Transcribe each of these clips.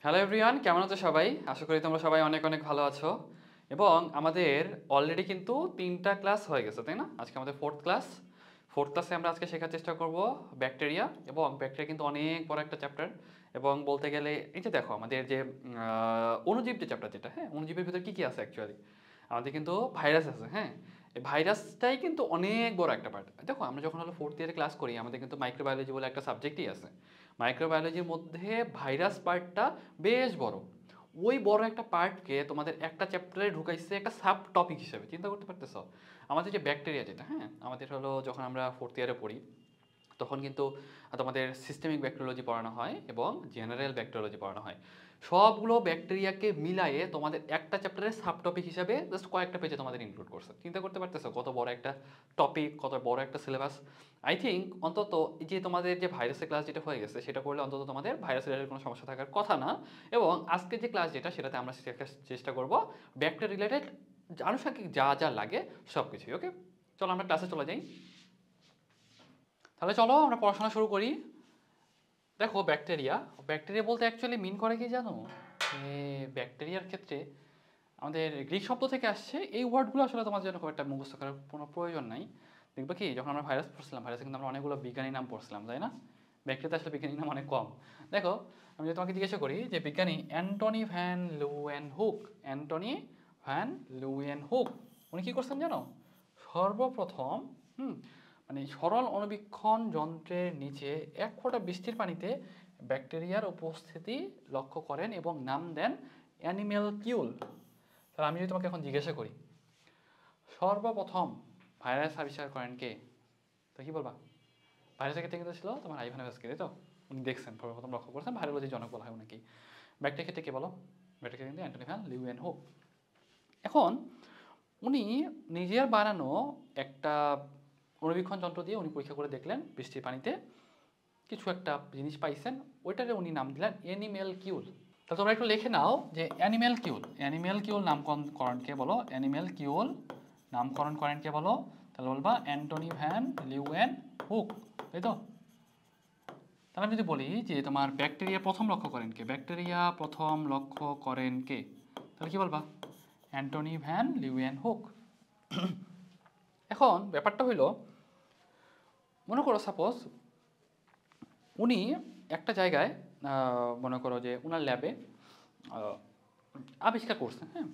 Hello everyone, কেমন আছো সবাই? আশা করি তোমরা সবাই অনেক অনেক ভালো আছো। এবং আমাদের অলরেডি কিন্তু ৩টা ক্লাস হয়ে গেছে, তাই না? আজকে আমাদের 4th ক্লাস। 4th ক্লাসে আমরা আজকে শেখার চেষ্টা করব ব্যাকটেরিয়া। এবং ব্যাকটেরিয়া কিন্তু অনেক বড় একটা চ্যাপ্টার। এবং বলতে গেলে এই যে দেখো আমাদের যে অণুজীব যে চ্যাপ্টার যেটা, হ্যাঁ, অণুজীবের ভিতরে কী কী আছে অ্যাকচুয়ালি? আমাদের কিন্তু ভাইরাস আছে, হ্যাঁ। এই ভাইরাসটাই কিন্তু অনেক বড় একটা পার্ট। দেখো আমরা যখন হলো 4th ইয়ারে ক্লাস করি আমাদের কিন্তু মাইক্রোবায়োলজি বলে একটা সাবজেক্টই আছে। মাইক্রোবায়োলজির মধ্যে ভাইরাস পার্টটা বেশ বড়। ওই বড় একটা পার্টকে তোমাদের একটা চ্যাপ্টারে ঢুকাইছে একটা সাব টপিক হিসেবে। চিন্তা করতে পারতেছ? আমাদের যে ব্যাকটেরিয়া যেটা, হ্যাঁ, আমাদের হলো যখন আমরা 4th ইয়ারে পড়ি তখন কিন্তু তোমাদের সিস্টেমিক ব্যাকটেরিওলজি পড়ানো হয় এবং জেনারেল ব্যাকটেরিওলজি পড়ানো হয়। সবগুলো ব্যাকটেরিয়াকে মিলায়ে তোমাদের একটা চ্যাপ্টারের সাব টপিক হিসাবে জাস্ট কয়েকটা পেজে তোমাদের ইনক্লুড করছে। চিন্তা করতে পারতেছো কত বড় একটা টপিক, কত বড় একটা সিলেবাস। আই থিঙ্ক অন্তত এই যে তোমাদের যে ভাইরাসের ক্লাস যেটা হয়ে গেছে সেটা করলে অন্তত তোমাদের ভাইরাস রিলেটেড কোনো সমস্যা থাকার কথা না। এবং আজকে যে ক্লাস যেটা সেটাতে আমরা চেষ্টা করব ব্যাকটেরিয়া রিলেটেড আনুষঙ্গিক যা যা লাগে সব কিছুই। ওকে, চলো আমরা ক্লাসে চলে যাই। তাহলে চলো আমরা পড়াশোনা শুরু করি। দেখো ব্যাকটেরিয়া, ব্যাকটেরিয়া বলতে অ্যাকচুয়ালি মিন করে কি জানো? যে ব্যাকটেরিয়ার ক্ষেত্রে আমাদের গ্রিক শব্দ থেকে আসছে। এই ওয়ার্ডগুলো আসলে তোমার জন্য খুব একটা মুখস্থ করার কোনো প্রয়োজন নাই। দেখবে কি যখন আমরা ভাইরাস পড়ছিলাম, ভাইরাসে কিন্তু আমরা অনেকগুলো বিজ্ঞানী নাম পড়ছিলাম, তাই না? ব্যাকটেরিয়াতে আসলে বিজ্ঞানী নাম অনেক কম। দেখো আমি যদি তোমাকে জিজ্ঞাসা করি যে বিজ্ঞানী Antonie van Leeuwenhoek, Antonie van Leeuwenhoek উনি কী করছেন জানো? সর্বপ্রথম হুম মানে সরল অণুবীক্ষণ যন্ত্রের নিচে এক ফোঁটা বৃষ্টির পানিতে ব্যাকটেরিয়ার উপস্থিতি লক্ষ্য করেন এবং নাম দেন অ্যানিম্যালকিউল। তাহলে আমি যদি তোমাকে এখন জিজ্ঞাসা করি সর্বপ্রথম ভাইরাস আবিষ্কার করেন কে, তো কি বলবা? ভাইরাসের ক্ষেত্রে কিন্তু ছিল তোমার আইভান ভ্যাসকে, তাই তো? উনি দেখছেন, সর্বপ্রথম লক্ষ্য করছেন, ভাইরোলজির জনক বলা হয় উনাকে। ব্যাকটেরিয়ার ক্ষেত্রে কে বলো? ব্যাকটেরিয়া কিন্তু অ্যান্টনি ভ্যান লিউয়েনহুক। এখন উনি নিজের বানানো একটা অণুবীক্ষণ যন্ত্র দিয়ে উনি পরীক্ষা করে দেখলেন বৃষ্টির পানিতে কিছু একটা জিনিস পাইছেন, ওইটারে উনি নাম দিলেন অ্যানিম্যালকিউল। তাহলে তোমরা একটু লিখে নাও যে অ্যানিম্যালকিউল, অ্যানিম্যালকিউল নামকরণ কে বলো? অ্যানিম্যালকিউল নামকরণ করেন কে বলো? তাহলে বলবা অ্যান্টনি ভ্যান লিউয়েনহুক, তাই তো? তাহলে আমি যদি বলি যে তোমার ব্যাকটেরিয়া প্রথম লক্ষ্য করেন কে, ব্যাকটেরিয়া প্রথম লক্ষ্য করেন কে, তাহলে কি বলবা? Antonie van Leeuwenhoek. এখন ব্যাপারটা হইল, মনে করো সাপোজ উনি একটা জায়গায় মনে করো যে ওনার ল্যাবে আবিষ্কার করছেন, হ্যাঁ।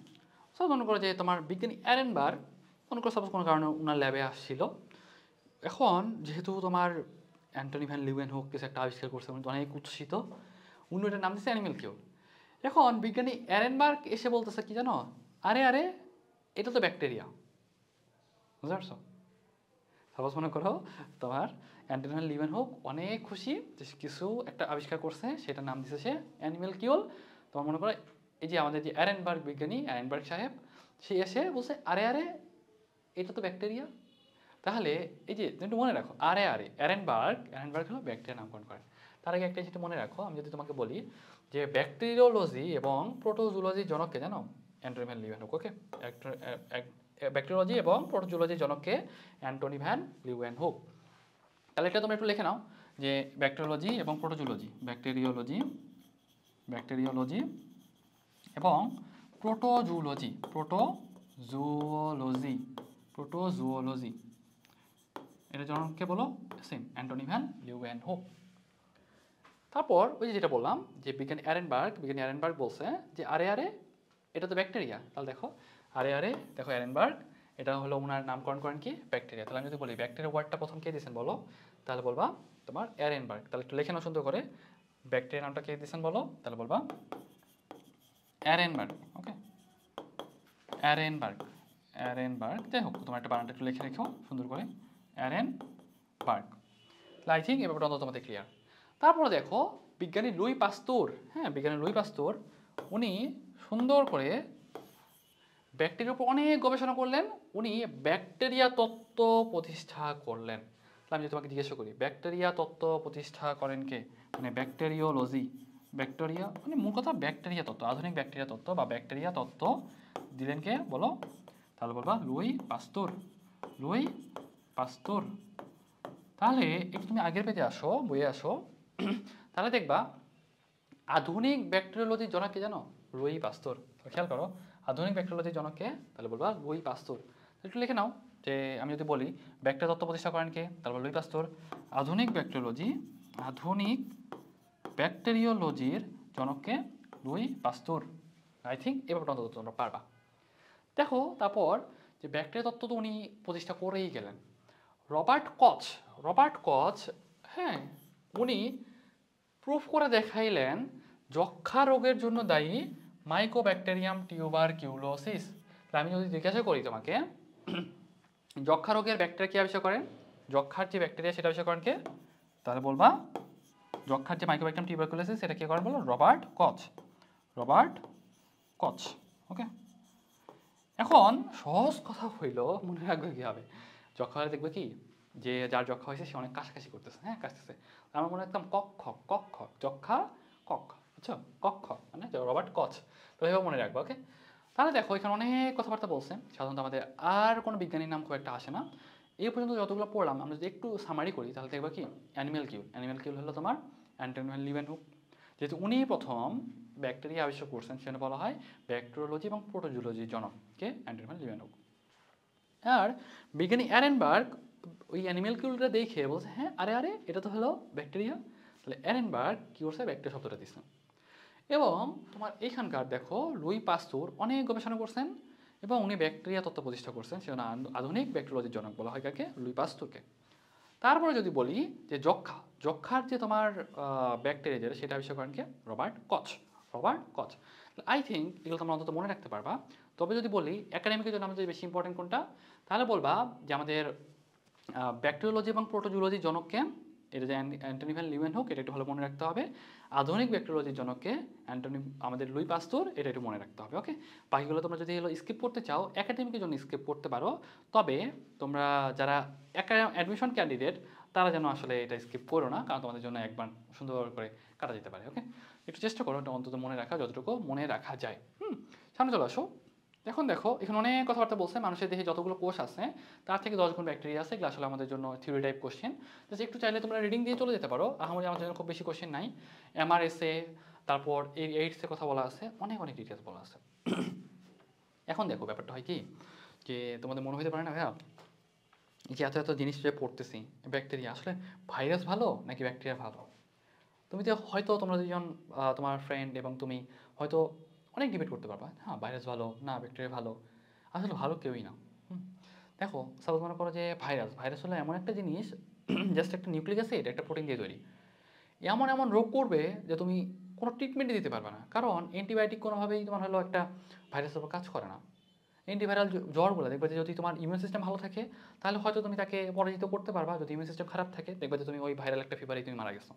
সো মনে করো যে তোমার বিজ্ঞানী অ্যারেনবার্গ মনে করো সাপোজ কোনো কারণে ওনার ল্যাবে আসছিল। এখন যেহেতু তোমার অ্যান্টনি ভ্যান লিউয়েনহুক কিছু একটা আবিষ্কার করছে, উনি তো অনেক উচ্ছ্বসিত, উনি ওটার নাম দিচ্ছে অ্যানিম্যালকিউল। এখন বিজ্ঞানী অ্যারেনবার্গ এসে বলতেছে কি জানো? আরে আরে, এটা তো ব্যাকটেরিয়া। বুঝতে পারছো? সাপোজ মনে করো তোমার অ্যান্টনি ভ্যান লিউয়েনহুক অনেক খুশি যে কিছু একটা আবিষ্কার করছে, সেটার নাম দিচ্ছে সে অ্যানিম্যালকিউল। তোমার মনে করো এই যে আমাদের যে অ্যারেনবার্গ বিজ্ঞানী অ্যারেনবার্গ সাহেব, সে এসে বলছে আরে আরে, এটা তো ব্যাকটেরিয়া। তাহলে এই যে একটু মনে রাখো, আরে আরে অ্যারেনবার্গ, অ্যারেনবার্গ হলো ব্যাকটেরিয়া নামকরণ করেন। তার আগে একটা যেটা মনে রাখো, আমি যদি তোমাকে বলি যে ব্যাকটেরিওলজি এবং প্রোটোজুলজির জনককে জানো? Antonie van Leeuwenhoek. Okay, bacteriology এবং প্রোটোজুলজির জনককে অ্যান্টনি ভ্যান লিউয়েনহুক। তাহলে এটা তোমরা একটু লিখে নাও যে ব্যাকটেরিওলজি এবং প্রোটোজুলজি, ব্যাকটেরিওলজি, ব্যাকটেরিওলজি এবং প্রোটোজুলজি, প্রোটোজুওলজি, প্রোটোজুওলজি এটা জনককে বলো? Same, Antonie van Leeuwenhoek. তারপর ওই যে যেটা বললাম যে বিজ্ঞানী অ্যারেনবার্গ বলছে যে আরে আরে, এটা তো ব্যাকটেরিয়া। তাহলে দেখো আরে আরে, দেখো অ্যারেনবার্গ এটা হলো ওনার নামকরণ করেন কি? ব্যাকটেরিয়া। তাহলে আমি যদি বলি ব্যাকটেরিয়া ওয়ার্ডটা প্রথম কে দিয়েছেন বলো? তাহলে বলবা তোমার অ্যারেনবার্গ। তাহলে একটু লেখে নাও সুন্দর করে, ব্যাকটেরিয়া নামটা কে দিয়েছেন বলো? তাহলে বলবা অ্যারেনবার্গ। ওকে, অ্যারেনবার্গ, অ্যারেনবার্গ। যাই হোক তোমার একটা বানানটা একটু লিখে রেখো সুন্দর করে, অ্যারেনবার্গ। তাহলে আই থিঙ্ক এই ব্যাপারটা অন্তত তোমাদের ক্লিয়ার। তারপরে দেখো বিজ্ঞানী লুই পাস্তুর, হ্যাঁ, বিজ্ঞানী লুই পাস্তুর উনি সুন্দর করে ব্যাকটেরিয়ার উপর অনেক গবেষণা করলেন। উনি ব্যাকটেরিয়া তত্ত্ব প্রতিষ্ঠা করলেন। তাহলে আমি যদি তোমাকে জিজ্ঞাসা করি ব্যাকটেরিয়া তত্ত্ব প্রতিষ্ঠা করেন কে, মানে ব্যাকটেরিওলজি, ব্যাকটেরিয়া মানে মূল কথা ব্যাকটেরিয়া তত্ত্ব, আধুনিক ব্যাকটেরিয়া তত্ত্ব বা ব্যাকটেরিয়া তত্ত্ব দিলেন কে বলো? তাহলে বলবা লুই পাস্তুর, লুই পাস্তুর। তাহলে একটু তুমি আগের পেজে আসো, বইয়ে আসো, তাহলে দেখবা আধুনিক ব্যাকটেরিওলজির জনক কে জানো? লুই পাস্তুর। খেয়াল করো, আধুনিক ব্যাকটেরিওলজির জনক কে? তাহলে বলবা লুই পাস্তুর। একটু লিখে নাও যে আমি যদি বলি ব্যাকটেরিয়া তত্ত্ব প্রতিষ্ঠা করেন কে, তারপর লুই পাস্তুর। আধুনিক ব্যাকটেরিওলজির জনককে লুই পাস্তুর। আই থিঙ্ক এবার অন্তত তোমরা পারবা। দেখো তারপর যে ব্যাকটেরিয়া তত্ত্ব তো উনি প্রতিষ্ঠা করেই গেলেন। রবার্ট কচ, হ্যাঁ, উনি প্রুফ করে দেখাইলেন যক্ষা রোগের জন্য দায়ী মাইকোব্যাকটেরিয়াম টিউবারকিউলোসিস। আমি যদি জিজ্ঞাসা করি তোমাকে যক্ষা রোগের ব্যাকটেরিয়া কী আবিষ্কার করেন, যক্ষার যে ব্যাকটেরিয়া সেটা আবিষ্কার করেন কে? তাহলে বলবা যক্ষার যে মাইকোব্যাকটেরিয়াম টিউবারকিউলোসিস সেটা কে করেন বলো? রবার্ট কচ। ওকে, এখন সহজ কথা হইল, মনে রাখবে কী হবে, যক্ষা হলে দেখবে কি যে যার যক্ষা হয়েছে সে অনেক কাশাকাশি করতেছে, হ্যাঁ কাশতেছে, আমার মনে একদম কক্ষ যক্ষা কক্ষ, বুঝছো? কক্ষ মানে রবার্ট কচ। তো এভাবে মনে রাখবো। ওকে, তাহলে দেখো এখানে অনেক কথাবার্তা বলছে, সাধারণত আমাদের আর কোনো বিজ্ঞানীর নাম খুব একটা আসে না। এই পর্যন্ত যতগুলো পড়লাম আমরা যদি একটু সামারি করি তাহলে দেখবা কি অ্যানিমেল কিউল হলো তোমার অ্যান্টনি ভ্যান লিউয়েনহুক। যেহেতু উনি প্রথম ব্যাকটেরিয়া আবিষ্কার করছেন সেজন্য বলা হয় ব্যাকটেরিওলজি এবং প্রোটোজুলজির জনককে অ্যান্টনি ভ্যান লিউয়েনহুক। আর বিজ্ঞানী অ্যারেনবার্গ ওই অ্যানিমেল কিউলটা দেখে বলছে হ্যাঁ আরে এটা তো হলো ব্যাকটেরিয়া। তাহলে অ্যারেনবার্গ কী করছে, ব্যাকটেরিয়া শব্দটা দিচ্ছে। এবং তোমার এইখানকার দেখো লুই পাস্তুর অনেক গবেষণা করছেন এবং উনি ব্যাকটেরিয়া তত্ত্ব প্রতিষ্ঠা করছেন, সেজন্য আধুনিক ব্যাকটেরিওলজির জনক বলা হয় কাকে? লুই পাস্তুরকে। তারপরে যদি বলি যে যক্ষার যে তোমার ব্যাকটেরিয়া যেটা সেটা আবিষ্কার করেন কে? রবার্ট কচ। আই থিঙ্ক এগুলো তোমরা অন্তত মনে রাখতে পারবা। তবে যদি বলি একাডেমিকের জন্য আমাদের বেশি ইম্পর্টেন্ট কোনটা, তাহলে বলবা যে আমাদের ব্যাকটেরিওলজি এবং প্রোটোজুলজির জনককে, এটা যে অ্যান্টনি ভ্যান লিউয়েনহুক, এটা একটু ভালো মনে রাখতে হবে। আধুনিক ব্যাকটেরিওলজির জনককে আমাদের লুই পাস্তুর, এটা একটু মনে রাখতে হবে। ওকে, বাকিগুলো তোমরা যদি হলো স্কিপ করতে চাও একাডেমিকের জন্য স্কিপ করতে পারো, তবে তোমরা যারা অ্যাডমিশন ক্যান্ডিডেট তারা যেন আসলে এটা স্কিপ করো না, কারণ তোমাদের জন্য একবার সুন্দর করে কাটা যেতে পারে। ওকে, একটু চেষ্টা করো এটা অন্তত মনে রাখা, যতটুকু মনে রাখা যায়। সামনে চলে আসো। এখন দেখো এখানে অনেক কথাবার্তা বলছে, মানুষের দেহে যতগুলো কোষ আছে তার থেকে 10 গুণ ব্যাকটেরিয়া আছে। এগুলো আসলে আমাদের জন্য থিওরি টাইপ কোশ্চেন, জাস্ট একটু চাইলে তোমরা রিডিং দিয়ে চলে যেতে পারো, আমাদের জন্য খুব বেশি কোশ্চেন নাই। এমআরএসএ, তারপর এই এইডসের কথা বলা আছে, অনেক ডিটেলস বলা আছে। এখন দেখো ব্যাপারটা হয় কি যে তোমাদের মনে হতে পারে না ভাইয়া যে এত জিনিস যে পড়তেছি ব্যাকটেরিয়া, আসলে ভাইরাস ভালো নাকি ব্যাকটেরিয়া ভালো? তুমি তো হয়তো তোমরা দুজন তোমার ফ্রেন্ড এবং তুমি হয়তো অনেক ডিবেট করতে পারবা, হ্যাঁ ভাইরাস ভালো না ব্যাকটেরিয়া ভালো। আসলে ভালো কেউই না। দেখো সাপোজ মনে করো যে ভাইরাস হলো এমন একটা জিনিস জাস্ট একটা নিউক্লিক অ্যাসিড একটা প্রোটিন দিয়ে তৈরি, এমন রোগ করবে যে তুমি কোনো ট্রিটমেন্টই দিতে পারবে না, কারণ অ্যান্টিবায়োটিক কোনোভাবেই তোমার হলো একটা ভাইরাসের উপর কাজ করে না। অ্যান্টিভাইরাল জ্বরগুলো দেখবে যে যদি তোমার ইমিউন সিস্টেম ভালো থাকে তাহলে হয়তো তুমি তাকে পরাজিত করতে পারবা, যদি ইমিউন সিস্টেম খারাপ থাকে দেখবে যে তুমি ওই ভাইরাল একটা ফিভারেই তুমি মারা গেছো।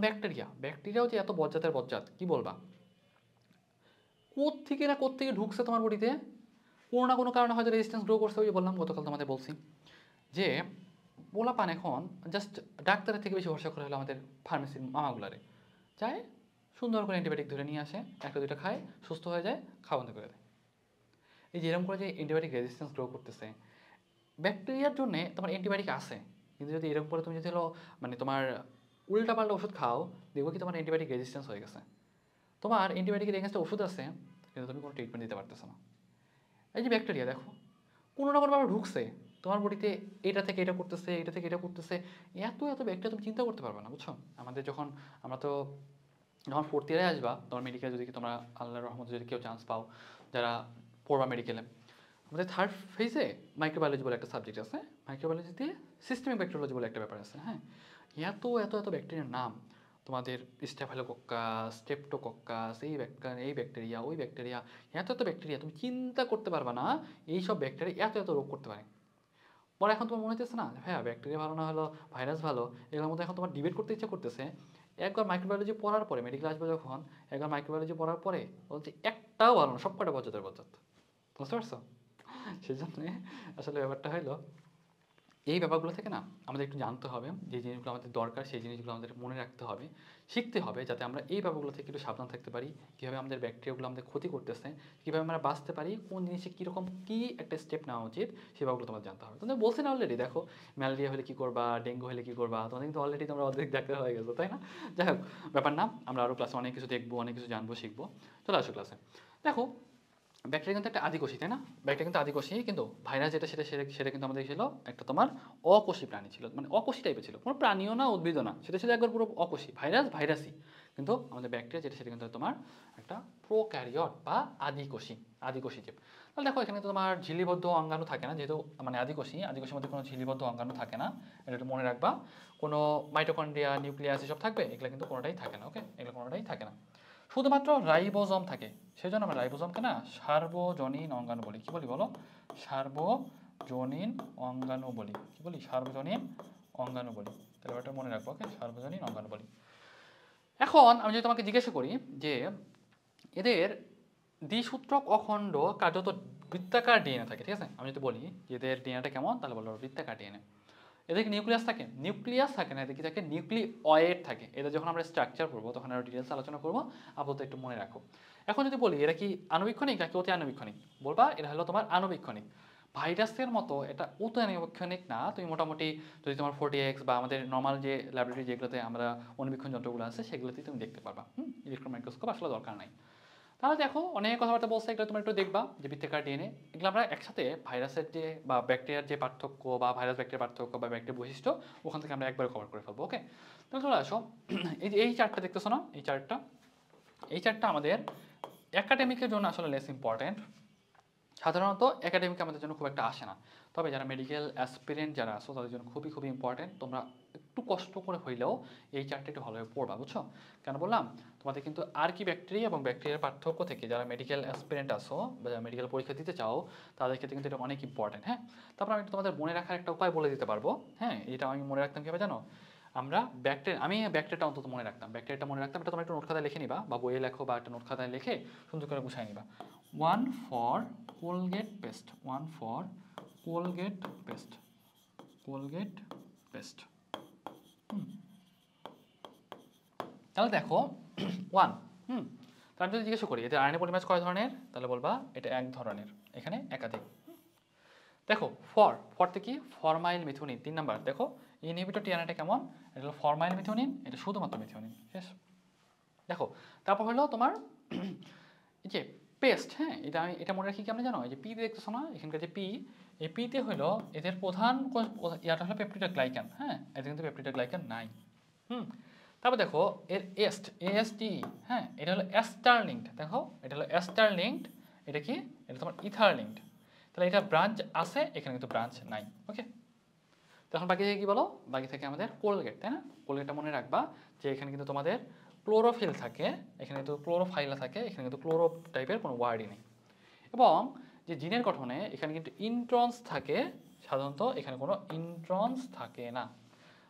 ব্যাকটেরিয়াও যে এত বজ্জাত কি বলবা, কোত্থেকে ঢুকছে তোমার বডিতে, কোনো না কোনো কারণে হয়তো রেজিস্ট্যান্স গ্রো করছে। ওই যে বললাম গতকাল তোমাদের বলছি যে পোলাপান এখন জাস্ট ডাক্তারের থেকে বেশি ভরসা করে হলো আমাদের ফার্মেসির মামাগুলারে, যায় সুন্দর করে অ্যান্টিবায়োটিক ধরে নিয়ে আসে, একটা দুইটা খায় সুস্থ হয়ে যায়, খাওয়া বন্ধ করে দেয়। এই যে এরকম করে যে অ্যান্টিবায়োটিক রেজিস্ট্যান্স গ্রো করতেছে, ব্যাকটেরিয়ার জন্য তোমার অ্যান্টিবায়োটিক আছে, কিন্তু যদি এরকম করে তুমি যদি হলো মানে তোমার উল্টাপাল্টা ওষুধ খাও দেখবো কি তোমার অ্যান্টিবায়োটিক রেজিস্ট্যান্স হয়ে গেছে। তোমার অ্যান্টিবায়োটিকের এগেন্সটে ওষুধ আছে কিন্তু তুমি কোনো ট্রিটমেন্ট দিতে পারতেছো না। এই যে ব্যাকটেরিয়া দেখো কোনো না কোনোভাবে ঢুকছে তোমার বডিতে, এটা থেকে এটা করতেছে, এটা থেকে এটা করতেছে, এত ব্যাকটেরিয়া তুমি চিন্তা করতে পারবে না, বুঝছো? আমাদের আমরা তো যখন 4th ইয়ারে আসবা তোমার মেডিকেল, যদি তোমরা আল্লাহর রহমতে যদি কেউ চান্স পাও যারা পড়বা মেডিকেলে, আমাদের 3rd ফেজে মাইক্রোবায়োলজি বলে একটা সাবজেক্ট আছে, মাইক্রোবায়োলজিতে সিস্টেমিক ব্যাকটেরিওলজি বলে একটা ব্যাপার আছে। হ্যাঁ, এত ব্যাকটেরিয়ার নাম, তোমাদের স্টেফাইলোকক্কাস, স্ট্রেপ্টোকক্কাস, এই ব্যাকটেরিয়া ওই ব্যাকটেরিয়া, এত ব্যাকটেরিয়া তুমি চিন্তা করতে পারবা না এইসব ব্যাকটেরিয়া এত রোগ করতে পারে। পরে এখন তোমার মনে হচ্ছে না হ্যাঁ ব্যাকটেরিয়া ভালো না হলো ভাইরাস ভালো, এগুলোর মধ্যে এখন তোমার ডিবেট করতে ইচ্ছা করতেছে। একবার মাইক্রোবায়োলজি পড়ার পরে মেডিকেল আসবে যখন, একবার মাইক্রোবায়োলজি পড়ার পরে বলছে একটাও ভালো না, সব কটা বজ্জাত, বুঝতে পারছো? সেই জন্যে আসলে ব্যাপারটা হইলো এই ব্যাপারগুলো থেকে না আমাদের একটু জানতে হবে, যে জিনিসগুলো আমাদের দরকার সেই জিনিসগুলো আমাদের মনে রাখতে হবে, শিখতে হবে, যাতে আমরা এই ব্যাপারগুলো থেকে একটু সাবধান থাকতে পারি। কীভাবে আমাদের ব্যাকটেরিয়াগুলো আমাদের ক্ষতি করতেছে, কীভাবে আমরা বাঁচতে পারি, কোন জিনিসে কীরকম কী একটা স্টেপ নেওয়া উচিত, সেই ব্যাপারগুলো তোমাদের জানতে হবে। তোমাদের বলছি না অলরেডি, দেখো ম্যালেরিয়া হলে কী করবা, ডেঙ্গু হলে কী করবা, তোমাদের কিন্তু অলরেডি তোমরা অর্ধেক ডাক্তার হয়ে গেছো, তাই না? যাই হোক, ব্যাপার না, আমরা আরও ক্লাসে অনেক কিছু দেখবো, অনেক কিছু জানবো, শিখবো। চলে আসো ক্লাসে। দেখো, ব্যাকটেরিয়া কিন্তু একটা আদিকোষী, তাই না? ব্যাকটেরিয়া কিন্তু আদিকোষী, কিন্তু ভাইরাস যেটা সেটা সেটা সেটা কিন্তু আমাদের ছিল একটা তোমার অকোষী প্রাণী ছিল, মানে অকোষী টাইপের ছিল, কোনো প্রাণীও না, উদ্ভিদও না, সেটা ছিল একবার পুরো অকোষী। ভাইরাসই। কিন্তু আমাদের ব্যাকটেরিয়া যেটা সেটা কিন্তু তোমার একটা প্রোক্যারিওট বা আদিকোষী জীব। তাহলে দেখো, এখানে তো তোমার ঝিল্লিবদ্ধ অঙ্গাণু থাকে না, যেহেতু মানে আদিকোষীর মধ্যে কোনো ঝিল্লিবদ্ধ অঙ্গাণু থাকে না, এটা একটু মনে রাখবা। কোনো মাইটোকন্ড্রিয়া, নিউক্লিয়াস এসব থাকবে, এগুলো কিন্তু কোনোটাই থাকে না। ওকে, এগুলো কোনোটাই থাকে না, শুধুমাত্র রাইবোজোম থাকে। সেই জন্য আমরা রাইবোজোমকে না সার্বজনীন অঙ্গাণু বলি। কি বলি বলো? সার্বজনীন অঙ্গাণু বলি। কি বলি? সার্বজনীন অঙ্গাণু বলি। তাহলে এটা মনে রাখবো। ওকে, সার্বজনীন অঙ্গাণু বলি। এখন আমি যদি তোমাকে জিজ্ঞাসা করি যে এদের দ্বিসূত্রক অখণ্ড কার্যত বৃত্তাকার ডিএনএ থাকে, ঠিক আছে? আমি যদি বলি যে এদের ডিএনএটা কেমন, তাহলে বলবো বৃত্তাকার ডিএনএ। এদের কি নিউক্লিয়াস থাকে? নিউক্লিয়াস থাকে না, এদের কি থাকে? নিউক্লিওয়েড থাকে। এদের যখন আমরা স্ট্রাকচার পড়বো তখন আরও ডিটেলস আলোচনা করবো, আপাতত একটু মনে রাখো। এখন যদি বলি এরা কি আণুবীক্ষণিক নাকি অতি আণুবীক্ষণিক, বলবা এরা হলো তোমার আণুবীক্ষণিক। ভাইরাসের মতো এটা অতি আণুবীক্ষণিক না। তুমি মোটামুটি যদি তোমার 40x বা আমাদের নর্মাল যে ল্যাবরেটরি যেগুলোতে আমরা অণুবীক্ষণ যন্ত্রগুলো আছে সেগুলোতেই তুমি দেখতে পারবা। ইলেকট্রন মাইক্রোস্কোপ আসলে দরকার নাই। তাহলে দেখো, অনেক কথাবার্তা বলছে, এগুলো তোমরা একটু দেখবা যে বৃত্তাকার ডিএনএ। এগুলো আমরা একসাথে ভাইরাসের যে বা ব্যাকটেরিয়ার যে পার্থক্য বা ভাইরাস ব্যাকটেরিয়ার পার্থক্য বা ব্যাকটেরিয়ার বৈশিষ্ট্য, ওখান থেকে আমরা একবারে কভার করে ফেলবো। ওকে, তাহলে চলে আসো। এই যে এই চার্টটা দেখতেছো না, এই চার্টটা আমাদের একাডেমিকের জন্য আসলে লেস ইম্পর্টেন্ট। সাধারণত একাডেমিক আমাদের জন্য খুব একটা আসে না, তবে যারা মেডিকেল অ্যাসপিরেন্ট যারা আসো তাদের জন্য খুবই খুবই ইম্পর্টেন্ট। তোমরা একটু কষ্ট করে হইলেও এই চারটা একটু ভালোভাবে পড়বা, বুঝছো? কেন বললাম? তোমাদের কিন্তু আর কি ব্যাকটেরিয়া এবং ব্যাকটেরিয়ার পার্থক্য থেকে যারা মেডিকেল অ্যাসপিরেন্ট আসো বা যারা মেডিকেল পরীক্ষা দিতে চাও তাদের ক্ষেত্রে কিন্তু এটা অনেক ইম্পর্টেন্ট। হ্যাঁ, তারপর আমি তোমাদের মনে রাখার একটা উপায় বলে দিতে পারবো। হ্যাঁ, এটা আমি মনে রাখতাম কীভাবে জানো? আমি ব্যাকটেরিয়াটা অন্তত মনে রাখতাম, এটা তোমরা একটু নোট খাতায় লিখে নিবা বা বইয়ে লেখো বা একটা নোট খাতায় লিখে সুন্দর করে গুছাই নিবা। 1 for Colgate paste, 1 for Colgate paste, Colgate paste। তাহলে দেখো 1। তাহলে আমি যদি জিজ্ঞেস করি এতে আরএনএ পলিমারেজ কয় ধরনের, তাহলে বলবা এটা এক ধরনের, এখানে একাধিক। দেখো ফরতে কি? ফরমাইল মিথিওনিন 3 নাম্বার। দেখো ইনহিবিটর টিআরএনএটা কেমন? এটা হলো ফরমাইল মিথিওনিন, এটা শুধুমাত্র মিথিওনিন। শেষ। দেখো, তারপর হলো তোমার এই যে পেস্ট। হ্যাঁ, এটা মনে রাখি কেমন জানো? এই যে পি দেখতেছো না, এখানকার যে পি, এই পিতে হলো এদের প্রধান ইয়াটা হলো পেপটিডোগ্লাইকান। হ্যাঁ, এদের কিন্তু পেপটিডোগ্লাইকান নাই। তারপর দেখো এর এএসটি। হ্যাঁ, এটা হলো এস্টার লিঙ্কড। দেখো, এটা হলো এস্টার লিঙ্কড। এটা কি? এটা তোমার ইথার লিঙ্কড। তাহলে এটা ব্রাঞ্চ আছে, এখানে কিন্তু ব্রাঞ্চ নাই। ওকে, তখন বাকি থেকে কি বলো? বাকি থেকে আমাদের কোলগেট, তাই না? কোলগেটটা মনে রাখবা যে এখানে কিন্তু তোমাদের ক্লোরোফিল থাকে, এখানে কিন্তু ক্লোরোফাইলা থাকে, এখানে কিন্তু ক্লোরো টাইপের কোনো ওয়ার্ডই নেই। এবং যে জিনের গঠনে এখানে কিন্তু ইন্ট্রন্স থাকে, সাধারণত এখানে কোনো ইন্ট্রন্স থাকে না।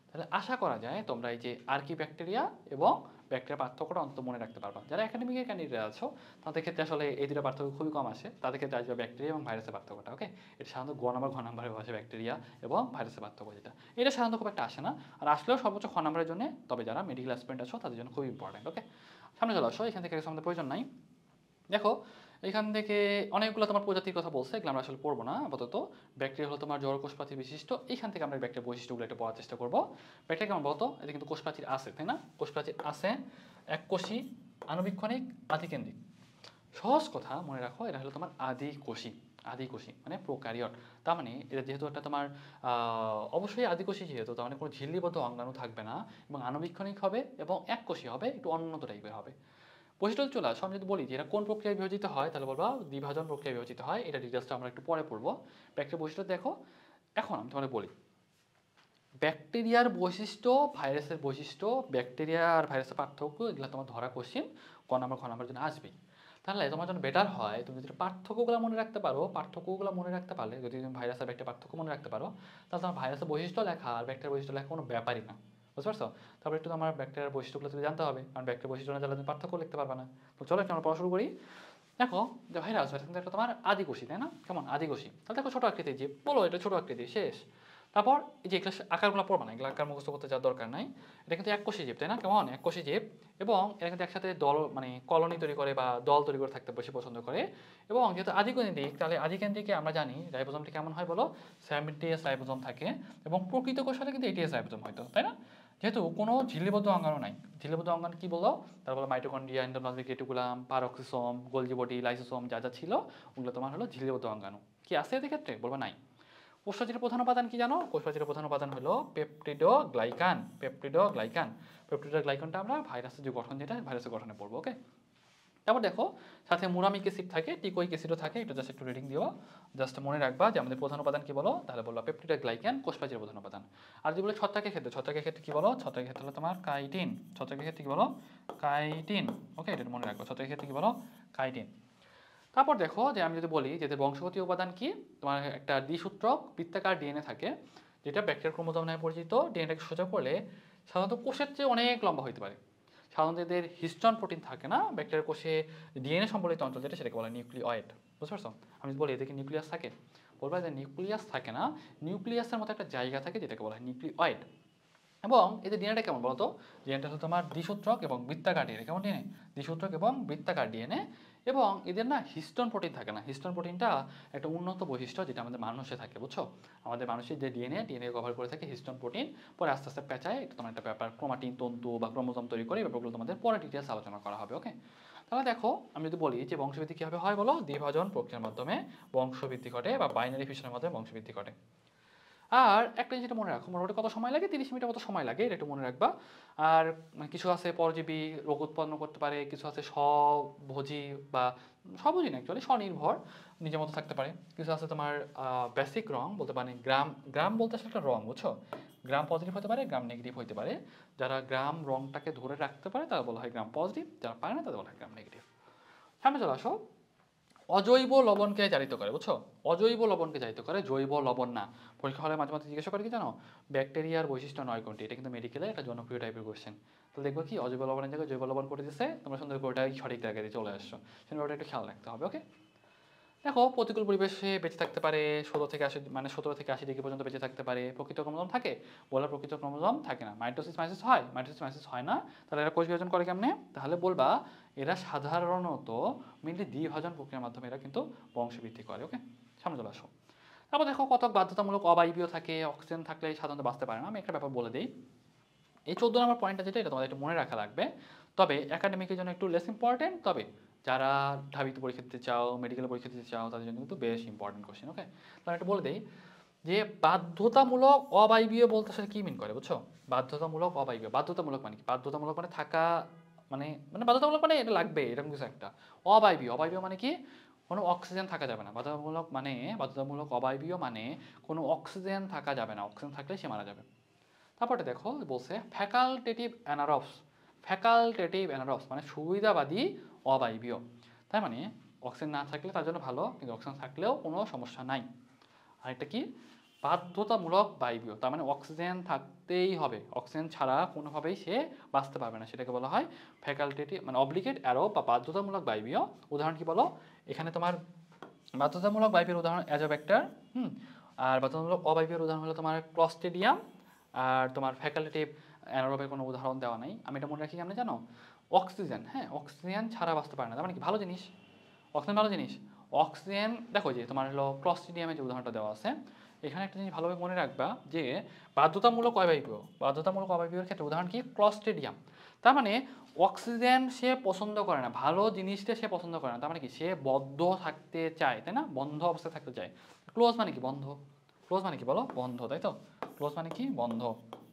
তাহলে আশা করা যায় তোমরা এই যে আর্কি ব্যাকটেরিয়া এবং ব্যাকটেরিয়া পার্থক্যটা অন্তত মনে রাখতে পারবা। যারা একাডেমিকের ক্যান্ডিডেট আছো তাদের ক্ষেত্রে আসলে এই দুটো পার্থক্য খুবই কম আসে, তাদের ক্ষেত্রে আসবে ব্যাকটেরিয়া এবং ভাইরাসের পার্থক্যটা। ওকে, এটা সাধারণত ঘ নাম্বারে বসে ব্যাকটেরিয়া এবং ভাইরাসের পার্থক্য, যেটা এটা সাধারণত খুব একটা আসে না, আর আসলেও সর্বোচ্চ খ নাম্বারের জন্য। তবে যারা মেডিকেল অ্যাসপিরেন্ট আছো তাদের জন্য খুবই ইম্পর্টেন্ট। ওকে, সামনে চলে আসো। এখান থেকে আমাদের প্রয়োজন নাই। দেখো, এখান থেকে অনেকগুলো তোমার প্রজাতির কথা বলছে, এগুলো আমরা আসলে পড়বো না আপাতত। ব্যাকটেরিয়া হলো তোমার জড় কোষপ্রাচীর বিশিষ্ট। এইখান থেকে আমরা ব্যাকটেরিয়ার বৈশিষ্ট্যগুলো একটু পড়ার চেষ্টা করবো। ব্যাকটেরিয়া কেমন বলতো? এতে কিন্তু কোষপ্রাচীর আছে, তাই না? কোষপ্রাচীর আছে, এককোষী, আণুবীক্ষণিক, আধিকেন্দ্রিক। সহজ কথা মনে রাখো, এটা হলো তোমার আদিকোষী মানে প্রোক্যারিওট। তার মানে এটা যেহেতু একটা তোমার অবশ্যই আদিকোষী, যেহেতু তার মানে কোনো ঝিল্লিবদ্ধ অঙ্গাণু থাকবে না এবং আণুবীক্ষণিক হবে এবং এককোষী হবে, একটু অন্যত টাইপের হবে। বৈশিষ্ট্য চলে আসো। আমি যদি বলি যে এরা কোন প্রক্রিয়ায় বিভাজিত হয়, তাহলে বলবা দ্বিভাজন প্রক্রিয়ায় বিভাজিত হয়। এটা ডিটেলসটা আমরা একটু পরে পড়বো। ব্যাকটেরিয়ার বৈশিষ্ট্য দেখো। এখন আমি তোমাদের বলি ব্যাকটেরিয়ার বৈশিষ্ট্য, ভাইরাসের বৈশিষ্ট্য, ব্যাকটেরিয়া আর ভাইরাসের পার্থক্য, এগুলো তোমার ধরা কোশ্চেন ক নাম্বার জন্য আসবেই। তাহলে তোমার জন্য বেটার হয় তুমি যদি পার্থক্যগুলো মনে রাখতে পারলে, যদি তুমি ভাইরাস আর ব্যাকটেরিয়ার পার্থক্য মনে রাখতে পারো, তাহলে তোমার ভাইরাসের বৈশিষ্ট্য লেখা আর ব্যাকটেরিয়ার বৈশিষ্ট্য লেখা কোনো ব্যাপারই না। বুঝতে পারছো? তারপরে একটু আমার ব্যাকটেরিয়ার বৈশিষ্ট্যগুলো তুমি জানতে হবে, কারণ ব্যাকটেরিয়ার বৈশিষ্ট্য না জানলে তুমি পার্থক্য লিখতে পারবে না। তো চলো একটু আমরা পড়া শুরু করি। দেখো যে ভাইরাস কিন্তু একটা তোমার আদিকোষী, তাই না? কেমন আদিকোষী? তাহলে দেখো ছোট আকৃতির জীব, বলো এটা ছোট আকৃতি, শেষ। তারপর এই যে এগুলো আকারগুলো পড়বা না, এগুলো আকার মুখস্থ করতে যাওয়ার দরকার নাই। এটা কিন্তু এককোষী জীব, তাই না? কেমন এককোষী জীব, এবং এরা কিন্তু একসাথে দল মানে কলোনি তৈরি করে বা দল তৈরি করে থাকতে বেশি পছন্দ করে। এবং যেহেতু আদিকেন্দ্রিক, তাহলে আদিকেন্দ্রিকে আমরা জানি রাইবোজোমটি কেমন হয় বলো, 70s রাইবোজোম থাকে, এবং প্রকৃত কোষে কিন্তু 80s রাইবোজোম হয়তো, তাই না? যেহেতু কোনো ঝিল্লিবদ্ধ অঙ্গাণু নাই, ঝিল্লিবদ্ধ অঙ্গাণু কি বলো, তারপর mitochondria, endoplasmic reticulum, peroxisome, Golgi body, lysosome যা যা ছিল ওগুলো তোমার হলো ঝিল্লিবদ্ধ অঙ্গাণু। কি আছে এদের ক্ষেত্রে বলবো নাই। কোষপ্রাচীরের প্রধান উপাদান কি জানো? কোষপ্রাচীরের প্রধান উপাদান হলো পেপটিডোগ্লাইকান। পেপটিডোগ্লাইকানটা আমরা ভাইরাসের যে গঠন, যেটা ভাইরাসের গঠনে পড়বো, ওকে। তারপর দেখো সাথে মুরামিক অ্যাসিড থাকে, টিকোইক অ্যাসিডও থাকে, এটা জাস্ট একটু রিডিং দিও। জাস্ট মনে রাখবা যে আমাদের প্রধান উপাদান কি বলো, তাহলে বললো পেপটিডোগ্লাইকান কোষপ্রাচীরের প্রধান উপাদান। আর যদি বলে ছত্রাকের ক্ষেত্রে কি বলো, ছত্রাকের ক্ষেত্রে হলো তোমার কাইটিন। ছত্রাকের ক্ষেত্রে কি বলো, কাইটিন, ওকে, এটা মনে রাখবো, ছত্রাকের ক্ষেত্রে কি বলো, কাইটিন। তারপর দেখো যে আমি যদি বলি যে এদের বংশগতি উপাদান কি, তোমার একটা দ্বিসূত্রক বৃত্তাকার ডিএনএ থাকে, যেটা ব্যাকটেরিয়ার ক্রোমোজোম নামে পরিচিত। ডিএনএটাকে সোজা করলে সাধারণত কোষের চেয়ে অনেক লম্বা হতে পারে। সাধারণত এদের হিস্টন প্রোটিন থাকে না, ব্যাকটেরিয়ার কোষে ডিএনএ সম্বলিত অঞ্চল যেটা, সেটাকে বলে নিউক্লিওয়েড। বুঝতে পারছো? আমি বলি এদেরকে নিউক্লিয়াস থাকে, বলবো যে নিউক্লিয়াস থাকে না, নিউক্লিয়াসের মতো একটা জায়গা থাকে যেটাকে বলা হয় নিউক্লিওয়েড। এবং এদের ডিএনএটা কেমন বলতো, ডিএনএটা হলো তোমার দ্বিসূত্রক এবং বৃত্তাকার ডিএনএ। কেমন ডিএনএ? দ্বিসূত্রক এবং বৃত্তাকার ডিএনএ। এবং এদের না হিস্টোন প্রোটিন থাকে না। হিস্টোন প্রোটিনটা একটা উন্নত বৈশিষ্ট্য যেটা আমাদের মানুষে থাকে, বুঝছো? আমাদের মানুষের যে ডিএনএ কভার করে থাকে হিস্টোন প্রোটিন, পরে আস্তে আস্তে পেঁচায় এটা তোমার একটা ব্যাপার, ক্রোমাটিন তন্তু বা ক্রোমোজোম তৈরি করে, ব্যাপারগুলো তোমাদের পরে ডিটেলস আলোচনা করা হবে, ওকে। তাহলে দেখো আমি যদি বলি যে বংশবৃদ্ধি কীভাবে হয় বলো, দ্বিভাজন প্রক্রিয়ার মাধ্যমে বংশবৃদ্ধি ঘটে বা বাইনারি ফিশনের মাধ্যমে বংশবৃদ্ধি ঘটে। আর একটা যেটা মনে রাখো, মোটামুটি কত সময় লাগে, 30 মিনিটের মতো সময় লাগে, এটা একটু মনে রাখবা। আর কিছু আছে পরজীবী রোগ উৎপন্ন করতে পারে, কিছু আছে স্বভোজী বা স্বভোজী না, অ্যাকচুয়ালি স্বনির্ভর, নিজের মতো থাকতে পারে। কিছু আছে তোমার বেসিক রং বলতে পারে, গ্রাম গ্রাম বলতে আসলে একটা রং, বুঝছো? গ্রাম পজিটিভ হতে পারে, গ্রাম নেগেটিভ হতে পারে। যারা গ্রাম রংটাকে ধরে রাখতে পারে তারা বলা হয় গ্রাম পজিটিভ, যারা পারে না তাদের বলা হয় গ্রাম নেগেটিভ। সামনে চলে আসো। অজৈব লবণকে জারিত করে, বুঝছো? অজৈব লবণকে জারিত করে, জৈব লবণ না। পরীক্ষা হলে মাঝে মাঝে জিজ্ঞাসা করে কি জানো, ব্যাকটেরিয়ার বৈশিষ্ট্য 9 কোনটি। এটা কিন্তু মেডিকেলে একটা জনপ্রিয় টাইপের কোশ্চেন। তো দেখবো কি অজৈব লবণের জায়গায় জৈব লবণ করে দিচ্ছে, তোমরা সুন্দর করে ওটাই সঠিক জায়গায় চলে আসছো, সেটা ওটা একটু খেয়াল রাখতে হবে, ওকে। দেখো প্রতিকূল পরিবেশে বেঁচে থাকতে পারে, 17 থেকে 80 ডিগ্রি পর্যন্ত বেঁচে থাকতে পারে। প্রকৃত ক্রোমোজোম থাকে, বলা প্রকৃত ক্রোমোজোম থাকে না। মাইটোসিস মাইসিস হয়, মাইটোসিস মাইসিস হয় না। তাহলে এরা কোষ বিভাজন করে কেমনে? তাহলে বলবা এরা সাধারণত মেনলি দ্বিভাজন প্রক্রিয়ার মাধ্যমে এরা কিন্তু বংশবৃদ্ধি করে, ওকে। সামনে চলে আসো। তারপর দেখো কতক বাধ্যতামূলক অবায়বীয় থাকে, অক্সিজেন থাকলে সাধারণত বাঁচতে পারে না। আমি একটা ব্যাপার বলে দিই, এই 14 নম্বর পয়েন্টটা যেটা, এটা তোমাদের একটু মনে রাখা লাগবে। তবে একাডেমিকের জন্য একটু লেস ইম্পর্টেন্ট, তবে যারা ঢাবিতে পরীক্ষা দিতে চাও, মেডিকেলে পরীক্ষা দিতে চাও, তাদের জন্য কিন্তু বেশ ইম্পর্টেন্ট কোশ্চেন, ওকে। তাহলে একটু বলে দিই যে বাধ্যতামূলক অবায়বীয় বলতে আসলে কি মিন করে, বুঝছো? বাধ্যতামূলক অবায়বীয়, বাধ্যতামূলক মানে কি? বাধ্যতামূলক মানে থাকা, মানে মানে বাধ্যতামূলক মানে এটা লাগবে এরকম কিছু একটা। অবায়বীয়, অবায়বীয় মানে কি? কোনো অক্সিজেন থাকা যাবে না। বাধ্যতামূলক অবায়বীয় মানে কোনো অক্সিজেন থাকা যাবে না, অক্সিজেন থাকলে সে মারা যাবে। তারপরে দেখো বলছে ফ্যাকাল্টেটিভ অ্যানারবস। ফ্যাকাল্টেটিভ অ্যানারবস মানে সুবিধাবাদী অবায়বীয়। তার মানে অক্সিজেন না থাকলে তার জন্য ভালো, কিন্তু অক্সিজেন থাকলেও কোনো সমস্যা নাই। আর এটা কি? বাধ্যতামূলক বায়বীয়, তার মানে অক্সিজেন থাকতেই হবে, অক্সিজেন ছাড়া কোনোভাবেই সে বাঁচতে পারবে না, সেটাকে বলা হয় ফ্যাকাল্টেটিভ মানে অব্লিগেট অ্যারো বা বাধ্যতামূলক বায়বীয়। উদাহরণ কি বলো, এখানে তোমার বাধ্যতামূলক বায়বীয় উদাহরণ অ্যাজোব্যাক্টার, আর বাধ্যতামূলক অবায়বীয় উদাহরণ হলো তোমার ক্লস্ট্রিডিয়াম। আর তোমার ফ্যাকাল্টেটিভ অ্যানারোবের কোনো উদাহরণ দেওয়া নাই। আমি এটা মনে রাখি কেমন জানো, অক্সিজেন, হ্যাঁ অক্সিজেন ছাড়া বাঁচতে পারে না, তার মানে কি ভালো জিনিস, অক্সিজেন ভালো জিনিস। অক্সিজেন দেখো যে তোমার হলো ক্লস্ট্রিডিয়ামের যে উদাহরণটা দেওয়া আছে, এখানে একটা জিনিস ভালোভাবে মনে রাখবা যে বাধ্যতামূলক অবায়বীয় ক্ষেত্রে উদাহরণ কি? ক্লস্ট্রিডিয়াম। তার মানে অক্সিজেন সে পছন্দ করে না, ভালো জিনিসটা সে পছন্দ করে না, তার মানে কি সে বদ্ধ থাকতে চায়, তাই না? বন্ধ অবস্থায় থাকতে চায়। ক্লোজ মানে কি? বন্ধ। ক্লোজ মানে কি বলো? বন্ধ, তাই তো? ক্লোজ মানে কি? বন্ধ।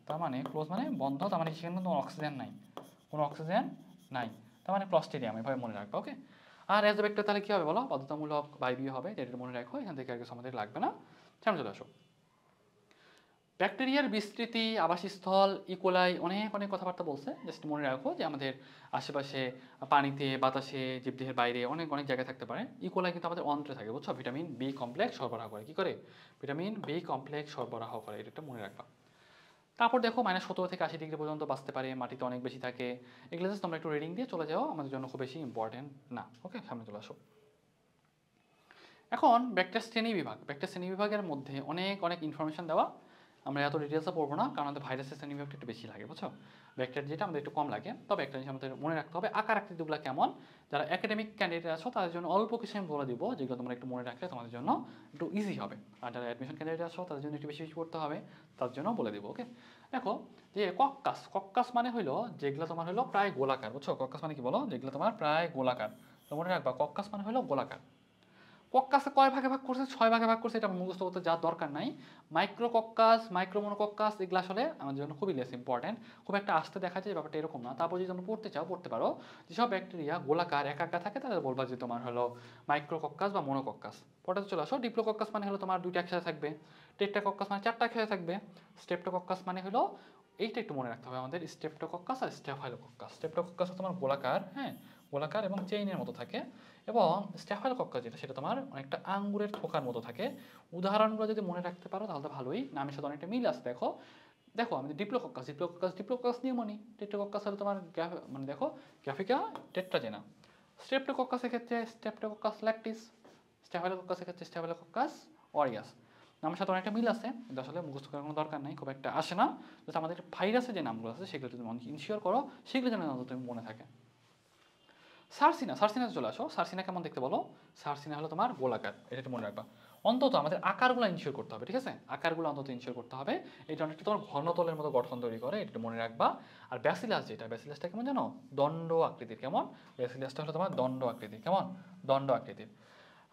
তার মানে ক্লোজ মানে বন্ধ, তার মানে সেখানে কোনো অক্সিজেন নাই, কোনো অক্সিজেন নাই, তার মানে ক্লস্ট্রিডিয়াম, এভাবে মনে রাখবা, ওকে। আর অ্যাজ এ ভেক্টর তাহলে কি হবে বলো? বাধ্যতামূলক বায়বীয় হবে, এটা মনে রাখো, এখান থেকে আর কিছু আমাদের লাগবে না। সামনে চলে আসো। ব্যাকটেরিয়ার বিস্তৃতি, আবাসস্থল, ইকোলাই, অনেক অনেক কথাবার্তা বলছে, জাস্ট মনে রাখো যে আমাদের আশেপাশে পানিতে, বাতাসে, জীবদেহের বাইরে অনেক অনেক জায়গায় থাকতে পারে। ইকোলাই কিন্তু আমাদের অন্ত্রে থাকে, বুঝছো? ভিটামিন বি কমপ্লেক্স সরবরাহ করে, কি করে? ভিটামিন বি কমপ্লেক্স সরবরাহ করে, এটা মনে রাখবা। তারপর দেখো -17 থেকে 80 ডিগ্রি পর্যন্ত বাঁচতে পারে, মাটিতে অনেক বেশি থাকে। এগুলো জাস্ট তোমরা একটু রিডিং দিয়ে চলে যাও, আমাদের জন্য খুব বেশি ইম্পর্টেন্ট না, ওকে। সামনে চলে আসো। এখন ব্যাকটেরিয়া শ্রেণী বিভাগের মধ্যে অনেক অনেক ইনফরমেশন দেওয়া, আমরা এত ডিটেলসে পড়বো না, কারণ আমাদের ভাইরাসের শ্রেণীবিভাগটা একটু বেশি লাগে, বুঝছো? ব্যাকটেরিয়া যেটা আমাদের একটু কম লাগে। তবে একটা জিনিস আমাদের মনে রাখতে হবে, আকার আকৃতিগুলো কেমন। যারা একাডেমিক ক্যান্ডিডেট আছো তাদের জন্য অল্প কিছু আমি বলে দিব, যেগুলো তোমরা একটু মনে রাখলে তোমাদের জন্য একটু ইজি হবে। আর যারা অ্যাডমিশন ক্যান্ডিডেট আছো তাদের জন্য একটু বেশি বেশি পড়তে হবে, তার জন্য বলে দিব। ওকে, দেখো যে কক্কাস, কক্কাস মানে হলো যেগুলো তোমার হলো প্রায় গোলাকার, বুঝছো? কক্কাস মানে কি বলো? যেগুলো তোমার প্রায় গোলাকার। তো মনে রাখবা কক্কাস মানে হলো গোলাকার। কক্কাসে কয় ভাগে ভাগ করছে? 6 ভাগে ভাগ করছে, এটা মুখস্থ করতে যাওয়ার দরকার নাই। মাইক্রো কক্কাস, মাইক্রো মনোকক্কাস, এগুলো আসলে আমাদের জন্য খুবই লেস ইম্পর্টেন্ট, খুব একটা আসতে দেখা যায়, ব্যাপারটা এরকম না। তারপর যদি তোমরা পড়তে চাও পড়তে পারো, যেসব ব্যাকটেরিয়া গোলাকার একা থাকে তাদের বলবা যে তোমার হলো মাইক্রো কক্কাস বা মনোকক্কাস। পড়াতে চলে আসো। ডিপ্লোকক্কাস মানে হলো তোমার 2টা একসাথে থাকবে। টেট্রাকক্কাস মানে 4টা একসাথে থাকবে। স্ট্রেপ্টোকক্কাস মানে হলো, এইটা একটু মনে রাখতে হবে আমাদের, স্ট্রেপ্টোকক্কাস আর স্ট্যাফাইলোকক্কাস। স্ট্রেপ্টোকক্কাস তোমার গোলাকার, হ্যাঁ, গোলাকার এবং চেইনের মতো থাকে। এবং স্ট্যাফাইলোকক্কাস যেটা, সেটা তোমার অনেকটা আঙ্গুরের থোকার মতো থাকে। উদাহরণগুলো যদি মনে রাখতে পারো তাহলে তো ভালোই, নামের সাথে অনেকটা মিল আছে। দেখো দেখো আমি ডিপ্লোকক্কাস, ডিপ্লোকক্কাস নিউমোনি। টেট্রাকক্কাস হলো তোমার মানে দেখো গ্যাফিকা টেট্রাজেনা। স্ট্রেপ্টোকক্কাসের ক্ষেত্রে স্ট্রেপ্টোকক্কাস ল্যাকটিস। স্ট্যাফাইলোকক্কাসের ক্ষেত্রে স্ট্যাফাইলোকক্কাস অরিয়াস। নামের সাথে অনেকটা মিল আছে, কিন্তু আসলে মুখস্থ করার কোনো দরকার নেই, খুব একটা আসে না। যাতে আমাদের ভাইরাসের যে নামগুলো আছে সেগুলো যদি ইনশিওর করো, সেগুলো যেন তুমি মনে থাকে। সার্সিনা, সার্সিনাতে চলে আসো। সার্সিনা কেমন দেখতে বলো? সার্সিনা হলো তোমার গোলাকার, এটা একটু মনে রাখবা। অন্তত আমাদের আকারগুলো ইনশিওর করতে হবে, ঠিক আছে? আকারগুলো অন্তত ইনশিওর করতে হবে। এটা অনেকটা তোমার ঘনতলের মতো গঠন তৈরি করে, এটা মনে রাখবা। আর ব্যাসিলাস যেটা, ব্যাসিলাসটা কেমন জানো? দণ্ড আকৃতির। কেমন? ব্যাসিলাসটা হলো তোমার দণ্ড আকৃতির। কেমন? দণ্ড আকৃতির।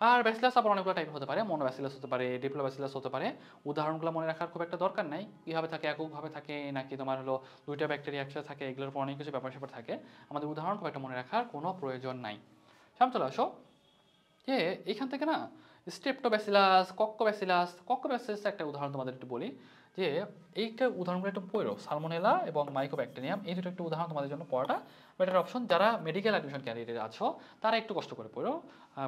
আর ব্যাসিলাস আবার অনেকগুলো টাইপ হতে পারে, মনোব্যাসিলাস হতে পারে, ডিপ্লোব্যাসিলাস হতে পারে। উদাহরণগুলো মনে রাখার খুব একটা দরকার নাই, কীভাবে থাকে, এককভাবে থাকে নাকি তোমার হলো 2টা ব্যাকটেরিয়া একসাথে থাকে, এগুলোর উপর অনেক কিছু ব্যাপার স্যাপার থাকে। আমাদের উদাহরণ খুব একটা মনে রাখার কোনো প্রয়োজন নাই। সামনে চলে আসো। যে এইখান থেকে না স্ট্রেপ্টোব্যাসিলাস, কক্কোব্যাসিলাস একটা উদাহরণ তোমাদের একটু বলি, যে এইটা উদাহরণগুলো একটু পড়ো। সালমোনেলা এবং মাইকোব্যাকটেরিয়াম, এই দুটো একটু উদাহরণ তোমাদের জন্য পড়াটা বেটার অপশন। যারা মেডিকেল অ্যাডমিশন ক্যান্ডিডেট আছো তারা একটু কষ্ট করে পড়ো।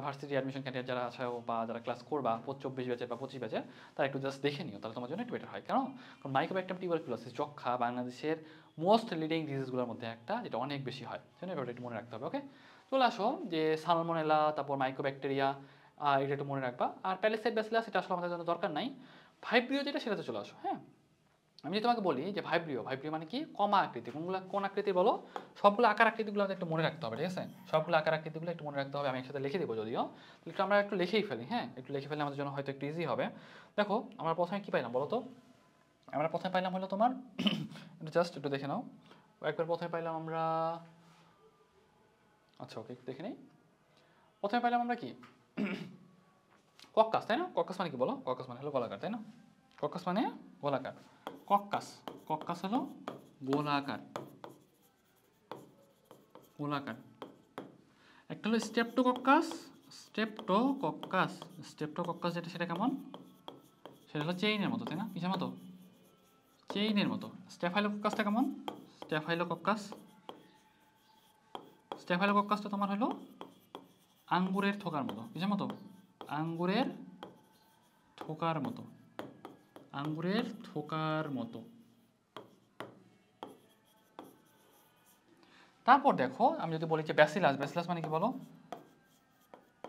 ভার্সিটি অ্যাডমিশন ক্যান্ডিডেট যারা আছো বা যারা ক্লাস করবা 24 ব্যাচের বা 25 ব্যাচের, তারা একটু জাস্ট দেখে নিও, তাহলে তোমার জন্য একটু বেটার হয়। কেন? কারণ মাইকোব্যাকটেরিয়াম টিউবারকুলোসিস, যক্ষা, বাংলাদেশের মোস্ট লিডিং ডিজিজগুলোর মধ্যে একটা, যেটা অনেক বেশি হয়, সেজন্য ব্যাপারটা একটু মনে রাখতে হবে। ওকে, চলে আসো যে সালমোনেলা, তারপর মাইকোব্যাকটেরিয়া, এটা একটু মনে রাখবা। আর প্যালিসেড ব্যাসিলাস, এটা আসলে আমাদের জন্য দরকার নাই। ভাইব্রিও যেটা, সেটাতে চলে আসো। হ্যাঁ, আমি যদি তোমাকে বলি যে ভাইব্রিও, ভাইব্রিও মানে কি? কমা আকৃতি। কোন আকৃতি বলো? সবগুলো আকার আকৃতিগুলো আমাদের একটু মনে রাখতে হবে, ঠিক আছে? সবগুলো আকার আকৃতিগুলো একটু মনে রাখতে হবে। আমি একসাথে লিখে দেবো যদিও, একটু আমরা একটু লিখেই ফেলি। হ্যাঁ, একটু লিখে ফেলে আমাদের জন্য হয়তো একটু ইজি হবে। দেখো আমরা প্রথমে কি পাইলাম বলো তো? আমরা প্রথমে পাইলাম হলো তোমার একটু জাস্ট একটু দেখে নাও। একবার প্রথমে পাইলাম আমরা, আচ্ছা ওকে দেখে নেই। প্রথমে পাইলাম আমরা কি? কক্কাস, তাই না? কক্কাস মানে কি বলো? কক্কাস মানে হলো গোলাকার, তাই না? কক্কাস মানে গোলাকার। কক্কাস, কক্কাস হলো গোলাকার, গোলাকার। একটা হলো স্ট্রেপ্টোকক্কাস, স্ট্রেপ্টোকক্কাস, স্ট্রেপ্টোকক্কাস যেটা, সেটা কেমন? সেটা হলো চেইনের মতো, তাই না? কিসের মতো? চেইনের মতো। স্ট্যাফাইলোকক্কাসটা কেমন? স্ট্যাফাইলোকক্কাস, স্ট্যাফাইলোকক্কাসটা তোমার হলো আঙ্গুরের থোকার মতো। কিসের মতো? আঙ্গুরের থোকার মতো, আঙ্গুরের থোকার মতো। তারপর দেখো আমি যদি বলি যে ব্যাসিলাস, ব্যাসিলাস মানে কি বলো?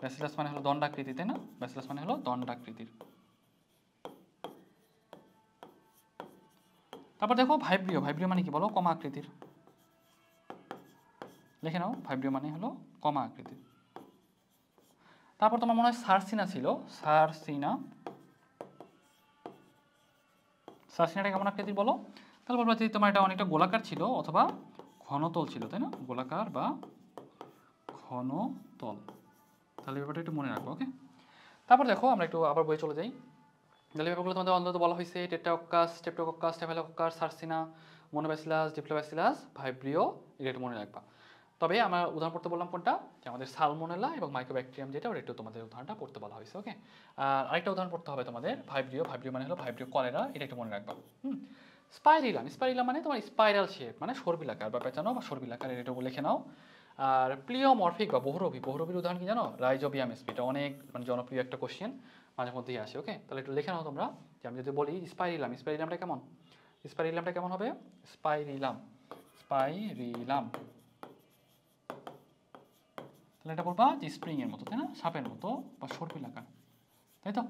ব্যাসিলাস মানে হলো দণ্ডাকৃতি, তাই না? ব্যাসিলাস মানে হলো দণ্ডাকৃতির। তারপর দেখো ভাইব্রিও, ভাইব্রিও মানে কি বলো? কমা আকৃতির। লিখে নাও, ভাইব্রিও মানে হলো কমা আকৃতির। তারপর তোমার মনে হয় সার্সিনা ছিল, সার্সিনা, সার্সিনাটা কেমন আকৃতির বলো? তাহলে বলবো যে তোমার এটা অনেকটা গোলাকার ছিল অথবা ঘনতল ছিল, তাই না? গোলাকার বা ঘনতল। তাহলে ব্যাপারটা একটু মনে রাখবো। ওকে, তারপর দেখো আমরা একটু আবার বই চলে যাই। তাহলে ব্যাপারগুলো তোমাদের অন্তত বলা হয়েছে টেট্রাকক্কাস, স্ট্রেপ্টোকক্কাস, স্ট্যাফাইলোকক্কাস, সার্সিনা, মনোব্যাসিলাস, ডিপ্লোব্যাসিলাস, ভাইব্রিও, এটা একটু মনে রাখবা। তবে আমরা উদাহরণ পড়তে বললাম কোনটা? যে আমাদের সালমোনেলা এবং মাইকোব্যাকটেরিয়াম যেটা, ওটা একটু তোমাদের উদাহরণটা পড়তে বলা হয়েছে। ওকে, আর আরেকটা উদাহরণ পড়তে হবে তোমাদের ভাইব্রিও, ভাইব্রিও মানে হলো ভাইব্রিও কলেরা, এটা একটু মনে রাখবা। স্পাইরিলাম, স্পাইরিলাম মানে তোমার স্পাইরাল শেপ, মানে সর্বিলাকার বা পেঁচানো বা সর্বিলাকার, এটা লিখে নাও। আর প্লিওমরফিক বা বহুরবি, বহুরবির উদাহরণ কি জানো? রাইজোবিয়াম স্পি, এটা অনেক মানে জনপ্রিয় একটা কোশ্চেন, মাঝে মধ্যেই আসে। ওকে, তাহলে একটু লিখে নাও তোমরা। যে আমি যদি বলি স্পাইরিলাম, স্পাইরিলামটা কেমন? স্পাইরিলামটা কেমন হবে? স্পাইরিলাম, স্পাইরিলাম, তাহলে এটা বলবা যে স্প্রিং এর মতো, তাই না? সাপের মতো বা সর্পিলাকার, তাই তো?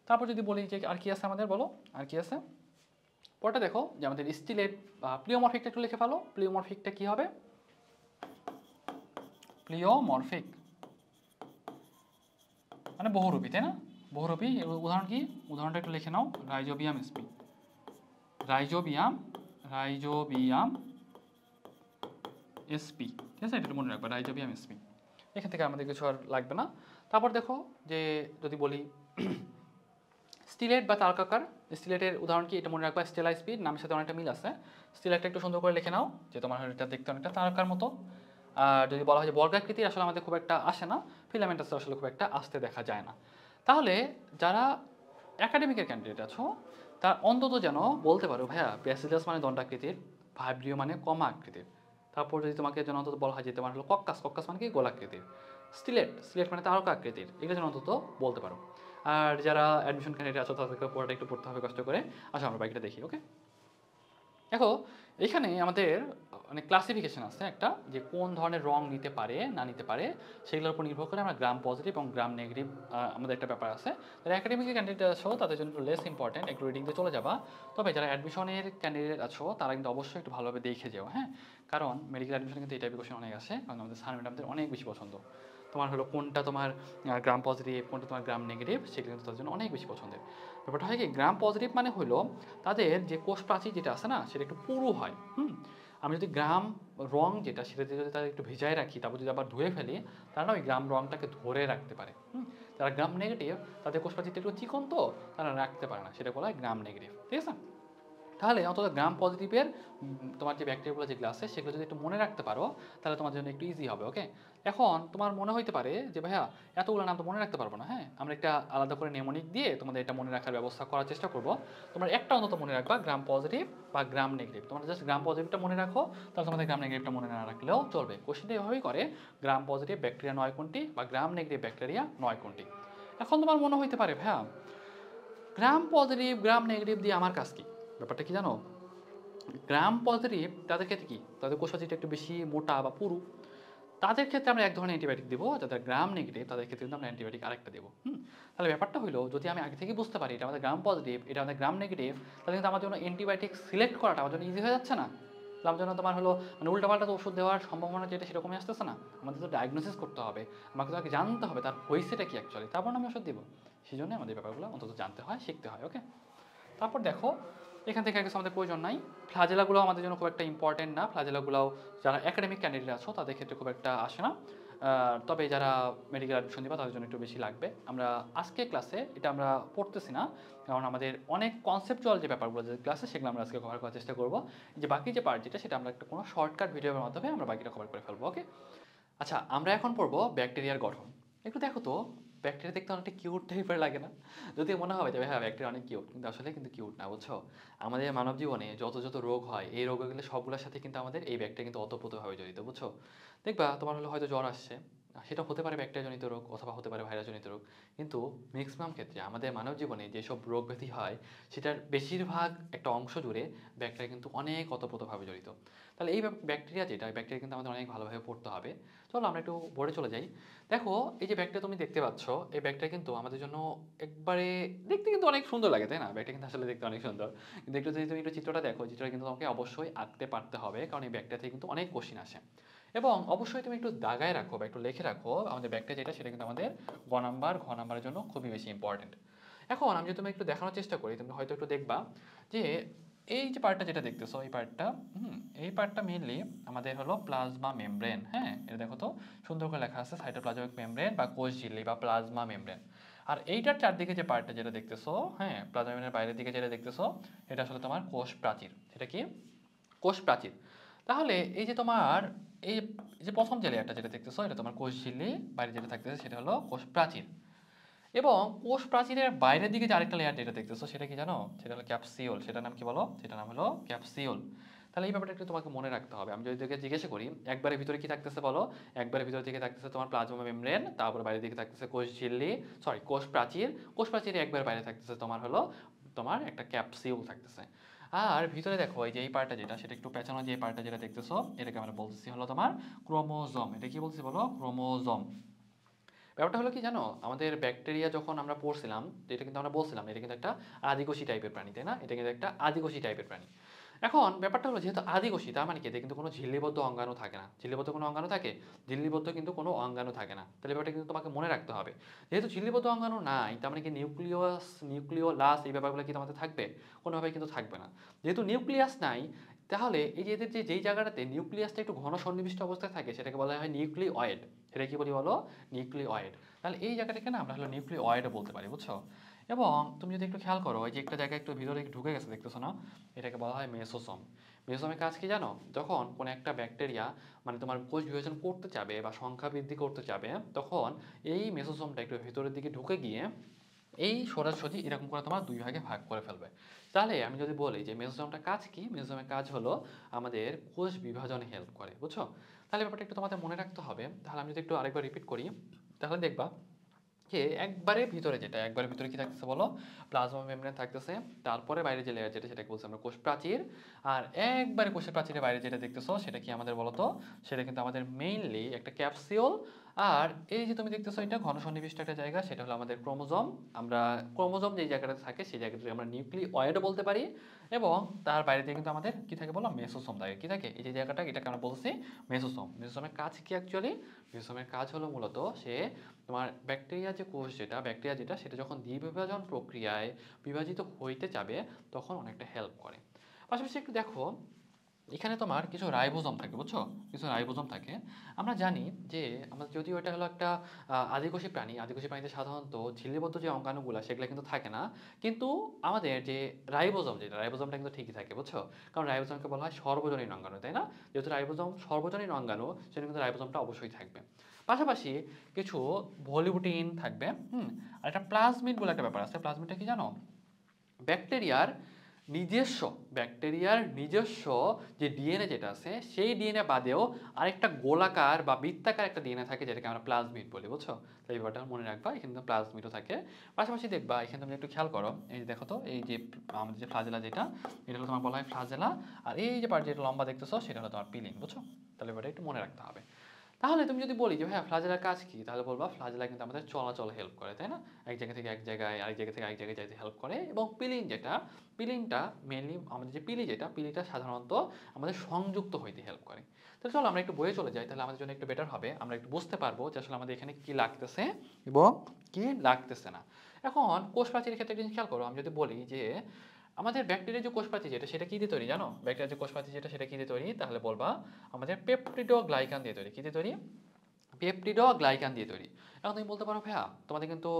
তারপর যদি বলি যে আর কি আছে আমাদের, বলো আর কি আছে? পরটা দেখো যে আমাদের স্টিলেট বা প্লিওমরফিকটা একটু লিখে ফেলো। প্লিওমরফিকটা কি হবে? প্লিওমরফিক মানে বহুরূপী, তাই না? বহুরূপী। এর উদাহরণ কি? উদাহরণটা একটু লিখে নাও, রাইজোবিয়াম sp, রাইজোবিয়াম sp, ঠিক আছে? এটা মনে রাখবে, রাইজোবিয়াম sp। এখান থেকে আমাদের কিছু আর লাগবে না। তারপর দেখো যে যদি বলি স্টিলেট বা তারকাকার, স্টিলেটের উদাহরণ কি? এটা মনে রাখবা, স্টেলা স্পিড, নামের সাথে অনেকটা মিল আছে। স্টিলেটটা একটু সুন্দর করে লিখে নাও যে তোমার এটা দেখতে অনেকটা তারকার মতো। আর যদি বলা হয় যে বর্গাকৃতি, আসলে আমাদের খুব একটা আসে না, ফিলামেন্টাস আসলে খুব একটা আসতে দেখা যায় না। তাহলে যারা একাডেমিকের ক্যান্ডিডেট আছো তার অন্তত যেন বলতে পারো ভাইয়া ব্যাসিলাস মানে দণ্ডাকৃতির, ভাইব্রিও মানে কমা আকৃতির। তারপর যদি তোমাকে যেন অন্তত বলা হয় যে তোমার হলো কক্কাস, কক্কাস মানে কি? গোলাকৃতির। স্টিলেট মানে তারকা আকৃতির, এগুলো যেন অন্তত বলতে পারো। আর যারা অ্যাডমিশন ক্যান্ডিডেট আছো তাদেরকে পড়াটা একটু পড়তে হবে কষ্ট করে। আসো আমরা বাকিটা দেখি। ওকে, দেখো এখানে আমাদের মানে ক্লাসিফিকেশন আছে একটা, যে কোন ধরনের রং নিতে পারে না নিতে পারে সেগুলোর উপর নির্ভর করে আমরা গ্রাম পজিটিভ এবং গ্রাম নেগেটিভ আমাদের একটা ব্যাপার আছে। যারা একাডেমিক ক্যান্ডিডেট আছো তাদের জন্য একটু লেস ইম্পর্টেন্ট, একটু রিডিং দিয়ে চলে যাবা। তবে যারা অ্যাডমিশনের ক্যান্ডিডেট আছো তারা কিন্তু অবশ্যই একটু ভালোভাবে দেখে যাও, হ্যাঁ? কারণ মেডিকেল অ্যাডমিশনে কিন্তু এই টাইপের কোশ্চেন অনেক আসে, কারণ আমাদের স্যার ম্যাডামদের অনেক বেশি পছন্দ। তোমার হলো কোনটা তোমার গ্রাম পজিটিভ, কোনটা তোমার গ্রাম নেগেটিভ, সেগুলো কিন্তু তাদের জন্য অনেক বেশি পছন্দের। ব্যাপারটা হয় কি, গ্রাম পজিটিভ মানে হলো তাদের যে কোষ প্রাচীর যেটা আছে না সেটা একটু পুরু হয়। আমি যদি গ্রাম রং যেটা সেটা যদি তাদের একটু ভিজায় রাখি, তারপর যদি আবার ধুয়ে ফেলি, তারা না ওই গ্রাম রংটাকে ধরে রাখতে পারে। যারা গ্রাম নেগেটিভ তাদের কোষ প্রাচীরটা একটু চিকন, তো তারা রাখতে পারে না, সেটা বলা হয় গ্রাম নেগেটিভ, ঠিক আছে? তাহলে অন্তত গ্রাম পজিটিভের তোমার যে ব্যাকটেরিয়াগুলো যেগুলো আছে সেগুলো যদি একটু মনে রাখতে পারো তাহলে তোমার জন্য একটু ইজি হবে। ওকে, এখন তোমার মনে হইতে পারে যে ভাইয়া এতগুলো নাম তো মনে রাখতে পারবো না। হ্যাঁ, আমরা একটা আলাদা করে নেমোনিক দিয়ে তোমাদের এটা মনে রাখার ব্যবস্থা করার চেষ্টা করব। তোমরা একটা অন্তত মনে রাখবা, গ্রাম পজিটিভ বা গ্রাম নেগেটিভ। তোমরা জাস্ট গ্রাম পজিটিভটা মনে রাখো, তাহলে তোমাদের গ্রাম নেগেটিভটা মনে না রাখলেও চলবে। কোশ্চেনটা এভাবেই করে, গ্রাম পজিটিভ ব্যাকটেরিয়া 9 কোনটি বা গ্রাম নেগেটিভ ব্যাকটেরিয়া 9 কোনটি। এখন তোমার মনে হইতে পারে ভাইয়া গ্রাম পজিটিভ গ্রাম নেগেটিভ দিয়ে আমার কাজ কি? ব্যাপারটা কি জানো? গ্রাম পজিটিভ তাদের ক্ষেত্রে কি, তাদের কোষপ্রাচীরটা একটু বেশি মোটা বা পুরু, তাদের ক্ষেত্রে আমরা এক ধরনের অ্যান্টিবায়োটিক দেবো। যাদের গ্রাম নেগেটিভ তাদের ক্ষেত্রে কিন্তু আমরা অ্যান্টিবায়োটিক আরেকটা দেবো। তাহলে ব্যাপারটা হলো, যদি আমি আগে থেকে বুঝতে পারি এটা আমাদের গ্রাম পজিটিভ, এটা আমাদের গ্রাম নেগেটিভ, তাহলে কিন্তু আমার জন্য অ্যান্টিবায়োটিক সিলেক্ট করাটা আমার জন্য ইজি হয়ে যাচ্ছে না? আমার জন্য তোমার হলো মানে উল্টাপাল্টা তো ওষুধ দেওয়ার সম্ভাবনা যেটা সেরকমই আসতেছে না। আমাদের তো ডায়াগনোসিস করতে হবে, আমাকে তো আগে জানতে হবে তার হয়েছেটা কি অ্যাকচুয়ালি, তারপর আমি ওষুধ দেবো। সেই জন্য আমাদের ব্যাপারগুলো অন্তত জানতে হয়, শিখতে হয়। ওকে, তারপর দেখো এখান থেকে কিছু আমাদের প্রয়োজন নাই। ফ্লাজেলাগুলো আমাদের জন্য খুব একটা ইম্পর্টেন্ট না। ফ্লাজেলাগুলোও যারা একাডেমিক ক্যান্ডিডেট আছো তাদের ক্ষেত্রে খুব একটা আসে না। তবে যারা মেডিকেল অ্যাডমিশন দিবা তাদের জন্য একটু বেশি লাগবে। আমরা আজকে ক্লাসে এটা আমরা পড়তেছি না, কারণ আমাদের অনেক কনসেপচুয়াল যে ব্যাপারগুলো যে ক্লাসে সেগুলো আমরা আজকে কভার করার চেষ্টা করবো। যে বাকি যে পার্ট যেটা সেটা আমরা একটা কোনো শর্টকাট ভিডিওর মাধ্যমে আমরা বাকিটা কভার করে ফেলবো। ওকে, আচ্ছা আমরা এখন পড়বো ব্যাকটেরিয়ার গঠন। একটু দেখো তো, ব্যাকটেরিয়া দেখতে অনেকটা কিউট টাইপের লাগে না? যদি মনে হবে যে হ্যাঁ ব্যাকটেরিয়া অনেক কিউট, কিন্তু আসলে কিন্তু কিউট না, বুঝছো? আমাদের মানব জীবনে যত যত রোগ হয় এই রোগগুলো সবগুলোর সাথে কিন্তু আমাদের এই ব্যাকটেরিয়া কিন্তু ওতপ্রোতভাবে জড়িত, বুঝছো? দেখবা তোমার হলো হয়তো জ্বর আসছে, সেটা হতে পারে ব্যাকটেরিয়াজনিত রোগ অথবা হতে পারে ভাইরাসজনিত রোগ, কিন্তু ম্যাক্সিমাম ক্ষেত্রে আমাদের মানব জীবনে যেসব রোগ ব্যাধি হয় সেটার বেশিরভাগ একটা অংশ জুড়ে ব্যাকটেরিয়া কিন্তু অনেক ওতপ্রোতভাবে জড়িত। তাহলে এই ব্যাকটেরিয়া যেটা, ব্যাকটেরিয়া কিন্তু আমাদের অনেক ভালোভাবে পড়তে হবে। চলো আমরা একটু বোর্ডে চলে যাই। দেখো এই যে ব্যাগটা তুমি দেখতে পাচ্ছ, এই ব্যাগটা কিন্তু আমাদের জন্য একবারে দেখতে কিন্তু অনেক সুন্দর লাগে, তাই না? ব্যাগটা কিন্তু আসলে দেখতে অনেক সুন্দর, কিন্তু একটু যদি তুমি একটু চিত্রটা দেখো, চিত্রটা কিন্তু তোমাকে অবশ্যই আঁকতে পারতে হবে, কারণ এই ব্যাগটা থেকে কিন্তু অনেক কোশ্চিন আসে। এবং অবশ্যই তুমি একটু দাগায় রাখো বা একটু লিখে রাখো আমাদের ব্যাগটা যেটা সেটা কিন্তু আমাদের ঘ নাম্বারের জন্য খুবই বেশি ইম্পর্টেন্ট। এখন আমি যদি তুমি একটু দেখানোর চেষ্টা করি, তুমি হয়তো একটু দেখবা যে এই যে পার্টটা যেটা দেখতেছো এই পার্টটা, এই পার্টটা মেইনলি আমাদের হলো প্লাজমা মেমব্রেন। হ্যাঁ, এটা দেখো তো সুন্দর করে লেখা আছে সাইটোপ্লাজমিক মেমব্রেন বা কোষ ঝিল্লি বা প্লাজমা মেমব্রেন। আর এইটার চারদিকে যে পার্টটা যেটা দেখতেছো, হ্যাঁ প্লাজমা মেমব্রেনের বাইরের দিকে যেটা দেখতেছো, এটা আসলে তোমার কোষ প্রাচীর। এটা কি? কোষ প্রাচীর। তাহলে এই যে তোমার এই যে প্রথম যে লেয়ারটা যেটা দেখতেছো এটা তোমার কোষ ঝিল্লি, বাইরে যেটা থাকতেছে সেটা হলো কোষ প্রাচীর। এবং কোষ প্রাচীরের বাইরের দিকে যে আরেকটা লেয়ার যেটা দেখতেছো সেটা কি জানো? সেটা হলো ক্যাপসিউল। সেটার নাম কি বলো? সেটার নাম হলো ক্যাপসিউল। তাহলে এই ব্যাপারটা একটু তোমাকে মনে রাখতে হবে। আমি যদি তোকে জিজ্ঞাসা করি একবারের ভিতরে কি থাকতেছে বলো? একবারের ভিতরে দিকে থাকতেছে তোমার প্লাজমা মেমব্রেন, তারপর বাইরের দিকে থাকতেছে কোষ ঝিল্লি, সরি কোষ প্রাচীর। কোষ প্রাচীরের একবার বাইরে থাকতেছে তোমার হলো তোমার একটা ক্যাপসিউল থাকতেছে। আর ভিতরে দেখো এই যে এই পার্টটা যেটা, সেটা একটু পেঁচানো, যে এই পার্টটা যেটা দেখতেছো এটাকে আমরা বলতেছি হলো তোমার ক্রোমোজোম। এটা কি বলছি বলো? ক্রোমোজোম। ব্যাপারটা হলো কি জানো, আমাদের ব্যাকটেরিয়া যখন আমরা পড়ছিলাম, এটা কিন্তু আমরা বলছিলাম এটা কিন্তু একটা আদিকোষী টাইপের প্রাণী, তাই না? এটা কিন্তু একটা আদিকোষী টাইপের প্রাণী। এখন ব্যাপারটা হলো যেহেতু আদিকোষী, তার মানে কি এতে কিন্তু কোনো ঝিল্লিবদ্ধ অঙ্গাণু থাকে না। ঝিল্লিবদ্ধ কোনো অঙ্গাণু থাকে? ঝিল্লিবদ্ধ কিন্তু কোনো অঙ্গাণু থাকে না। তাহলে ব্যাপারটা কিন্তু তোমাকে মনে রাখতে হবে। যেহেতু ঝিল্লিবদ্ধ অঙ্গাণু নাই, তার মানে কি নিউক্লিওলাস এই ব্যাপারগুলো কি তোমাদের থাকবে? কোনোভাবেই কিন্তু থাকবে না। যেহেতু নিউক্লিয়াস নাই, তাহলে এই যে এদের যেই জায়গাটাতে নিউক্লিয়াসটা একটু ঘন সন্নিবিষ্ট অবস্থায় থাকে সেটাকে বলা হয় নিউক্লিওয়েড। সেটা কি বলি বলো? নিউক্লিওয়েড। তাহলে এই জায়গাটাকে না আমরা হলো নিউক্লিওয়েডও বলতে পারি, বুঝছো? এবং তুমি যদি একটু খেয়াল করো, এই যে একটা জায়গায় একটু ভিতরে ঢুকে গেছে দেখতেছো না, এটাকে বলা হয় মেসোসোম। মেসোসোমের কাজ কি জানো? যখন কোনো একটা ব্যাকটেরিয়া মানে তোমার কোষ বিভাজন করতে চাবে বা সংখ্যা বৃদ্ধি করতে চাবে, তখন এই মেসোসোমটা একটু ভেতরের দিকে ঢুকে গিয়ে এই সোজাসুজি এরকম করে তোমার দুই ভাগে ভাগ করে ফেলবে। তাহলে আমি যদি বলি যে মেসোসোমটার কাজ কি, মেসোসোমের কাজ হলো আমাদের কোষ বিভাজনে হেল্প করে, বুঝছো? তাহলে ব্যাপারটা একটু তোমাদের মনে রাখতে হবে। তাহলে আমি যদি একটু আরেকবার রিপিট করি, তাহলে দেখবা যে একবারে ভিতরে কি থাকতেছে বলো? প্লাজমা মেমব্রেন থাকতেছে। তারপরে বাইরে যে লেয়ার যেটা, সেটাকে বলছি আমরা কোষ প্রাচীর। আর একবারে কোষের প্রাচীরের বাইরে যেটা দেখতেছো সেটা কি আমাদের বলো তো? সেটা কিন্তু আমাদের মেইনলি একটা ক্যাপসিউল। আর এই যে তুমি দেখতেছো এটা ঘন সন্নিবিষ্ট একটা জায়গা, সেটা হলো আমাদের ক্রোমোজোম। আমরা ক্রোমোজোম যেই জায়গাটাতে থাকে সেই জায়গাটাকে আমরা নিউক্লিওয়েডও বলতে পারি। এবং তার বাইরে দিয়ে কিন্তু আমাদের কি থাকে বলো? মেসোসোম থাকে। কি থাকে? এই যে জায়গাটা, এটাকে আমরা বলছি মেসোসোম। মেসোসোমের কাজ কি অ্যাকচুয়ালি? মেসোসোমের কাজ হলো মূলত সে তোমার ব্যাকটেরিয়া যে কোষ যেটা, ব্যাকটেরিয়া যেটা, সেটা যখন দ্বিবিভাজন প্রক্রিয়ায় বিভাজিত হইতে যাবে তখন অনেকটা হেল্প করে। পাশাপাশি একটু দেখো, এখানে তোমার কিছু রাইবোজোম থাকে, বুঝছো? কিছু রাইবোজোম থাকে। আমরা জানি যে আমাদের যদিও এটা হলো একটা আদিকোষী প্রাণী, আদিকোষী প্রাণীতে সাধারণত ঝিল্লিবদ্ধ যে অঙ্গাণুগুলো সেগুলো কিন্তু থাকে না। কিন্তু আমাদের যে রাইবোজোম, যেটা রাইবোজোমটা কিন্তু ঠিকই থাকে, বুঝছো? কারণ রাইবোজোমকে বলা হয় সর্বজনীন অঙ্গাণু, তাই না? যেহেতু রাইবোজোম সর্বজনীন অঙ্গাণু, সেটা কিন্তু রাইবোজোমটা অবশ্যই থাকবে। পাশাপাশি কিছু ভলিবুটিন থাকবে। আর একটা প্লাজমিড বলে একটা ব্যাপার আছে। প্লাজমিডটা কি জানো? ব্যাকটেরিয়ার নিজস্ব ব্যাকটেরিয়ার নিজস্ব যে ডিএনএ যেটা আছে, সেই ডিএনএ বাদেও আরেকটা গোলাকার বা বৃত্তাকার একটা ডিএনএ থাকে, যেটাকে আমরা প্লাজমিড বলি, বুঝছো? তো এই ব্যাপারটা মনে রাখবা, এখানে কিন্তু প্লাজমিডও থাকে। পাশাপাশি দেখবা এখানে তুমি একটু খেয়াল করো, এই যে দেখো তো, এই যে আমাদের যে ফ্লাজেলা যেটা, এটা হলো তোমার বলা হয় ফ্লাজেলা। আর এই যে পার্ট যেটা লম্বা দেখতেছো সেটা হলো তোমার পিলিন, বুঝছো? তাহলে ব্যাপারটা একটু মনে রাখতে হবে। তাহলে তুমি যদি বলি যে ভাইয়া ফ্লাজেলার কাজ কি, তাহলে বলবা ফ্লাজেলা কিন্তু আমাদের চলাচল হেল্প করে, তাই না? এক জায়গা থেকে এক জায়গায়, আরেক জায়গা থেকে আরেক জায়গায় যাইতে হেল্প করে। এবং পিলিন যেটা, পিলিনটা মেনলি আমাদের যে পিলিটা সাধারণত আমাদের সংযুক্ত হইতে হেল্প করে। তাহলে চলো আমরা একটু বইয়ে চলে যাই, তাহলে আমাদের জন্য একটু বেটার হবে। আমরা একটু বুঝতে পারবো যে আসলে আমাদের এখানে কি লাগতেছে এবং কি লাগতেছে না। এখন কোষ প্রাচীরের ক্ষেত্রে একটা জিনিস খেয়াল করো, আমি যদি বলি যে আমাদের ব্যাকটেরিয়ার যে কোষপ্রাচীর যেটা, সেটা কি দিয়ে তৈরি জানো? ব্যাকটেরিয়ার যে কোষপ্রাচীর যেটা, সেটা কি দিয়ে তৈরি? তাহলে বলবা আমাদের পেপটিডোগ্লাইকান দিয়ে তৈরি। কি দিয়ে তৈরি? পেপটিডোগ্লাইকান দিয়ে তৈরি। এখন তুমি বলতে পারো ভাইয়া তোমাদের কিন্তু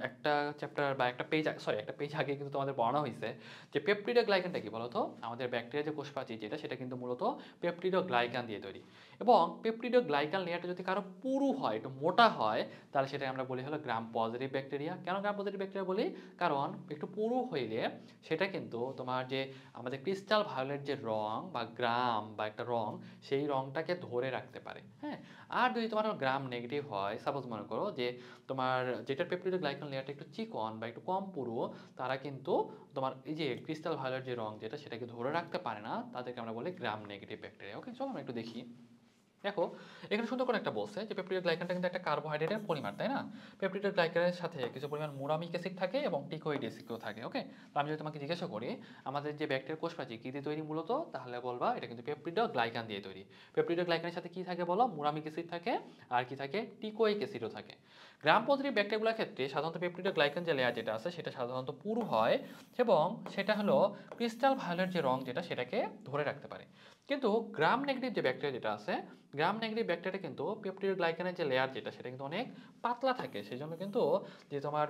একটা চ্যাপ্টার বা একটা পেজ আগে কিন্তু তোমাদের পড়ানো হয়েছে যে পেপটিডোগ্লাইকানটা কি বলো তো? আমাদের ব্যাকটেরিয়া যে কোষপ্রাচীর যেটা, সেটা কিন্তু মূলত পেপটিডোগ্লাইকান দিয়ে তৈরি। এবং পেপটিডোগ্লাইকান লেয়ারটা যদি কারো পুরু হয়, একটু মোটা হয়, তাহলে সেটা আমরা বলি হলো গ্রাম পজিটিভ ব্যাকটেরিয়া। কেন গ্রাম পজিটিভ ব্যাকটেরিয়া বলি? কারণ একটু পুরু হইলে সেটা কিন্তু তোমার যে আমাদের ক্রিস্টাল ভায়োলেট যে রং বা গ্রাম বা একটা রং, সেই রংটাকে ধরে রাখতে পারে, হ্যাঁ? আর যদি তোমার গ্রাম নেগেটিভ হয়, সাপোজ মনে করো যে তোমার যেটার পেপটিডোগ্লাইকান লেয়ারটা একটু চিকন বা একটু কম পুরু, তারা কিন্তু তোমার এই যে ক্রিস্টাল ভায়োলেট যে রং যেটা, সেটাকে ধরে রাখতে পারে না, তাদেরকে আমরা বলি গ্রাম নেগেটিভ ব্যাকটেরিয়া। ওকে, চলো আমরা একটু দেখি। দেখো, এখানে সুন্দর করে একটা বলছে যে পেপটিডোগ্লাইকানটা কিন্তু একটা কার্বোহাইড্রেটের পলিমার, তাই না? পেপটিডোগ্লাইকানের সাথে কিছু পরিমাণ মুরামিক অ্যাসিড থাকে এবং টিকোইড অ্যাসিডও থাকে। ওকে, তো আমি যদি তোমাকে জিজ্ঞাসা করি আমাদের যে ব্যাকটেরিয়ার কোষপ্রাচীর কি দিয়ে তৈরি মূলত, তাহলে বলবা এটা কিন্তু পেপটিডোগ্লাইকান দিয়ে তৈরি। পেপটিডোগ্লাইকানের সাথে কি থাকে বলো? মুরামিক অ্যাসিড থাকে। আর কি থাকে? টিকোইক অ্যাসিডও থাকে। গ্রাম পজিটিভ ব্যাকটেরিয়াগুলোর ক্ষেত্রে সাধারণত পেপটিডোগ্লাইকান যে লেয়ার যেটা আছে, সেটা সাধারণত পুরু হয় এবং সেটা হলো ক্রিস্টাল ভায়োলেট যে রং যেটা, সেটাকে ধরে রাখতে পারে। কিন্তু গ্রাম নেগেটিভ যে ব্যাকটেরিয়া যেটা আছে, গ্রাম নেগেটিভ ব্যাকটেরিয়া কিন্তু পেপটিডোগ্লাইকানের যে লেয়ার যেটা, সেটা কিন্তু অনেক পাতলা থাকে। সেই জন্য কিন্তু যে তোমার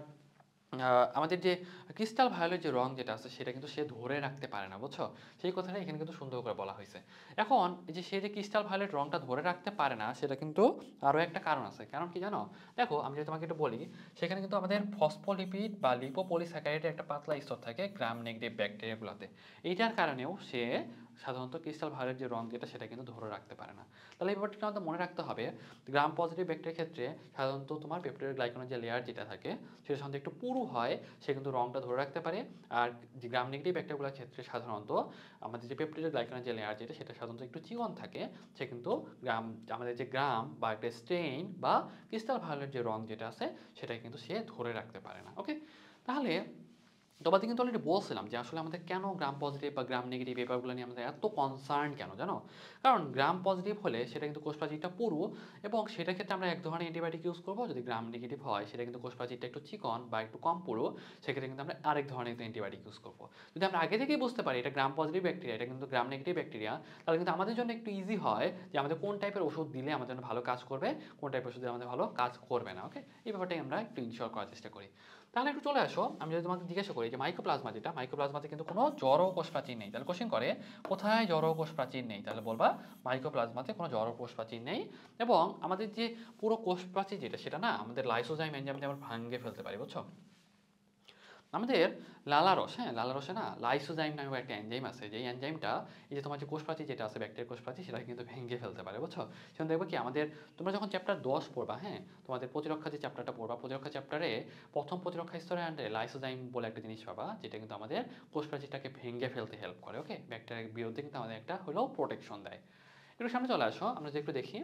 আমাদের যে ক্রিস্টাল ভায়োলেট যে রং যেটা আছে, সেটা কিন্তু সে ধরে রাখতে পারে না, বুঝছো? সেই কথাটা এখানে কিন্তু সুন্দর করে বলা হয়েছে। এখন এই যে সে যে ক্রিস্টাল ভায়োলেট রংটা ধরে রাখতে পারে না, সেটা কিন্তু আরও একটা কারণ আছে। কারণ কি জানো? দেখো, আমি যদি তোমাকে একটু বলি, সেখানে কিন্তু আমাদের ফসফোলিপিড বা লিপোপলিস্যাকারাইডের একটা পাতলা স্তর থাকে গ্রাম নেগেটিভ ব্যাকটেরিয়াগুলোতে। এইটার কারণেও সে সাধারণত ক্রিস্টাল ভায়োলেট যে রং যেটা সেটা কিন্তু ধরে রাখতে পারে না। তাহলে এই ব্যাপারটা আমাদের মনে রাখতে হবে, গ্রাম পজিটিভ ব্যাকটেরিয়ার ক্ষেত্রে সাধারণত তোমার পেপটাইড গ্লাইকনের যে লেয়ার যেটা থাকে সেটা সাধারণত একটু পুরু হয়, সে কিন্তু রংটা ধরে রাখতে পারে। আর যে গ্রাম নেগেটিভ ব্যাকটেরিয়াগুলোর ক্ষেত্রে সাধারণত আমাদের যে পেপটাইড গ্লাইকনের যে লেয়ার যেটা সেটা সাধারণত একটু চিকন থাকে, সে কিন্তু আমাদের যে গ্রাম বা একটা স্টেইন বা ক্রিস্টাল ভায়োলেট যে রং যেটা আছে সেটা কিন্তু সে ধরে রাখতে পারে না। ওকে, তাহলে তোমাদের কিন্তু অলরেডি বলছিলাম যে আসলে আমাদের কেন গ্রাম পজিটিভ বা গ্রাম নেগেটিভ ব্যাপারগুলো নিয়ে আমাদের এত কনসার্ন কেন জানো? কারণ গ্রাম পজিটিভ হলে সেটা কিন্তু কোষপ্রাচীরটা পুরু, এবং সেটার ক্ষেত্রে আমরা এক ধরনের অ্যান্টিবায়োটিক ইউজ করবো। যদি গ্রাম নেগেটিভ হয় সেটা কিন্তু কোষপ্রাচীরটা একটু চিকন বা একটু কম পুরু, সেক্ষেত্রে কিন্তু আমরা আরেক ধরনের অ্যান্টিবায়োটিক ইউজ করবো। যদি আমরা আগে থেকেই বুঝতে পারি এটা গ্রাম পজিটিভ ব্যাকটেরিয়া, এটা কিন্তু গ্রাম নেগেটিভ ব্যাকটেরিয়া, তাহলে কিন্তু আমাদের জন্য একটু ইজি হয় যে আমাদের কোন টাইপের ওষুধ দিলে আমাদের জন্য ভালো কাজ করবে, কোন টাইপের ওষুধ দিলে আমাদের ভালো কাজ করবে না। ওকে, এই ব্যাপারটাই আমরা একটু ইনশিওর করার চেষ্টা করি। তাহলে একটু চলে আসো, আমি যদি তোমাকে জিজ্ঞাসা করি যে মাইকোপ্লাজমা যেটা, মাইকোপ্লাজমাতে কিন্তু কোনো জড় কোষ প্রাচীর নেই। তাহলে কোশ্চেন করে কোথায় জড় কোষ প্রাচীর নেই, তাহলে বলবা মাইকোপ্লাজমাতে কোনো জড় কোষ প্রাচীর নেই। এবং আমাদের যে পুরো কোষ প্রাচীর যেটা সেটা না আমাদের লাইসোজাইম এনজাইম দিয়ে আমরা ভাঙে ফেলতে পারি, বুঝছো? আমাদের লালারস, হ্যাঁ লালারসে না লাইসোজাইম নামে একটা এনজাইম আছে, যে এনজাইমটা এই যে তোমার যে কোষপ্রাচীর যেটা আছে ব্যাকটেরিয়ার কোষপ্রাচীর সেটা কিন্তু ভেঙে ফেলতে পারে, বুঝছো? সেখানে দেখবে কি আমাদের, তোমরা যখন চ্যাপ্টার 10 পড়বা, হ্যাঁ তোমাদের প্রতিরক্ষা যে চ্যাপ্টারটা পড়বা, প্রতিরক্ষা চ্যাপ্টারে প্রথম প্রতিরক্ষা স্তরের আন্ডারে লাইসোজাইম বলে একটা জিনিস পাবা, যেটা কিন্তু আমাদের কোষপ্রাচীরটাকে ভেঙে ফেলতে হেল্প করে। ওকে, ব্যাকটেরিয়ার বিরুদ্ধে কিন্তু আমাদের একটা হলেও প্রোটেকশন দেয়। একটু সামনে চলে আসো, আমরা যদি একটু দেখি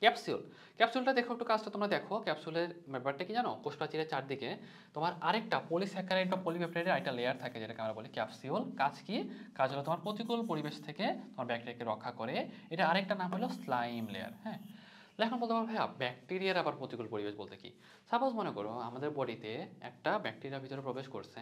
ক্যাপসুল। ক্যাপসুলটা দেখো, একটু কাজটা তোমরা দেখো। ক্যাপসুলের ব্যাপারটা কি জানো? কোষপ্রাচীরের চারদিকে তোমার আরেকটা পলিস্যাকারাইড বা পলিপেপটাইডের একটা লেয়ার থাকে, যেটাকে আমরা বলি ক্যাপসিউল। কাজ কি? কাজ হলো তোমার প্রতিকূল পরিবেশ থেকে তোমার ব্যাকটেরিয়াকে রক্ষা করে। এটা আরেকটা নাম হলো স্লাইম লেয়ার। হ্যাঁ, এখন বলতে পারো ভাইয়া ব্যাকটেরিয়ার আবার প্রতিকূল পরিবেশ বলতে কি? সাপোজ মনে করো আমাদের বডিতে একটা ব্যাকটেরিয়া ভিতরে প্রবেশ করছে,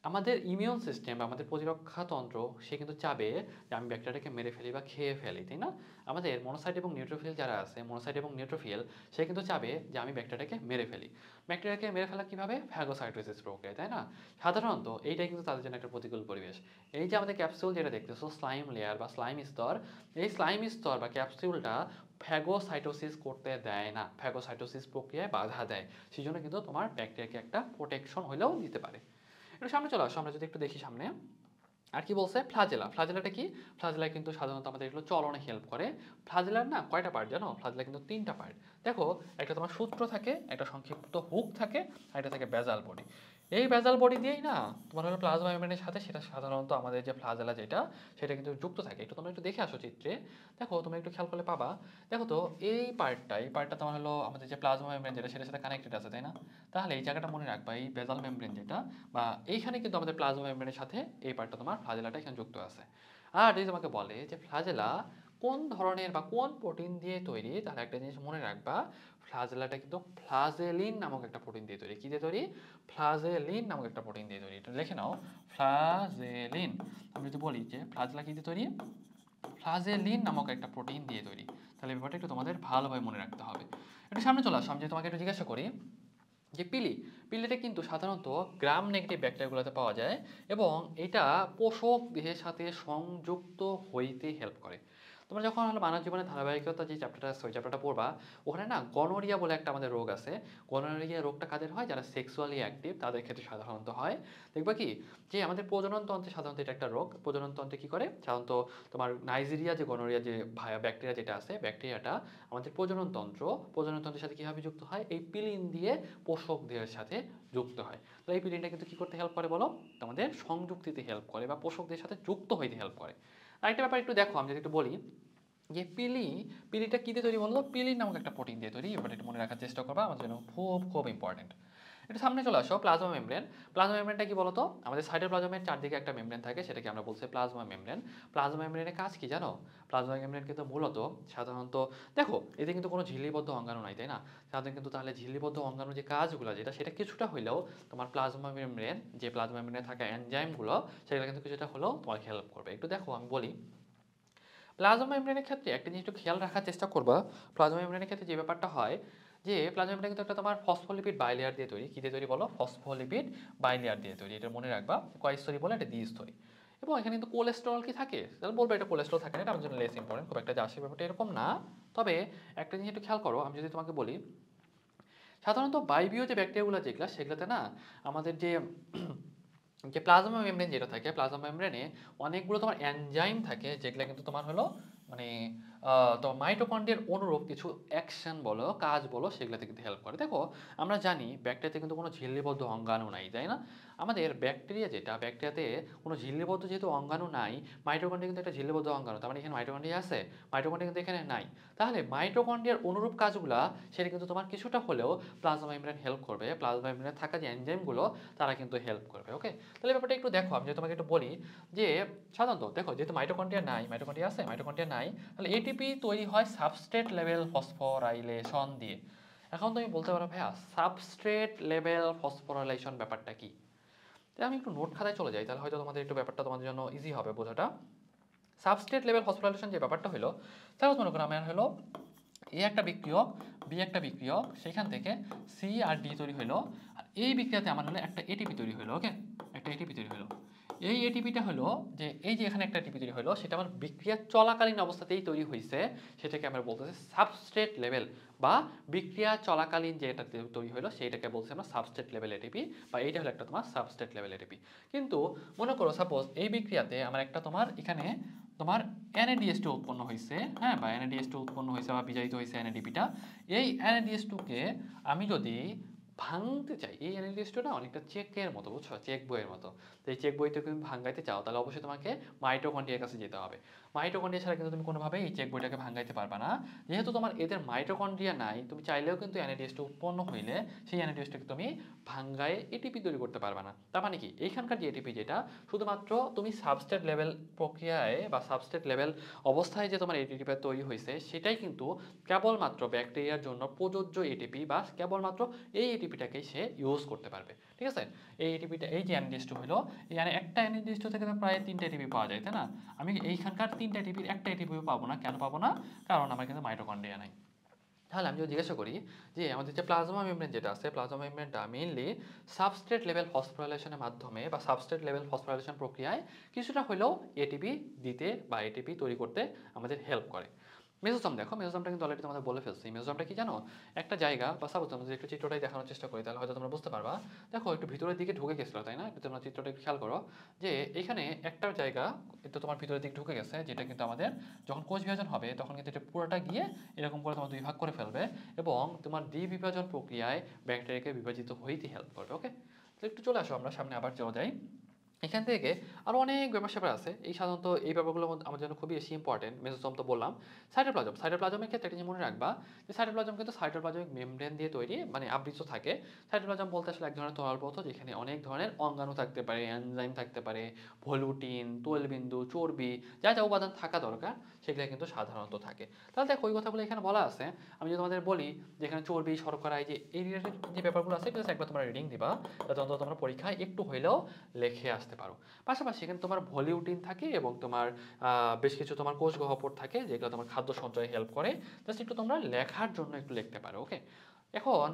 আমাদের ইমিউন সিস্টেম বা আমাদের প্রতিরক্ষা তন্ত্র সে কিন্তু চাবে যে আমি ব্যাকটেরিয়াটাকে মেরে ফেলি বা খেয়ে ফেলি, তাই না? আমাদের মনোসাইট এবং নিউট্রোফিল যারা আছে, মনোসাইট এবং নিউট্রোফিল সে কিন্তু চাবে যে আমি ব্যাকটেরিয়াটাকে মেরে ফেলি। ব্যাকটেরিয়াকে মেরে ফেলা কীভাবে? ফ্যাগোসাইটোসিস প্রক্রিয়া, তাই না? সাধারণত এইটাই কিন্তু তাদের জন্য একটা প্রতিকূল পরিবেশ। এই যে আমাদের ক্যাপসুল যেটা দেখতেছো স্লাইম লেয়ার বা স্লাইম স্তর, এই স্লাইম স্তর বা ক্যাপসুলটা ফ্যাগোসাইটোসিস করতে দেয় না, ফ্যাগোসাইটোসিস প্রক্রিয়ায় বাধা দেয়। সেই জন্য কিন্তু তোমার ব্যাকটেরিয়াকে একটা প্রোটেকশন হলেও দিতে পারে। একটু সামনে চলে আসো, আমরা যদি একটু দেখি সামনে আর কি বলছে। ফ্লাজেলা, ফ্লাজেলাটা কি? ফ্লাজেলা কিন্তু সাধারণত আমাদের এগুলো চলনে হেল্প করে। ফ্লাজেলার না কয়টা পার্ট জানো? ফ্লাজেলা কিন্তু 3টা পার্ট। দেখো, একটা তোমার সূত্র থাকে, একটা সংক্ষিপ্ত হুক থাকে, আর একটা থাকে বেজাল বডি। এই বেজাল বডি দিয়েই না তোমার হলো প্লাজমা মেমব্রেনের সাথে সেটা সাধারণত আমাদের যে ফ্লাজেলা যেটা সেটা কিন্তু যুক্ত থাকে। একটু তোমরা একটু দেখে আসো চিত্রে, দেখো তোমরা একটু খেয়াল করলে পাবা। দেখো তো এই পার্টটা তোমার হলো আমাদের যে প্লাজমা মেমব্রেন যেটা সেটার সাথে কানেক্টেড আছে, তাই না? তাহলে এই জায়গাটা মনে রাখবা, এই বেজাল মেমব্রেন যেটা বা এইখানে কিন্তু আমাদের প্লাজমা মেমব্রেনের সাথে এই পার্টটা তোমার ফ্লাজেলাটা এখানে যুক্ত আছে। আর যদি তোমাকে বলে যে ফ্লাজেলা কোন ধরনের বা কোন প্রোটিন দিয়ে তৈরি, তাহলে একটা জিনিস মনে রাখবা, ফ্লাজেলাটা কিন্তু ফ্লাজেলিন নামক একটা প্রোটিন দিয়ে তৈরি। কি দিয়ে তৈরি? ফ্লাজেলিন নামক একটা প্রোটিন দিয়ে তৈরি। এটা লিখে নাও, ফ্লাজেলিন। আমি যদি বলি যে ফ্লাজেলা কি দিয়ে তৈরি, ফ্লাজেলিন নামক একটা প্রোটিন দিয়ে তৈরি, তাহলে ব্যাপারটা একটু তোমাদের ভালোভাবে মনে রাখতে হবে। একটু সামনে চলে আসো, আমি যদি তোমাকে একটু জিজ্ঞাসা করি যে পিলিটা কিন্তু সাধারণত গ্রাম নেগেটিভ ব্যাকটেরিয়াগুলোতে পাওয়া যায়, এবং এটা পোষক দেহের সাথে সংযুক্ত হইতে হেল্প করে। তোমরা যখন হলো মানব জীবনের ধারাবাহিকতা যে চ্যাপ্টারটা আছে ওই চ্যাপ্টারটা পড়বা, ওখানে না গনোরিয়া বলে একটা আমাদের রোগ আছে। গনোরিয়া রোগটা কাদের হয়? যারা সেক্সুয়ালি অ্যাক্টিভ তাদের ক্ষেত্রে সাধারণত হয়। দেখবা কি যে আমাদের প্রজনন তন্ত্রে সাধারণত এটা একটা রোগ। প্রজনন তন্ত্রে কি করে? সাধারণত তোমার নাইজেরিয়া যে গনোরিয়া যে ব্যাকটেরিয়া যেটা আছে, ব্যাকটেরিয়াটা আমাদের প্রজনন তন্ত্রের সাথে কীভাবে যুক্ত হয়? এই পিলিন দিয়ে পোষক দেহের সাথে যুক্ত হয়। তো এই পিলিনটা কিন্তু কী করতে হেল্প করে বলো? আমাদের সংযুক্তিতে হেল্প করে বা পোষকদের সাথে যুক্ত হইতে হেল্প করে। আরেকটা ব্যাপার একটু দেখো, আমি যদি একটু বলি যে পিলিটা কী দিয়ে তৈরি বলতো? পিলিন নামক একটা প্রোটিন দিয়ে তৈরি। এবার একটু মনে রাখার চেষ্টা করবা, আমার জন্য খুব খুব ইম্পর্টেন্ট। একটু সামনে চলে আসো, প্লাজমা মেমব্রেন। প্লাজমা মেমব্রেনটা কি বলতো? আমাদের সাইটোপ্লাজমের চারদিকে একটা মেমব্রেন থাকে, সেটাকে আমরা বলছি প্লাজমা মেমব্রেন। প্লাজমা মেমব্রেনের কাজ কি জানো? প্লাজমা মেমব্রেন কিন্তু মূলত সাধারণত, দেখো এতে কিন্তু কোনো ঝিল্লিবদ্ধ অঙ্গাণু নাই, তাই না? সাধারণত কিন্তু তাহলে ঝিল্লিবদ্ধ অঙ্গাণু যে কাজগুলো যেটা সেটা কিছুটা হইলেও তোমার প্লাজমা মেমব্রেন, যে প্লাজমা মেমব্রেনে থাকা এনজাইমগুলো সেগুলো কিন্তু কিছুটা হলেও তোমার হেল্প করবে। একটু দেখো, আমি বলি প্লাজমা মেমব্রেনের ক্ষেত্রে একটা জিনিস একটু খেয়াল রাখার চেষ্টা করবা। প্লাজমা মেমব্রেনের ক্ষেত্রে যে ব্যাপারটা হয় যে প্লাজমা মেমব্রেন কিন্তু একটা তোমার ফসফোলিপিড বাইলেয়ার দিয়ে তৈরি। কী দিয়ে তৈরি বলো? ফসফোলিপিড বাইলেয়ার দিয়ে তৈরি। এটা মনে রাখবা, কয় স্তরী বলে? এটা দ্বিস্তরী। এবং এখানে কিন্তু কোলেস্টেরল কি থাকে? তাহলে বলবো এটা কোলেস্টেরল থাকে না, এটা আমার জন্য লেস ইম্পর্টেন্ট, খুব একটা যে আসে ব্যাপারটা এরকম না। তবে একটা জিনিস একটু খেয়াল করো, আমি যদি তোমাকে বলি সাধারণত বায়বীয় যে ব্যাকটেরিয়াগুলো যেগুলো সেগুলোতে না আমাদের যে যে প্লাজমা মেমব্রেন যেটা থাকে, প্লাজমা মেমব্রেনে অনেকগুলো তোমার এনজাইম থাকে যেগুলো কিন্তু তোমার হলো মানে তোমার মাইটোকন্ড্রিয়ার অনুরূপ কিছু অ্যাকশন বলো, কাজ বলো, সেগুলোতে কিন্তু হেল্প করে। দেখো আমরা জানি ব্যাকটেরিয়াতে কিন্তু কোনো ঝিল্লিবদ্ধ অঙ্গাণু নাই, তাই না? আমাদের ব্যাকটেরিয়া যেটা, ব্যাকটেরিয়াতে কোনো ঝিল্লিবদ্ধ যেহেতু অঙ্গাণু নাই, মাইটোকন্ড্রিয়া কিন্তু একটা ঝিল্লিবদ্ধ অঙ্গাণু, তার মানে এখানে মাইটোকন্ড্রিয়া আছে, মাইটোকন্ড্রিয়া কিন্তু এখানে নাই। তাহলে মাইটোকন্ড্রিয়ার অনুরূপ কাজগুলা সেটা কিন্তু তোমার কিছুটা হলেও প্লাজমা মেমব্রেন হেল্প করবে। প্লাজমা মেমব্রেনে থাকা যে এনজাইমগুলো তারা কিন্তু হেল্প করবে। ওকে, তাহলে ব্যাপারটা একটু দেখো, আমি যদি তোমাকে একটু বলি যে সাধারণত দেখো যেহেতু মাইটোকন্ড্রিয়া নাই, মাইটোকন্ড্রিয়া আছে, মাইটোকন্ড্রিয়া নাই, তাহলে এটিপি তৈরি হয় সাবস্ট্রেট লেভেল ফসফোরাইলেশন দিয়ে। এখন তুমি বলতে পারো ভাইয়া সাবস্ট্রেট লেভেল ফসফোরাইলেশন ব্যাপারটা কি? তাই আমি একটু নোট খাতায় চলে যাই, তাহলে হয়তো তোমাদের একটু ব্যাপারটা তোমাদের জন্য ইজি হবে বোঝাটা। সাবস্ট্রেট লেভেল ফসফোরাইলেশন যে ব্যাপারটা হলো, তাহলে মনে করো আমার হলো এ একটা বিক্রিয়ক, বি একটা বিক্রিয়ক, সেখান থেকে সি আর ডি তৈরি হলো, আর এই বিক্রিয়াতে আমার হলো একটা এটিপি তৈরি হলো। ওকে, একটা এটিপি তৈরি হলো। এই এটিপিটা হলো যে এই যে এখানে একটা এটিপি তৈরি হলো, সেটা আমার বিক্রিয়া চলাকালীন অবস্থাতেই তৈরি হয়েছে, সেটাকে আমরা বলতেছি সাবস্ট্রেট লেভেল, বা বিক্রিয়া চলাকালীন যে এটা তৈরি হলো সেইটাকে বলছি আমরা সাবস্ট্রেট লেভেল এটিপি, বা এইটা হলো একটা তোমার সাবস্ট্রেট লেভেল এটিপি। কিন্তু মনে করো সাপোজ এই বিক্রিয়াতে আমার একটা তোমার এখানে তোমার NADH2 উৎপন্ন হয়েছে, হ্যাঁ, বা NADH2 উৎপন্ন হয়েছে বা বিজারিত হয়েছে NADP-টা। এই NADH2-কে আমি যদি ভাঙতে চাই, এই NADH2 না অনেকটা চেকের মতো, বুঝছো, চেক বইয়ের মতো। তো এই চেক বইতে তুমি ভাঙাইতে চাও, তাহলে অবশ্যই তোমাকে মাইটোকন্ড্রিয়ার কাছে যেতে হবে। মাইটোকন্ড্রিয়া ছাড়া কিন্তু তুমি কোনোভাবেই এই চেক বইটাকে ভাঙাইতে পারবে না। যেহেতু তোমার এদের মাইটোকন্ড্রিয়া নাই, তুমি চাইলেও কিন্তু NADH2 উৎপন্ন হইলে সেই NADH2-কে তুমি ভাঙ্গায়ে এটিপি তৈরি করতে পারবে না। তার মানে কি, এইখানকার যে এটিপি যেটা, শুধুমাত্র তুমি সাবস্ট্রেট লেভেল প্রক্রিয়ায় বা সাবস্ট্রেট লেভেল অবস্থায় যে তোমার এটিপি তৈরি হয়েছে, সেটাই কিন্তু কেবলমাত্র ব্যাকটেরিয়ার জন্য প্রযোজ্য এটিপি, বা কেবলমাত্র এই এটিপিটাকেই সে ইউজ করতে পারবে। ঠিক আছে, এই এটিপিটা, এই যে NADH2 হলো, এই একটা NADH2 থেকে তো প্রায় 3টা এটিপি পাওয়া যায়, তাই না? আমি এইখানকার 3টা এটিপির একটা এটিপিও পাবো না। কেন পাবো না? কারণ আমার কিন্তু মাইটোকন্ড্রিয়া নাই। তাহলে আমি যদি জিজ্ঞাসা করি যে আমাদের যে প্লাজমা মেমব্রেন যেটা আছে, প্লাজমা মেমব্রেনটা মেইনলি সাবস্ট্রেট লেভেল ফসফোরাইলেশনের মাধ্যমে বা সাবস্ট্রেট লেভেল ফসফোরাইলেশন প্রক্রিয়ায় কিছুটা হলেও এটিপি দিতে বা এটিপি তৈরি করতে আমাদের হেল্প করে। মেসোজোম দেখো, মেসোজোমটা কিন্তু অলরেডি তোমাদের বলে ফেলছি। মেসোজোমটা কি জানো? একটা জায়গা, বা সাপোজ আমরা যদি একটু চিত্রটাই দেখানোর চেষ্টা করি তাহলে হয়তো তোমরা বুঝতে পারবা। দেখো একটু ভিতরের দিকে ঢুকে গেছিল, তাই না? একটু তোমরা চিত্রটা একটু খেয়াল করো যে এখানে একটা জায়গা একটু তোমার ভিতরের দিকে ঢুকে গেছে, যেটা কিন্তু আমাদের যখন কোষ বিভাজন হবে তখন কিন্তু এটা পুরোটা গিয়ে এরকম করে তোমার দুই ভাগ করে ফেলবে, এবং তোমার দ্বিবিভাজন প্রক্রিয়ায় ব্যাকটেরিয়াকে বিভাজিত হইতে হেল্প করবে। ওকে, তো একটু চলে আসো আমরা সামনে আবার চলে যাই। এখান থেকে আরও অনেক ব্যাপার-স্যাপার আছে। এই সাধারণত এই ব্যাপারগুলো আমার জন্য খুবই বেশি ইম্পর্টেন্ট। মেসোজোম তো বললাম। সাইটোপ্লাজম, সাইটোপ্লাজমের ক্ষেত্রে একটা জিনিস মনে রাখবা যে সাইটোপ্লাজম কিন্তু সাইটোপ্লাজমিক মেমব্রেন দিয়ে তৈরি, মানে আবৃত থাকে। সাইটোপ্লাজম বলতে আসলে এক ধরনের তরল পদার্থ যেখানে অনেক ধরনের অঙ্গাণু থাকতে পারে, এনজাইম থাকতে পারে, ভোলুটিন, তৈলবিন্দু, চর্বি, যা যা উপাদান থাকা দরকার সেগুলো কিন্তু সাধারণত থাকে। তাহলে দেখো ওই কথাগুলো এখানে বলা আছে। আমি যদি তোমাদের বলি যে এখানে চর্বি, শর্করা, এই যে এই রিলেটেড যে ব্যাপারগুলো আছে, জাস্ট একবার তোমরা রিডিং দিবা, যাতে অন্তত তোমরা পরীক্ষায় একটু হইলেও লিখে আসতে পারো। পাশাপাশি এখানে তোমার ভলিউটিন থাকে, এবং তোমার বেশ কিছু তোমার কোষ গহ্বর থাকে যেগুলো তোমার খাদ্য সঞ্চয়ে হেল্প করে। জাস্ট একটু তোমরা লেখার জন্য একটু লিখতে পারো। ওকে, এখন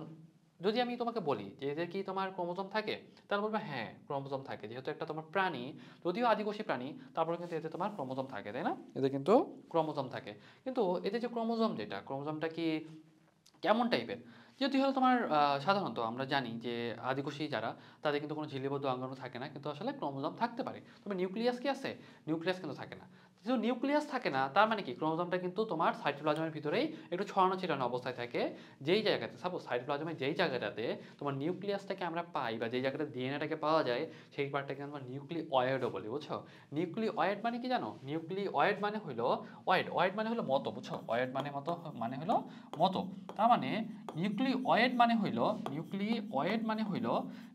যদি আমি তোমাকে বলি যে এদের কি তোমার ক্রোমোজোম থাকে, তাহলে বলবে হ্যাঁ ক্রোমোজোম থাকে। যেহেতু একটা তোমার প্রাণী, যদিও আদিকোষী প্রাণী, তারপরে কিন্তু এতে তোমার ক্রোমোজোম থাকে, তাই না? এদের কিন্তু ক্রোমোজোম থাকে। কিন্তু এদের যে ক্রোমোজোম যেটা, ক্রোমোজোমটা কি কেমন টাইপের? যদি হলো তোমার সাধারণত আমরা জানি যে আদিবাসী যারা, তাদের কিন্তু কোনো ঝিল্লিবদ্ধ অঙ্গাণু থাকে না, কিন্তু আসলে ক্রোমোজোম থাকতে পারে। তবে নিউক্লিয়াস কি আছে? নিউক্লিয়াস কিন্তু থাকে না। যেহেতু নিউক্লিয়াস থাকে না, তার মানে কি ক্রোমোজোমটা কিন্তু তোমার সাইটোপ্লাজমের ভিতরেই একটু ছড়ানো ছিটানো অবস্থায় থাকে। যেই জায়গাতে সাপোজ সাইটোপ্লাজমের যেই জায়গাটাতে তোমার নিউক্লিয়াসটাকে আমরা পাই, বা যেই জায়গাটা ডিএনএটাকে পাওয়া যায়, সেই পার্টটাকে আমরা নিউক্লিওয়েডও বলি, বুঝছো? নিউক্লিওয়েড মানে কি জানো? নিউক্লিওয়েড মানে হলো ওয়েড মানে হলো মতো, বুঝছো? ওয়েড মানে মতো, মানে হলো মতো। তার মানে নিউক্লিওয়েড মানে হইল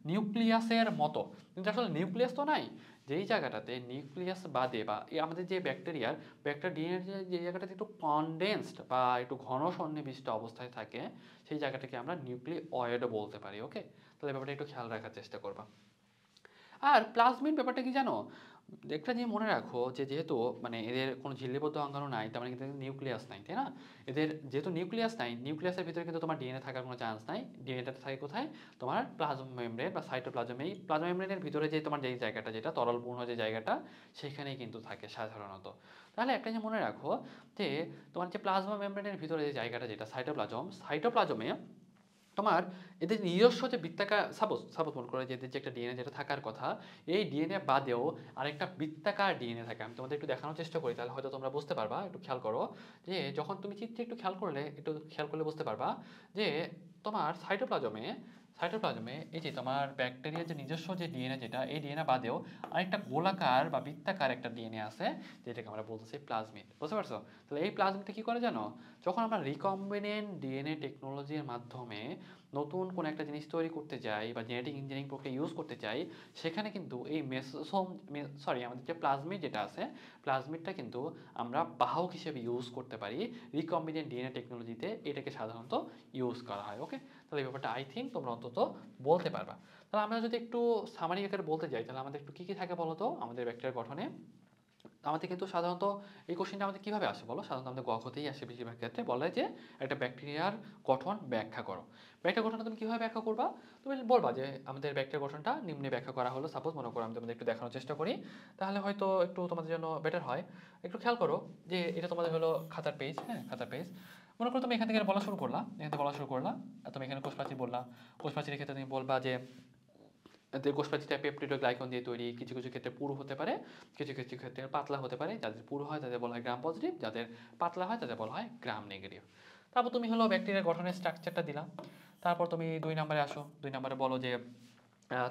নিউক্লিয়াসের মতো। কিন্তু আসলে নিউক্লিয়াস তো নাই। যেই জায়গাটাতে নিউক্লিয়াস বাদে, বা এই আমাদের যে ব্যাকটেরিয়া ডিএনএ যে জায়গাটাতে একটু কনডেন্সড বা একটু ঘন সন্নিবিষ্ট অবস্থায় থাকে, সেই জায়গাটাকে আমরা নিউক্লিওয়েডও বলতে পারি। ওকে, তাহলে ব্যাপারটা একটু খেয়াল রাখার চেষ্টা করবা। আর প্লাজমিড ব্যাপারটা কি জানো? একটা জিনিস মনে রাখো যে যেহেতু মানে এদের কোনো ঝিল্লিবদ্ধ অঙ্গাণু নাই, তার মানে কিন্তু নিউক্লিয়াস নাই, তাই না? এদের যেহেতু নিউক্লিয়াস নাই, নিউক্লিয়াসের ভিতরে কিন্তু তোমার ডিএনএ থাকার কোনো চান্স নাই। ডিএনএটা থাকে কোথায়? তোমার প্লাজমা মেমব্রেন বা সাইটোপ্লাজম। এই প্লাজমা মেমব্রেনের ভিতরে যে তোমার যেই জায়গাটা, যেটা তরলপূর্ণ যে জায়গাটা, সেখানেই কিন্তু থাকে সাধারণত। তাহলে একটা জিনিস মনে রাখো যে তোমার যে প্লাজমা মেমব্রেনের ভিতরে যে জায়গাটা, যেটা সাইটোপ্লাজমে তোমার এদের নিজস্ব যে বৃত্তাকার সাপোজ সাপোজ মনে করো যে এদের যে একটা ডিএনএ যেটা থাকার কথা, এই ডিএনএ বাদেও আরেকটা বৃত্তাকার ডিএনএ থাকে। আমি তোমাদের একটু দেখানোর চেষ্টা করি, তাহলে হয়তো তোমরা বুঝতে পারবা। একটু খেয়াল করো যে যখন তুমি চিত্রে একটু খেয়াল করলে বুঝতে পারবা যে তোমার সাইটোপ্লাজমে এই যে তোমার ব্যাকটেরিয়ার যে নিজস্ব যে ডিএনএ যেটা, এই ডিএনএ বাদেও আরেকটা গোলাকার বা বৃত্তাকার একটা ডিএনএ আছে, যেটাকে আমরা বলতেছি প্লাজমিড। বুঝতে পারছো? তাহলে এই প্লাজমিডটা কি করে জানো? যখন আমরা রিকম্বিনেন্ট ডিএনএ টেকনোলজির মাধ্যমে নতুন কোনো একটা জিনিস তৈরি করতে যাই বা জেনেটিক ইঞ্জিনিয়ারিং প্রক্রিয়া ইউজ করতে চাই, সেখানে কিন্তু এই আমাদের যে প্লাজমিড যেটা আছে, প্লাজমিডটা কিন্তু আমরা বাহক হিসেবে ইউজ করতে পারি। রিকম্বিনেন্ট ডিএনএ টেকনোলজিতে এটাকে সাধারণত ইউজ করা হয়। ওকে, তাহলে এই ব্যাপারটা আই থিঙ্ক তোমরা অন্তত বলতে পারবা। তাহলে আমরা যদি একটু সামারি আকারে বলতে যাই, তাহলে আমাদের একটু কী কী থাকে বলো তো আমাদের ব্যাকটেরিয়ার গঠনে। আমাদের কিন্তু সাধারণত এই কোশ্চেনটা আমাদের কীভাবে আসে বলো? সাধারণত আমাদের গহতেই আসে বেশিরভাগ ক্ষেত্রে। বলে যে একটা ব্যাকটেরিয়ার গঠন ব্যাখ্যা করো। ব্যাকটেরিয়ার গঠনটা তুমি কীভাবে ব্যাখ্যা করবা? তুমি বলবা যে আমাদের ব্যাকটেরিয়ার গঠনটা নিম্নে ব্যাখ্যা করা হলো। সাপোজ মনে করো আমি তোমাদের একটু দেখানোর চেষ্টা করি, তাহলে হয়তো একটু তোমাদের জন্য বেটার হয়। একটু খেয়াল করো যে এটা তোমাদের হলো খাতার পেজ। হ্যাঁ, খাতার পেজ। মনে করো তুমি এখান থেকে বলা শুরু করলা, আর তুমি এখানে কোষপ্রাচীর বললা। কোষপ্রাচীরের ক্ষেত্রে তুমি বলবা যে এদের কোষপ্রাচীরটা পেপটিডোগ্লাইকন দিয়ে তৈরি। কিছু কিছু ক্ষেত্রে পুরু হতে পারে, কিছু কিছু ক্ষেত্রে পাতলা হতে পারে। যাদের পুরু হয় তাদের বলা হয় গ্রাম পজিটিভ, যাদের পাতলা হয় তাদের বলা হয় গ্রাম নেগেটিভ। তারপর তুমি হলো ব্যাকটেরিয়ার গঠনের স্ট্রাকচারটা দিলাম। তারপর তুমি 2 নম্বরে আসো। 2 নম্বরে বলো যে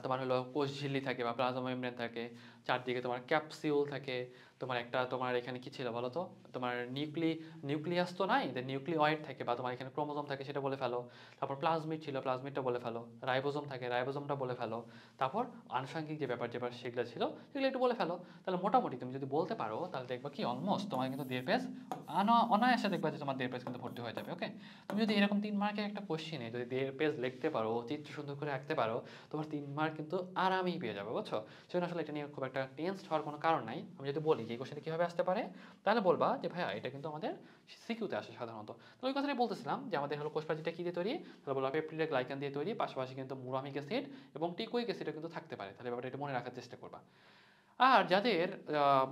তোমার হলো কোষ ঝিল্লি থাকে বা প্লাজমা মেমব্রেন থাকে, চারদিকে তোমার ক্যাপসিউল থাকে, তোমার একটা তোমার এখানে কি ছিল বলো তো, তোমার নিউক্লিয়াস তো নাই, নিউক্লিওয়েড থাকে বা তোমার এখানে ক্রোমোজোম থাকে, সেটা বলে ফেলো। তারপর প্লাজমিড ছিল, প্লাজমিডটা বলে ফেলো। রাইবোজোম থাকে, রাইবোজোমটা বলে ফেলো। তারপর আনুষঙ্গিক যে ব্যাপার সেগুলো ছিল সেগুলো একটু বলে ফেলো। তাহলে মোটামুটি তুমি যদি বলতে পারো তাহলে দেখবা কি অলমোস্ট তোমার কিন্তু দেড় পেজ অনায়াসে দেখবা যে তোমার দেড় পেজ কিন্তু ভর্তি হয়ে যাবে। ওকে, তুমি যদি এরকম 3 মার্কের একটা কোশ্চেনে যদি দেড় পেজ লিখতে পারো, চিত্র সুন্দর করে আঁকতে পারো, তোমার 3 মার্ক কিন্তু আরামেই পেয়ে যাবে। বুঝছো? সেজন্য আসলে এটা নিয়ে খুব একটা টেন্সড হওয়ার কোনো কারণ নাই। আমি যদি বলি যে এই কোশ্চেনটা কীভাবে আসতে পারে, তাহলে বলবা যে ভাইয়া এটা কিন্তু আমাদের সিকিউতে আসে সাধারণত। তো ওই কথাটাই বলতেছিলাম যে আমাদের হলো কোষপ্রাচীরটা কী দিয়ে তৈরি, তাহলে বলবা পেপটিডের গ্লাইকান দিয়ে তৈরি, পাশাপাশি কিন্তু মুরামিক অ্যাসিড এবং টিকোইক অ্যাসিডও কিন্তু থাকতে পারে। তাহলে ব্যাপারটা এটা মনে রাখার চেষ্টা করবা। আর যাদের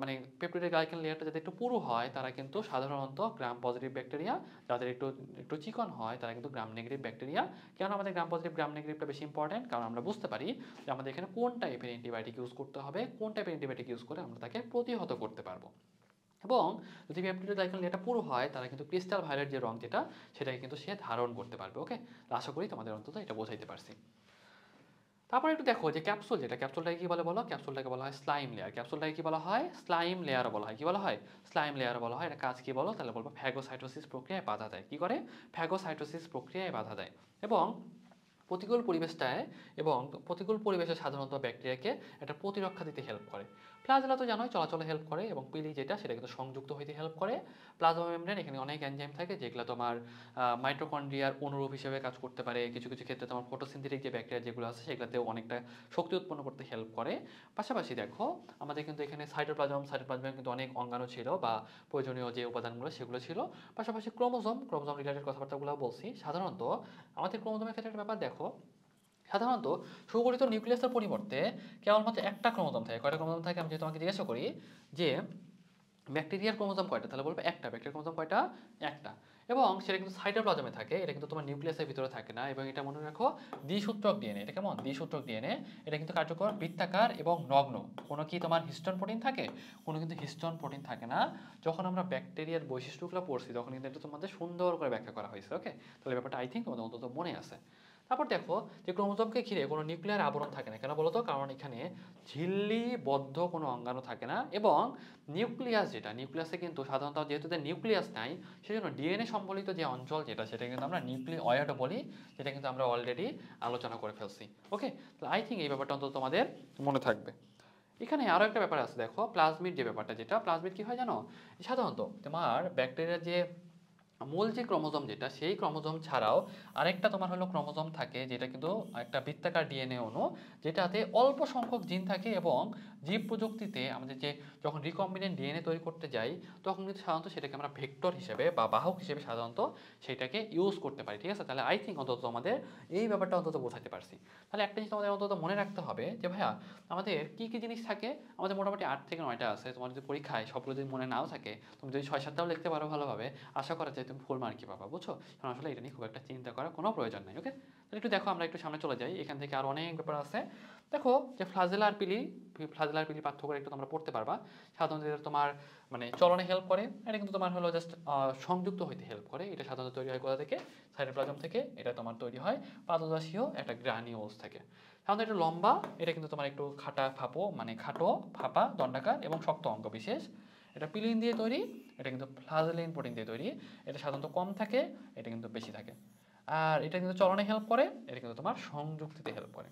মানে পেপটিডের গ্লাইকান লেয়ারটা যাদের একটু পুরু হয় তারা কিন্তু সাধারণত গ্রাম পজিটিভ ব্যাকটেরিয়া, যাদের একটু একটু চিকন হয় তারা কিন্তু গ্রাম নেগেটিভ ব্যাকটেরিয়া। কেন আমাদের গ্রাম পজিটিভ গ্রাম নেগেটিভটা বেশি ইম্পর্টেন্ট? কারণ আমরা বুঝতে পারি যে আমাদের এখানে কোন টাইপের অ্যান্টিবায়োটিক ইউজ করতে হবে, কোন টাইপের অ্যান্টিবায়োটিক ইউজ করে আমরা তাকে প্রতিহত করতে পারবো। এবং যদি পেপটিডের গ্লাইকান লেয়ারটা পুরো হয় তারা কিন্তু ক্রিস্টাল ভায়োলেট যে রং যেটা, সেটাকে কিন্তু সে ধারণ করতে পারবে। ওকে, আশা করি তোমাদের অন্তত এটা বোঝাইতে পারছি। তারপরে একটু দেখো যে ক্যাপসুলটাকে কি বলে বলো? ক্যাপসুলটাকে বলা হয় স্লাইম লেয়ার। ক্যাপসুলটাকে কি বলা হয়? স্লাইম লেয়ারও বলা হয়। কি বলা হয়? স্লাইম লেয়ারও বলা হয়। এটা কাজ কি বলো? তাহলে বলবো ফ্যাগোসাইটোসিস প্রক্রিয়ায় বাধা দেয়। কি করে? ফ্যাগোসাইটোসিস প্রক্রিয়ায় বাধা দেয়। এবং প্রতিকূল পরিবেশটায় এবং প্রতিকূল পরিবেশে সাধারণত ব্যাকটেরিয়াকে একটা প্রতিরক্ষা দিতে হেল্প করে। প্লাজেলা তো জানোই চলাচলে হেল্প করে, এবং পিলি যেটা সেটা কিন্তু সংযুক্ত হইতে হেল্প করে। প্লাজমা মেমব্রেন, এখানে অনেক এনজাইম থাকে যেগুলো তোমার মাইটোকন্ড্রিয়ার অনুরূপ হিসেবে কাজ করতে পারে। কিছু কিছু ক্ষেত্রে তোমার ফটোসিনথেটিক যে ব্যাকটেরিয়া যেগুলো আছে সেগুলোতেও অনেকটা শক্তি উৎপন্ন করতে হেল্প করে। পাশাপাশি দেখো আমাদের কিন্তু এখানে সাইটোপ্লাজমে কিন্তু অনেক অঙ্গাণু ছিল বা প্রয়োজনীয় যে উপাদানগুলো সেগুলো ছিল। পাশাপাশি ক্রোমোজোম রিলেটেড কথাবার্তাগুলো বলছি। সাধারণত আমাদের ক্রোমোজোমের ক্ষেত্রে একটা ব্যাপার দেখো, সাধারণত সুগঠিত নিউক্লিয়াসের পরিবর্তে কেবলমাত্র একটা ক্রোমোজোম থাকে। কয়টা ক্রোমোজোম থাকে? আমি যদি তোমাকে জিজ্ঞাসা করি যে ব্যাকটেরিয়ার ক্রোমোজোম কয়টা, তাহলে বলবে একটা। ব্যাকটেরিয়ার ক্রোমোজোম কয়টা? একটা। এবং সেটা কিন্তু সাইটোপ্লাজমে থাকে, এটা কিন্তু তোমার নিউক্লিয়াসের ভিতরে থাকে না। এবং এটা মনে রাখো দ্বিসূত্রক ডিএনএ। এটা কেমন? দ্বিসূত্রক ডিএনএ। এটা কিন্তু কার্যকর, বৃত্তাকার এবং নগ্ন। কোনো কি তোমার হিস্টোন প্রোটিন থাকে? কোনো কিন্তু হিস্টোন প্রোটিন থাকে না। যখন আমরা ব্যাকটেরিয়ার বৈশিষ্ট্যগুলো পড়ছি তখন কিন্তু এটা তোমাদের সুন্দর করে ব্যাখ্যা করা হয়েছে। ওকে, তাহলে ব্যাপারটা আই থিঙ্ক তোমাদের অন্তত মনে আছে। তারপর দেখো যে ক্রোমোজোমকে ঘিরে কোনো নিউক্লিয়ার আবরণ থাকে না। কেন বলো তো? কারণ এখানে ঝিল্লিবদ্ধ কোনো অঙ্গাণু থাকে না। এবং নিউক্লিয়াসে কিন্তু সাধারণত যেহেতু নিউক্লিয়াস নাই, সেজন্য ডিএনএ সম্বলিত যে অঞ্চল সেটা কিন্তু আমরা নিউক্লিওয়েডও বলি, যেটা কিন্তু আমরা অলরেডি আলোচনা করে ফেলছি। ওকে, তাহলে আই থিঙ্ক এই ব্যাপারটা অন্তত তোমাদের মনে থাকবে। এখানে আরও একটা ব্যাপার আছে দেখো, প্লাজমিড যে ব্যাপারটা, প্লাজমিড কি হয় জানো? সাধারণত তোমার ব্যাকটেরিয়ার যে মূল যে ক্রোমোজোম সেই ক্রোমোজোম ছাড়াও আরেকটা তোমার হলো ক্রোমোজোম থাকে, যেটা কিন্তু একটা বৃত্তাকার ডিএনএ অণু, যেটাতে অল্প সংখ্যক জিন থাকে। এবং জীব প্রযুক্তিতে আমাদের যে যখন রিকম্বিনেন্ট ডিএনএ তৈরি করতে যাই তখন কিন্তু সাধারণত সেটাকে আমরা ভেক্টর হিসেবে বা বাহক হিসেবে সাধারণত সেটাকে ইউজ করতে পারি। ঠিক আছে? তাহলে আই থিঙ্ক অন্তত আমাদের এই ব্যাপারটা অন্তত বোঝাতে পারছি। তাহলে একটা জিনিস আমাদের অন্তত মনে রাখতে হবে যে ভাইয়া আমাদের কী কী জিনিস থাকে? আমাদের মোটামুটি 8 থেকে 9টা আছে। তোমার যদি পরীক্ষায় সবগুলো যদি মনে নাও থাকে, তুমি যদি 6-7টাও লিখতে পারো ভালোভাবে, আশা করা যায় তুমি ফুল মার্কই পাবা। বুঝছো? কারণ আসলে এটা নিয়ে খুব একটা চিন্তা করার কোনো প্রয়োজন নেই। ওকে, তাহলে একটু দেখো আমরা একটু সামনে চলে যাই, এখান থেকে আরও অনেক ব্যাপার আছে। দেখো যে ফ্লাজেলা আর পিলি, ফ্লাজেলা আর পিলি পার্থক্য একটু তোমরা পড়তে পারবা। সাধারণত এটা তোমার মানে চলনে হেল্প করে, এটা কিন্তু তোমার হলো জাস্ট সংযুক্ত হইতে হেল্প করে। এটা সাধারণত তৈরি হয় কোথা থেকে? সাইটোপ্লাজম থেকে। এটা তোমার তৈরি হয় পাদদেশীয় একটা গ্রানিউলস থেকে। সাধারণত এটা লম্বা, এটা কিন্তু তোমার একটু খাটো ফাঁপা দণ্ডাকার এবং শক্ত অঙ্গ বিশেষ। এটা পিলিন দিয়ে তৈরি, এটা কিন্তু ফ্লাজেলিন প্রোটিন দিয়ে তৈরি। এটা সাধারণত কম থাকে, এটা কিন্তু বেশি থাকে। আর এটা কিন্তু চলনে হেল্প করে, এটা কিন্তু তোমার সংযুক্তিতে হেল্প করে।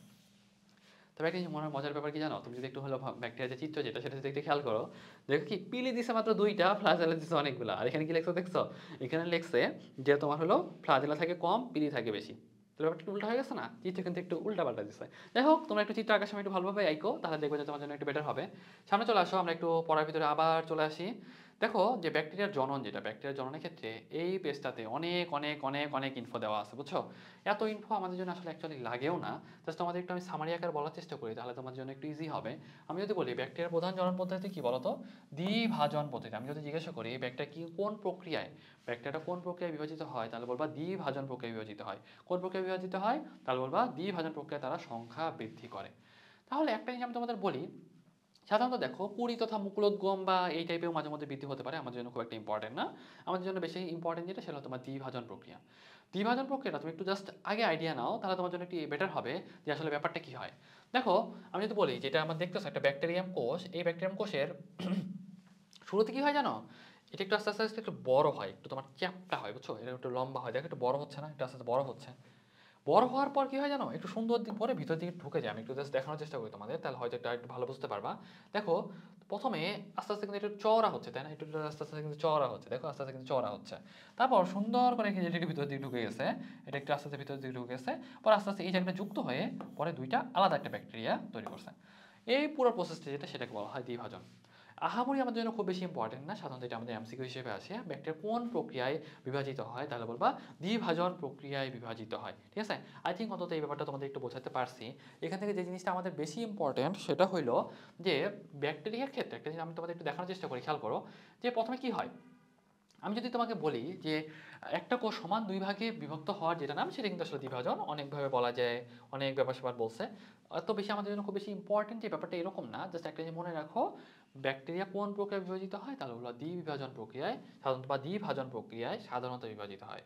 তবে একটা মজার ব্যাপার কি জানো, তুমি যদি একটু হলো ব্যাকটেরিয়া যে চিত্র যেটা সেটা যদি একটু খেয়াল করো, দেখো কি পিলি দিছে মাত্র 2টা, ফ্লাজেলা দিছে অনেকগুলো। আর এখানে কি লেখছো দেখছো? এখানে লেখছে যে তোমার হলো ফ্লাজেলা থাকে কম, পিলি থাকে বেশি। তো ব্যাপারটা একটু উল্টা হয়ে গেছে না? চিত্র কিন্তু একটু উল্টা পাল্টা দিচ্ছে। যাই হোক, তোমরা একটু চিত্র আঁকার সময় একটু ভালোভাবে আঁকো, তাহলে দেখবে যে তোমার জন্য একটু বেটার হবে। সামনে চলে আসো, আমরা একটু পড়ার ভিতরে আবার চলে আসি। দেখো যে ব্যাকটেরিয়ার জনন, যেটা ব্যাকটেরিয়ার জননের ক্ষেত্রে এই পেজটাতে অনেক অনেক অনেক অনেক ইনফো দেওয়া আছে, বুঝছো? এত ইনফো আমাদের জন্য আসলে অ্যাকচুয়ালি লাগেও না। জাস্ট আমাদের একটু আমি সামারি আকার বলার চেষ্টা করি, তাহলে তোমার জন্য একটু ইজি হবে। আমি যদি বলি ব্যাকটেরিয়ার প্রধান জনন পদ্ধতি কি বলতো? দ্বিভাজন পদ্ধতি। আমি যদি জিজ্ঞাসা করি ব্যাকটেরিয়া কি কোন প্রক্রিয়ায়, ব্যাকটেরিয়াটা কোন প্রক্রিয়ায় বিভাজিত হয়, তাহলে বলবা দ্বিভাজন প্রক্রিয়ায় বিভাজিত হয়। কোন প্রক্রিয়ায় বিভাজিত হয়? তাহলে বলবা দ্বিভাজন প্রক্রিয়ায় তারা সংখ্যা বৃদ্ধি করে। তাহলে একটা জিনিস আমি তোমাদের বলি, সাধারণত দেখো কুড়ি তথা মুকুলোদ্গম বা এই টাইপের মাঝে মধ্যে বৃদ্ধি হতে পারে, আমাদের জন্য খুব একটা ইম্পর্টেন্ট না। আমাদের জন্য বেশি ইম্পর্টেন্ট যেটা, সেটা তোমার দ্বিভাজন প্রক্রিয়া। দ্বিভাজন প্রক্রিয়াটা তুমি একটু জাস্ট আগে আইডিয়া নাও, তাহলে তোমার জন্য একটু বেটার হবে যে আসলে ব্যাপারটা কি হয়। দেখো আমি যদি বলি, যেটা আমরা দেখতেছো একটা ব্যাকটেরিয়াম কোষ, এই ব্যাকটেরিয়াম কোষের শুরুতে কি হয় জানো? এটা একটু আস্তে আস্তে আস্তে একটু বড় হয়, একটু তোমার চ্যাপ্টা হয়, বুঝছো? এটা একটু লম্বা হয়, দেখো একটু বড় হচ্ছে না? একটু আস্তে আস্তে বড় হচ্ছে। বড় হওয়ার পর কি হয় জানো? একটু সুন্দর দিন পরে ভিতর দিকে ঢুকে যায়। আমি একটু জাস্ট দেখানোর চেষ্টা করি তোমাদের, তাহলে হয়তো একটু ভালো বুঝতে পারবা। দেখো প্রথমে আস্তে আস্তে কিন্তু একটু চওড়া হচ্ছে, তাই না? একটু আস্তে আস্তে কিন্তু চওড়া হচ্ছে, দেখো আস্তে আস্তে কিন্তু চওড়া হচ্ছে। তারপর সুন্দর করে যেটা একটু ভিতর দিকে ঢুকে গেছে, এটা একটু আস্তে আস্তে ভিতর দিকে ঢুকে গেছে। পরে আস্তে আস্তে এই জায়গাটা যুক্ত হয়ে পরে দুইটা আলাদা একটা ব্যাকটেরিয়া তৈরি করছে। এই পুরো প্রসেসটা যেটা, সেটাকে বলা হয় দ্বিভাজন। আহামরি আমাদের জন্য খুব বেশি ইম্পর্টেন্ট না, সাধারণত এটা আমাদের এমসিকিউ হিসেবে আসে। ব্যাকটেরিয়া কোন প্রক্রিয়ায় বিভাজিত হয়, তাহলে বলবা দ্বিভাজন প্রক্রিয়ায় বিভাজিত হয়। ঠিক আছে? আই থিঙ্ক অন্তত এই ব্যাপারটা তোমাদের একটু বোঝাতে পারছি। এখান থেকে যে জিনিসটা আমাদের বেশি ইম্পর্টেন্ট সেটা হইলো যে ব্যাকটেরিয়ার ক্ষেত্রে একটা জিনিস আমি তোমাদের একটু দেখানোর চেষ্টা করি, খেয়াল করো যে প্রথমে কি হয়। আমি যদি তোমাকে বলি যে একটা কোষ সমান দুই ভাগে বিভক্ত হওয়ার যেটা নাম, সেটা কিন্তু আসলে দ্বিভাজন। অনেকভাবে বলা যায়, অনেক ব্যাপার স্যাপার বলছে। এত বেশি আমাদের জন্য খুব বেশি ইম্পর্টেন্ট যে ব্যাপারটা এরকম না। জাস্ট একটা জিনিস মনে রাখো, ব্যাকটেরিয়া কোন প্রক্রিয়ায় বিভাজিত হয়, তাহলে হলো দ্বিবিভাজন প্রক্রিয়ায় সাধারণত, বা দ্বিভাজন প্রক্রিয়ায় সাধারণত বিভাজিত হয়।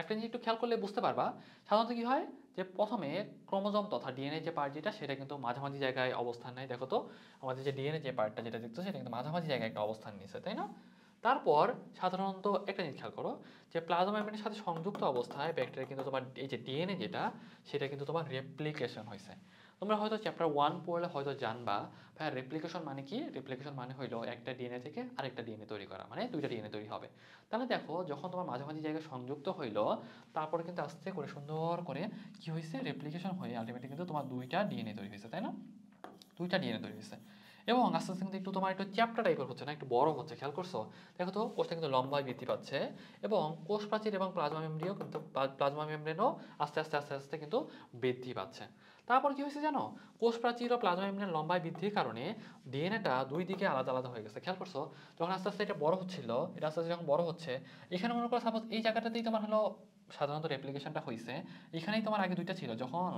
একটা জিনিস একটু খেয়াল করলে বুঝতে পারবা, সাধারণত কি হয় যে প্রথমে ক্রোমোজোম তথা ডিএনএ যে পার্ট যেটা, সেটা কিন্তু মাঝামাঝি জায়গায় অবস্থান নেয়। দেখো তো আমাদের যে ডিএনএ যে পার্টটা যেটা দেখছো, সেটা কিন্তু মাঝামাঝি জায়গায় একটা অবস্থান নিয়েছে, তাই না? তারপর সাধারণত একটা জিনিস খেয়াল করো যে প্লাজমা মেমব্রেনের সাথে সংযুক্ত অবস্থায় ব্যাকটেরিয়া কিন্তু তোমার এই যে ডিএনএ যেটা, সেটা কিন্তু তোমার রেপ্লিকেশন হয়েছে। তোমরা হয়তো চ্যাপ্টার 1 পড়লে হয়তো জানবা ভাই রেপ্লিকেশন মানে কি। রেপ্লিকেশন মানে হইলো একটা ডিএনএ থেকে আরেকটা ডিএনএ তৈরি করা, মানে দুইটা ডিএনএ তৈরি হবে। তাহলে দেখো যখন তোমার মাঝামাঝি জায়গায় সংযুক্ত হইলো, তারপরে কিন্তু আস্তে করে সুন্দর করে কি হয়েছে, রেপ্লিকেশন হয়ে আলটিমেটলি কিন্তু তোমার দুইটা ডিএনএ তৈরি হয়েছে, তাই না? দুইটা ডিএনএ তৈরি হয়েছে। এবং আস্তে আস্তে কিন্তু একটু তোমার একটু চ্যাপ্টা টাইপের হচ্ছে না, একটু বড় হচ্ছে, খেয়াল করছো? দেখো তো কোষটা কিন্তু লম্বায় বৃদ্ধি পাচ্ছে। এবং কোষ প্রাচীর এবং প্লাজমা মেমব্রেনও কিন্তু, প্লাজমা মেমব্রেনও আস্তে আস্তে আস্তে আস্তে কিন্তু বৃদ্ধি পাচ্ছে। তারপর কি হয়েছে জানো? কোষ প্রাচীর ও প্লাজমা মেমব্রেন লম্বায় বৃদ্ধির কারণে ডিএনএটা দুই দিকে আলাদা আলাদা হয়ে গেছে, খেয়াল করছো? যখন আস্তে আস্তে এটা বড় হচ্ছিল, এটা আস্তে আস্তে যখন বড় হচ্ছে, এখানে মনে করো সাপোজ এই জায়গাটাতেই তোমার হলো সাধারণত রেপ্লিকেশনটা হয়েছে। এখানেই তোমার আগে দুইটা ছিল, যখন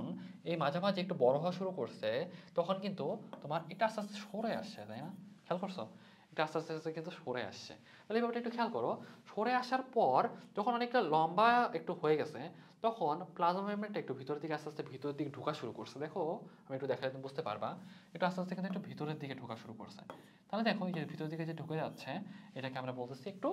এই মাঝামাঝি একটু বড় হওয়া শুরু করছে, তখন কিন্তু তোমার এটা আস্তে আস্তে সরে আসছে, তাই না? খেয়াল করছো? এটা আস্তে আস্তে আস্তে কিন্তু সরে আসছে। তাহলে এই ব্যাপারটা একটু খেয়াল করো। সরে আসার পর যখন অনেকটা লম্বা একটু হয়ে গেছে, তখন প্লাজমা মেমব্রেনটা একটু ভিতরের দিকে আস্তে আস্তে ভিতরের দিকে ঢোকা শুরু করছে। দেখো আমি একটু দেখালে তুমি বুঝতে পারবা, একটু আস্তে আস্তে কিন্তু একটু ভিতরের দিকে ঢোকা শুরু করছে। তাহলে দেখো এই যে ভিতরের দিকে যে ঢুকে যাচ্ছে, এটাকে আমরা বলতেছি একটু,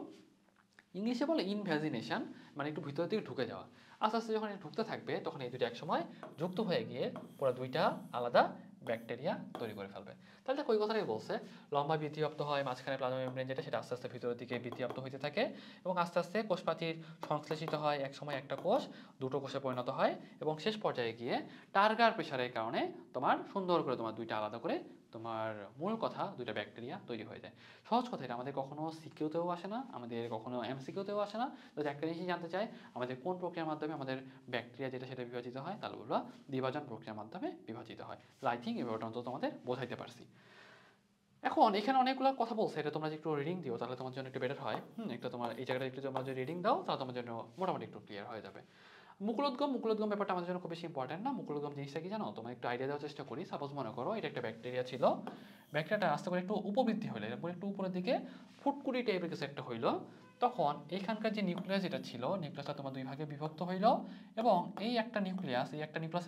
ইংলিশে বলে ইনভ্যাজিনেশন, মানে একটু ভিতরের দিকে ঢুকে যাওয়া। আস্তে আস্তে যখন এটা ঢুকতে থাকবে, তখন এই দুটো একসময় যুক্ত হয়ে গিয়ে পুরো দুইটা আলাদা ব্যাকটেরিয়া তৈরি করে ফেলবে। তাহলে দেখো ওই কথাটাই বলছে, লম্বা বৃদ্ধিপ্রাপ্ত হয়, মাঝখানে প্লাজমা মেমব্রেন যেটা, সেটা আস্তে আস্তে ভিতরের দিকে বৃদ্ধিপ্রাপ্ত হতে থাকে এবং আস্তে আস্তে কোষপ্রাচীর সংশ্লেষিত হয়। একসময় একটা কোষ দুটো কোষে পরিণত হয় এবং শেষ পর্যায়ে গিয়ে টার্গার প্রেসারের কারণে তোমার সুন্দর করে তোমার দুইটা আলাদা করে তোমার মূল কথা দুইটা ব্যাকটেরিয়া তৈরি হয়ে যায়। সহজ কথা, এটা আমাদের কখনো সিকিউতেও আসে না, আমাদের কখনো এমসিকিউতেও আসে না। যদি একটা জিনিসই জানতে চাই আমাদের কোন প্রক্রিয়ার মাধ্যমে আমাদের ব্যাকটেরিয়া যেটা সেটা বিভাজিত হয়, তাহলে বলবো দ্বিভাজন প্রক্রিয়ার মাধ্যমে বিভাজিত হয়। আই থিঙ্ক এই ব্যাপারটা অন্তত তোমাদের বোঝাইতে পারছি। এখন এখানে অনেকগুলো কথা বলছে, এটা তোমরা যদি একটু রিডিং দিও তাহলে তোমার জন্য একটু বেটার হয়। একটা তোমার এই জায়গাটা একটু তোমরা যদি রিডিং দাও, তাহলে তোমার জন্য মোটামুটি একটু ক্লিয়ার হয়ে যাবে। মুকুলোদ্গম ব্যাপারটা আমাদের জন্য খুব বেশি ইম্পর্টেন্ট না। মুকুলোদ্গম জিনিসটা কি জানো, তোমার একটু আইডিয়া দেওয়ার চেষ্টা করি। সাপোজ মনে করো এটা একটা ব্যাকটেরিয়া ছিল, ব্যাকটেরিয়াটা আস্তে করে একটু উপবৃদ্ধি হলো, এরপর একটু উপরের দিকে ফুটকুড়ি টাইপের কিছু একটা হইলো, তখন এইখানকার যে নিউক্লিয়াস যেটা ছিল, নিউক্লিয়াসটা তোমার দুই ভাগে বিভক্ত হইলো, এবং এই একটা নিউক্লিয়াস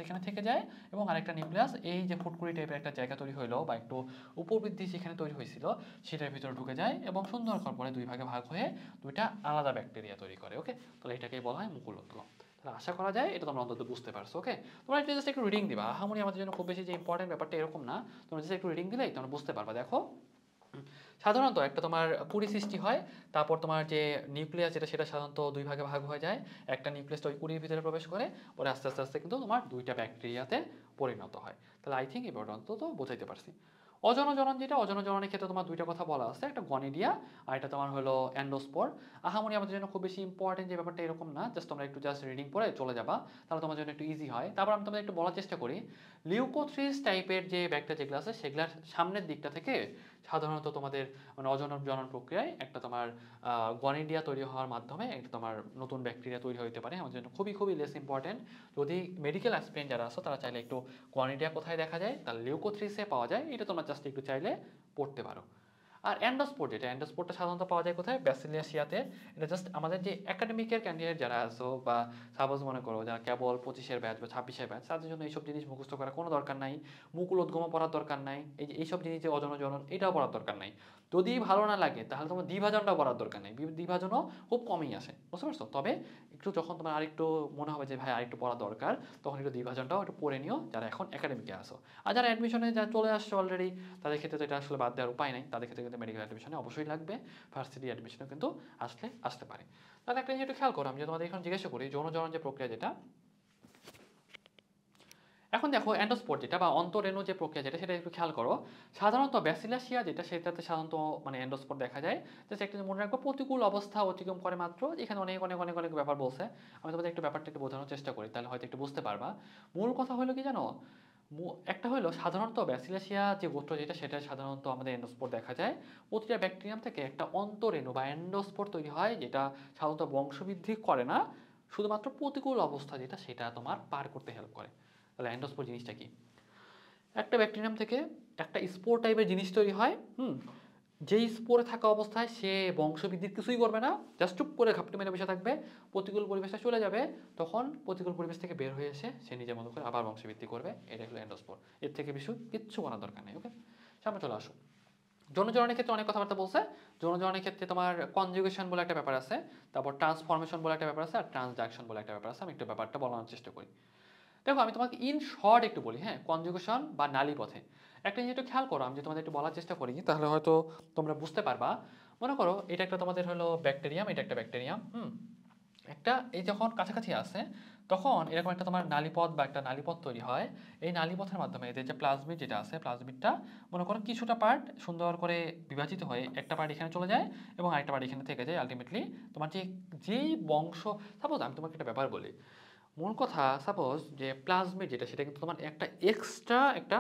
এখানে থেকে যায়, এবং আরেকটা নিউক্লিয়াস এই যে ফুটকুড়ি টাইপের একটা জায়গা তৈরি হইলো বা একটু উপবৃদ্ধি যেখানে তৈরি হয়েছিল সেটার ভিতরে ঢুকে যায়, এবং সুন্দর করে দুই ভাগে ভাগ হয়ে দুইটা আলাদা ব্যাকটেরিয়া তৈরি করে। ওকে, তাহলে এটাকেই বলা হয় মুকুলোদ্গম। তাহলে আশা করা যায় এটা তোমরা অন্তত বুঝতে পারছো। ওকে, তোমরা এটা জাস্ট একটু রিডিং দিবা, আহামরি আমাদের জন্য খুব বেশি যে ইম্পর্টেন্ট ব্যাপারটা এরকম না, তোমরা জাস্ট একটু রিডিং দিলেই তোমরা বুঝতে পারবা। দেখো, সাধারণত একটা তোমার কুড়ি সৃষ্টি হয়, তারপর তোমার যে নিউক্লিয়াস যেটা সেটা সাধারণত দুই ভাগে ভাগ হয়ে যায়, একটা নিউক্লিয়াসটা ওই কুড়ির ভিতরে প্রবেশ করে, পরে আস্তে আস্তে আস্তে কিন্তু তোমার দুইটা ব্যাকটেরিয়াতে পরিণত হয়। তাহলে আই থিঙ্ক এই ব্যাপারটা অন্তত বোঝাইতে পারছি। অজনজনন যেটা, অজনজননের ক্ষেত্রে তোমার দুইটা কথা বলা আছে, একটা গনিডিয়া আর এটা তোমার হলো অ্যান্ডোস্পোর। আহামরি আমাদের জন্য খুব বেশি ইম্পর্টেন্ট যে ব্যাপারটা এরকম না, জাস্ট তোমরা একটু জাস্ট রিডিং পড়ে চলে যাবা, তাহলে তোমার জন্য একটু ইজি হয়। তারপর আমি তোমাদের একটু বলার চেষ্টা করি, লিউকোথ্রিস টাইপের যে ব্যাকটেরিয়া যেগুলো আছে সেগুলোর সামনের দিকটা থেকে সাধারণত তোমাদের মানে অজনজনন প্রক্রিয়ায় একটা তোমার গনিডিয়া তৈরি হওয়ার মাধ্যমে একটা তোমার নতুন ব্যাকটেরিয়া তৈরি হতে পারে। আমাদের জন্য খুবই খুবই লেস ইম্পর্টেন্ট। যদি মেডিকেল অ্যাসপিরেন্ট যারা আছো তারা চাইলে একটু গনিডিয়া কোথায় দেখা যায়, তাহলে লিউকোথ্রিসে পাওয়া যায়, এটা তোমরা জাস্ট একটু চাইলে পড়তে পারো। আর অ্যান্ডোস্পোর যেটা, অ্যান্ডোস্পোরটা সাধারণত পাওয়া যায় কোথায়, ব্যাসিলিয়াসিয়াতে। এটা জাস্ট আমাদের যে একাডেমিকের ক্যান্ডিডেট যারা আছো বা সাপোজ মনে করো যারা কেবল 25-এর ব্যাচ বা 26-এর ব্যাচ, তাদের জন্য এইসব জিনিস মুখস্থ করার কোনো দরকার নাই, মুকুলোদ্গম পড়ার দরকার নাই, এই যে এইসব জিনিস যে অজনজনন এটাও পড়ার দরকার নাই। যদি ভালো না লাগে তাহলে তোমার দ্বিভাজনটাও পড়ার দরকার নেই, দ্বিভাজনও খুব কমই আসে, বুঝতে পারছো। তবে একটু যখন তোমার আরেকটু মনে হবে যে ভাই আরেকটু পড়া দরকার, তখন একটু দ্বিভাজনটাও একটু পড়ে নিও যারা এখন একাডেমিকে আসো। আর যারা অ্যাডমিশনে যা চলে আসছো অলরেডি, তাদের ক্ষেত্রে তো এটা আসলে বাদ দেওয়ার উপায় নাই, তাদের ক্ষেত্রে কিন্তু মেডিকেল অ্যাডমিশনে অবশ্যই লাগবে, ভার্সিটি অ্যাডমিশনে কিন্তু আসতে পারে। তাহলে একটা জিনিস একটু খেয়াল করো, আমি যে তোমাদের এখন জিজ্ঞাসা করি যৌনজনন যে প্রক্রিয়া যেটা, এখন দেখো অ্যান্ডোস্পোর যেটা বা অন্তরেণু যে প্রক্রিয়া যেটা সেটা একটু খেয়াল করো। সাধারণত ব্যাসিলাসিয়া যেটা সেটাতে সাধারণত মানে অ্যান্ডোস্পোর দেখা যায়, জাস্ট একটা মনে রাখবো প্রতিকূল অবস্থা অতিক্রম করে মাত্র, এখানে অনেক অনেক অনেক অনেক ব্যাপার বলছে, আমি তোমাদের একটু ব্যাপারটা একটু বোঝানোর চেষ্টা করি, তাহলে হয়তো একটু বুঝতে পারবা। মূল কথা হলো কি জানো, একটা হলো সাধারণত ব্যাসিলাসিয়া যে গোত্র যেটা সেটা সাধারণত আমাদের অ্যান্ডোস্পোর দেখা যায়, প্রতিটা ব্যাকটেরিয়াম থেকে একটা অন্তরেণু বা অ্যান্ডোস্পোর তৈরি হয়, যেটা সাধারণত বংশবৃদ্ধি করে না, শুধুমাত্র প্রতিকূল অবস্থা যেটা সেটা তোমার পার করতে হেল্প করে। তাহলে অ্যান্ডোস্পোর জিনিসটা কি, একটা ব্যাকটেরিয়াম থেকে একটা স্পোর টাইপের জিনিস তৈরি হয়। যেই স্পোরে থাকা অবস্থায় সে বংশবৃদ্ধির কিছুই করবে না, জাস্ট চুপ করে ঘাপটি মেরে বসে থাকবে, প্রতিকূল পরিবেশে চলে যাবে, তখন প্রতিকূল পরিবেশ থেকে বের হয়ে এসে সে নিজের মতো করে আবার বংশবৃদ্ধি করবে, এটা হলো অ্যান্ডোস্পোর। এর থেকে বেশি কিচ্ছু করার দরকার নেই। ওকে, সামনে চলে আসো। যৌনজননের ক্ষেত্রে অনেক কথাবার্তা বলছে। যৌনজননের ক্ষেত্রে তোমার কনজুগেশন বলে একটা ব্যাপার আছে, তারপর ট্রান্সফরমেশন বলে একটা ব্যাপার আছে, আর ট্রান্সডাকশন বলে একটা ব্যাপার আছে। আমি একটু ব্যাপারটা বলানোর চেষ্টা করি। দেখো আমি তোমাকে ইন শর্ট একটু বলি, হ্যাঁ, কনজুগেশন বা নালীপথে একটা জিনিস একটু খেয়াল করো, আমি যে তোমাদের একটু বলার চেষ্টা করি তাহলে হয়তো তোমরা বুঝতে পারবা। মনে করো এটা একটা তোমাদের হলো ব্যাকটেরিয়াম, এটা একটা ব্যাকটেরিয়াম, একটা এই যখন কাছাকাছি আসে তখন এরকম একটা তোমার নালীপথ বা একটা নালীপথ তৈরি হয়। এই নালীপথের মাধ্যমে এদের যে প্লাজমিড যেটা আছে, প্লাজমিডটা মনে করো কিছুটা পার্ট সুন্দর করে বিভাজিত হয়ে একটা পার্ট এখানে চলে যায় এবং আরেকটা পার্ট এখানে থেকে যায়। আলটিমেটলি তোমার যেই বংশ, সাপোজ আমি তোমাকে একটা ব্যাপার বলি, মূল কথা সাপোজ যে প্লাজমিড যেটা সেটা কিন্তু তোমার একটা এক্সট্রা একটা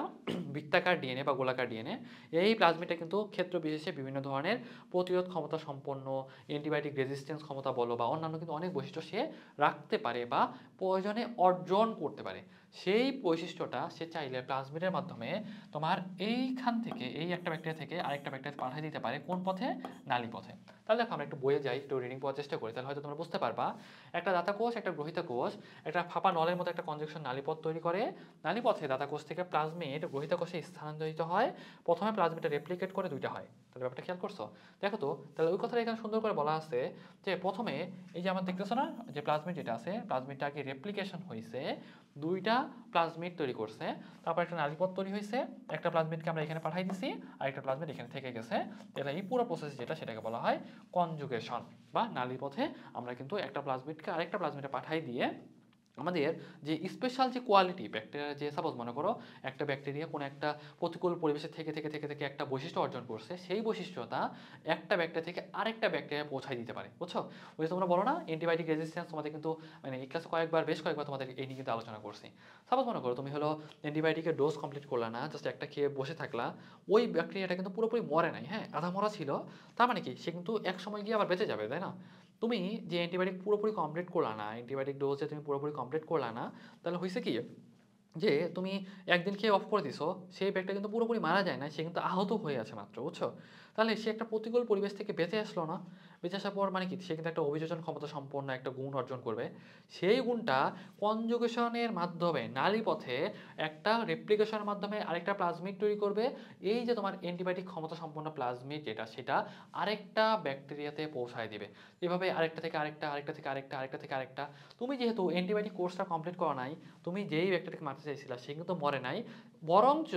বৃত্তাকার ডিএনএ বা গোলাকার ডিএনএ। এই প্লাজমিডটা কিন্তু ক্ষেত্র বিশেষে বিভিন্ন ধরনের প্রতিরোধ ক্ষমতা সম্পন্ন, অ্যান্টিবায়োটিক রেজিস্ট্যান্স ক্ষমতা বলো বা অন্যান্য কিন্তু অনেক বৈশিষ্ট্য সে রাখতে পারে বা প্রয়োজনে অর্জন করতে পারে। সেই বৈশিষ্ট্যটা সে চাইলে প্লাজমিডের মাধ্যমে তোমার এইখান থেকে এই একটা ব্যাকটেরিয়া থেকে আরেকটা ব্যাকটেরিয়া পাঠিয়ে দিতে পারে, কোন পথে, নালী পথে। তাহলে দেখো আমরা একটু বইয়ে যাই, একটু রিডিং পড়ার চেষ্টা করি, তাহলে হয়তো তোমরা বুঝতে পারবা। একটা দাতা কোষ, একটা গ্রহিতা কোষ একটা ফাঁপা নলের মতো একটা কনজুকশন নালীপথ তৈরি করে। নালীপথে দাতা কোষ থেকে প্লাজমিড গ্রহিতা কোষে স্থানান্তরিত হয়। প্রথমে প্লাজমিডটা রেপ্লিকেট করে দুইটা হয়। তাহলে ব্যাপারটা খেয়াল করছো? দেখো তো, তাহলে ওই কথাটা এখানে সুন্দর করে বলা আছে যে প্রথমে এই যে আমার দেখতেছো না যে প্লাজমিড যেটা আছে, প্লাজমিডটা আগে রেপ্লিকেশন হয়েছে, দুইটা প্লাজমিড তৈরি করছে, তারপর একটা নালীপথ তৈরি হয়েছে, একটা প্লাজমিডকে আমরা এখানে পাঠাই দিছি আর একটা প্লাজমিড এখানে থেকে গেছে। তাহলে এই পুরো প্রসেস যেটা সেটাকে বলা হয় কনজুগেশন বা নালীপথে আমরা কিন্তু একটা প্লাজমিডকে আরেকটা প্লাজমিডে পাঠাই দিয়ে আমাদের যে স্পেশাল যে কোয়ালিটি ব্যাকটেরিয়া, যে সাপোজ মনে করো একটা ব্যাকটেরিয়া কোনো একটা প্রতিকূল পরিবেশে থেকে থেকে থেকে থেকে একটা বৈশিষ্ট্য অর্জন করছে, সেই বৈশিষ্ট্যটা একটা ব্যাকটেরিয়া থেকে আরেকটা ব্যাকটেরিয়া পৌঁছাই দিতে পারে, বুঝছো? ওই তোমরা বলো না অ্যান্টিবায়োটিক রেজিস্ট্যান্স, তোমাদের কিন্তু মানে এই ক্লাসে বেশ কয়েকবার তোমাদের এই নিয়ে কিন্তু আলোচনা করছি। সাপোজ মনে করো তুমি হলো অ্যান্টিবায়োটিকের ডোজ কমপ্লিট করলা না, জাস্ট একটা খেয়ে বসে থাকলা, ওই ব্যাকটেরিয়াটা কিন্তু পুরোপুরি মরে নাই, হ্যাঁ, আধা মরা ছিল, তার মানে কি সে কিন্তু এক সময় গিয়ে আবার বেঁচে যাবে, তাই না? তুমি যে অ্যান্টিবায়োটিক পুরোপুরি কমপ্লিট করলা না, অ্যান্টিবায়োটিক ডোজ যে তুমি পুরোপুরি কমপ্লিট করলা না, তাহলে হয়েছে কি যে তুমি একদিন খেয়ে অফ করে দিছো, সেই ব্যাগটা কিন্তু পুরোপুরি মারা যায় না, সে কিন্তু আহত হয়ে আছে মাত্র, বুঝছো? তাহলে সে একটা প্রতিকূল পরিবেশ থেকে বেঁচে আসলো না, বেঁচে আসার পর মানে কি সে কিন্তু একটা অভিযোজন ক্ষমতা সম্পন্ন একটা গুণ অর্জন করবে। সেই গুণটা কনজুগেশনের মাধ্যমে নালীপথে একটা রেপ্লিকেশনের মাধ্যমে আরেকটা প্লাজমিড তৈরি করবে। এই যে তোমার অ্যান্টিবায়োটিক ক্ষমতা সম্পন্ন প্লাজমিড যেটা, সেটা আরেকটা ব্যাকটেরিয়াতে পৌঁছায় দিবে। এভাবে আরেকটা থেকে আরেকটা, আরেকটা থেকে আরেকটা, আরেকটা থেকে আরেকটা। তুমি যেহেতু অ্যান্টিবায়োটিক কোর্সটা কমপ্লিট করা নাই, তুমি যেই ব্যাকটেরিয়াকে মারতে চাইছিলা সে কিন্তু মরে নাই, বরঞ্চ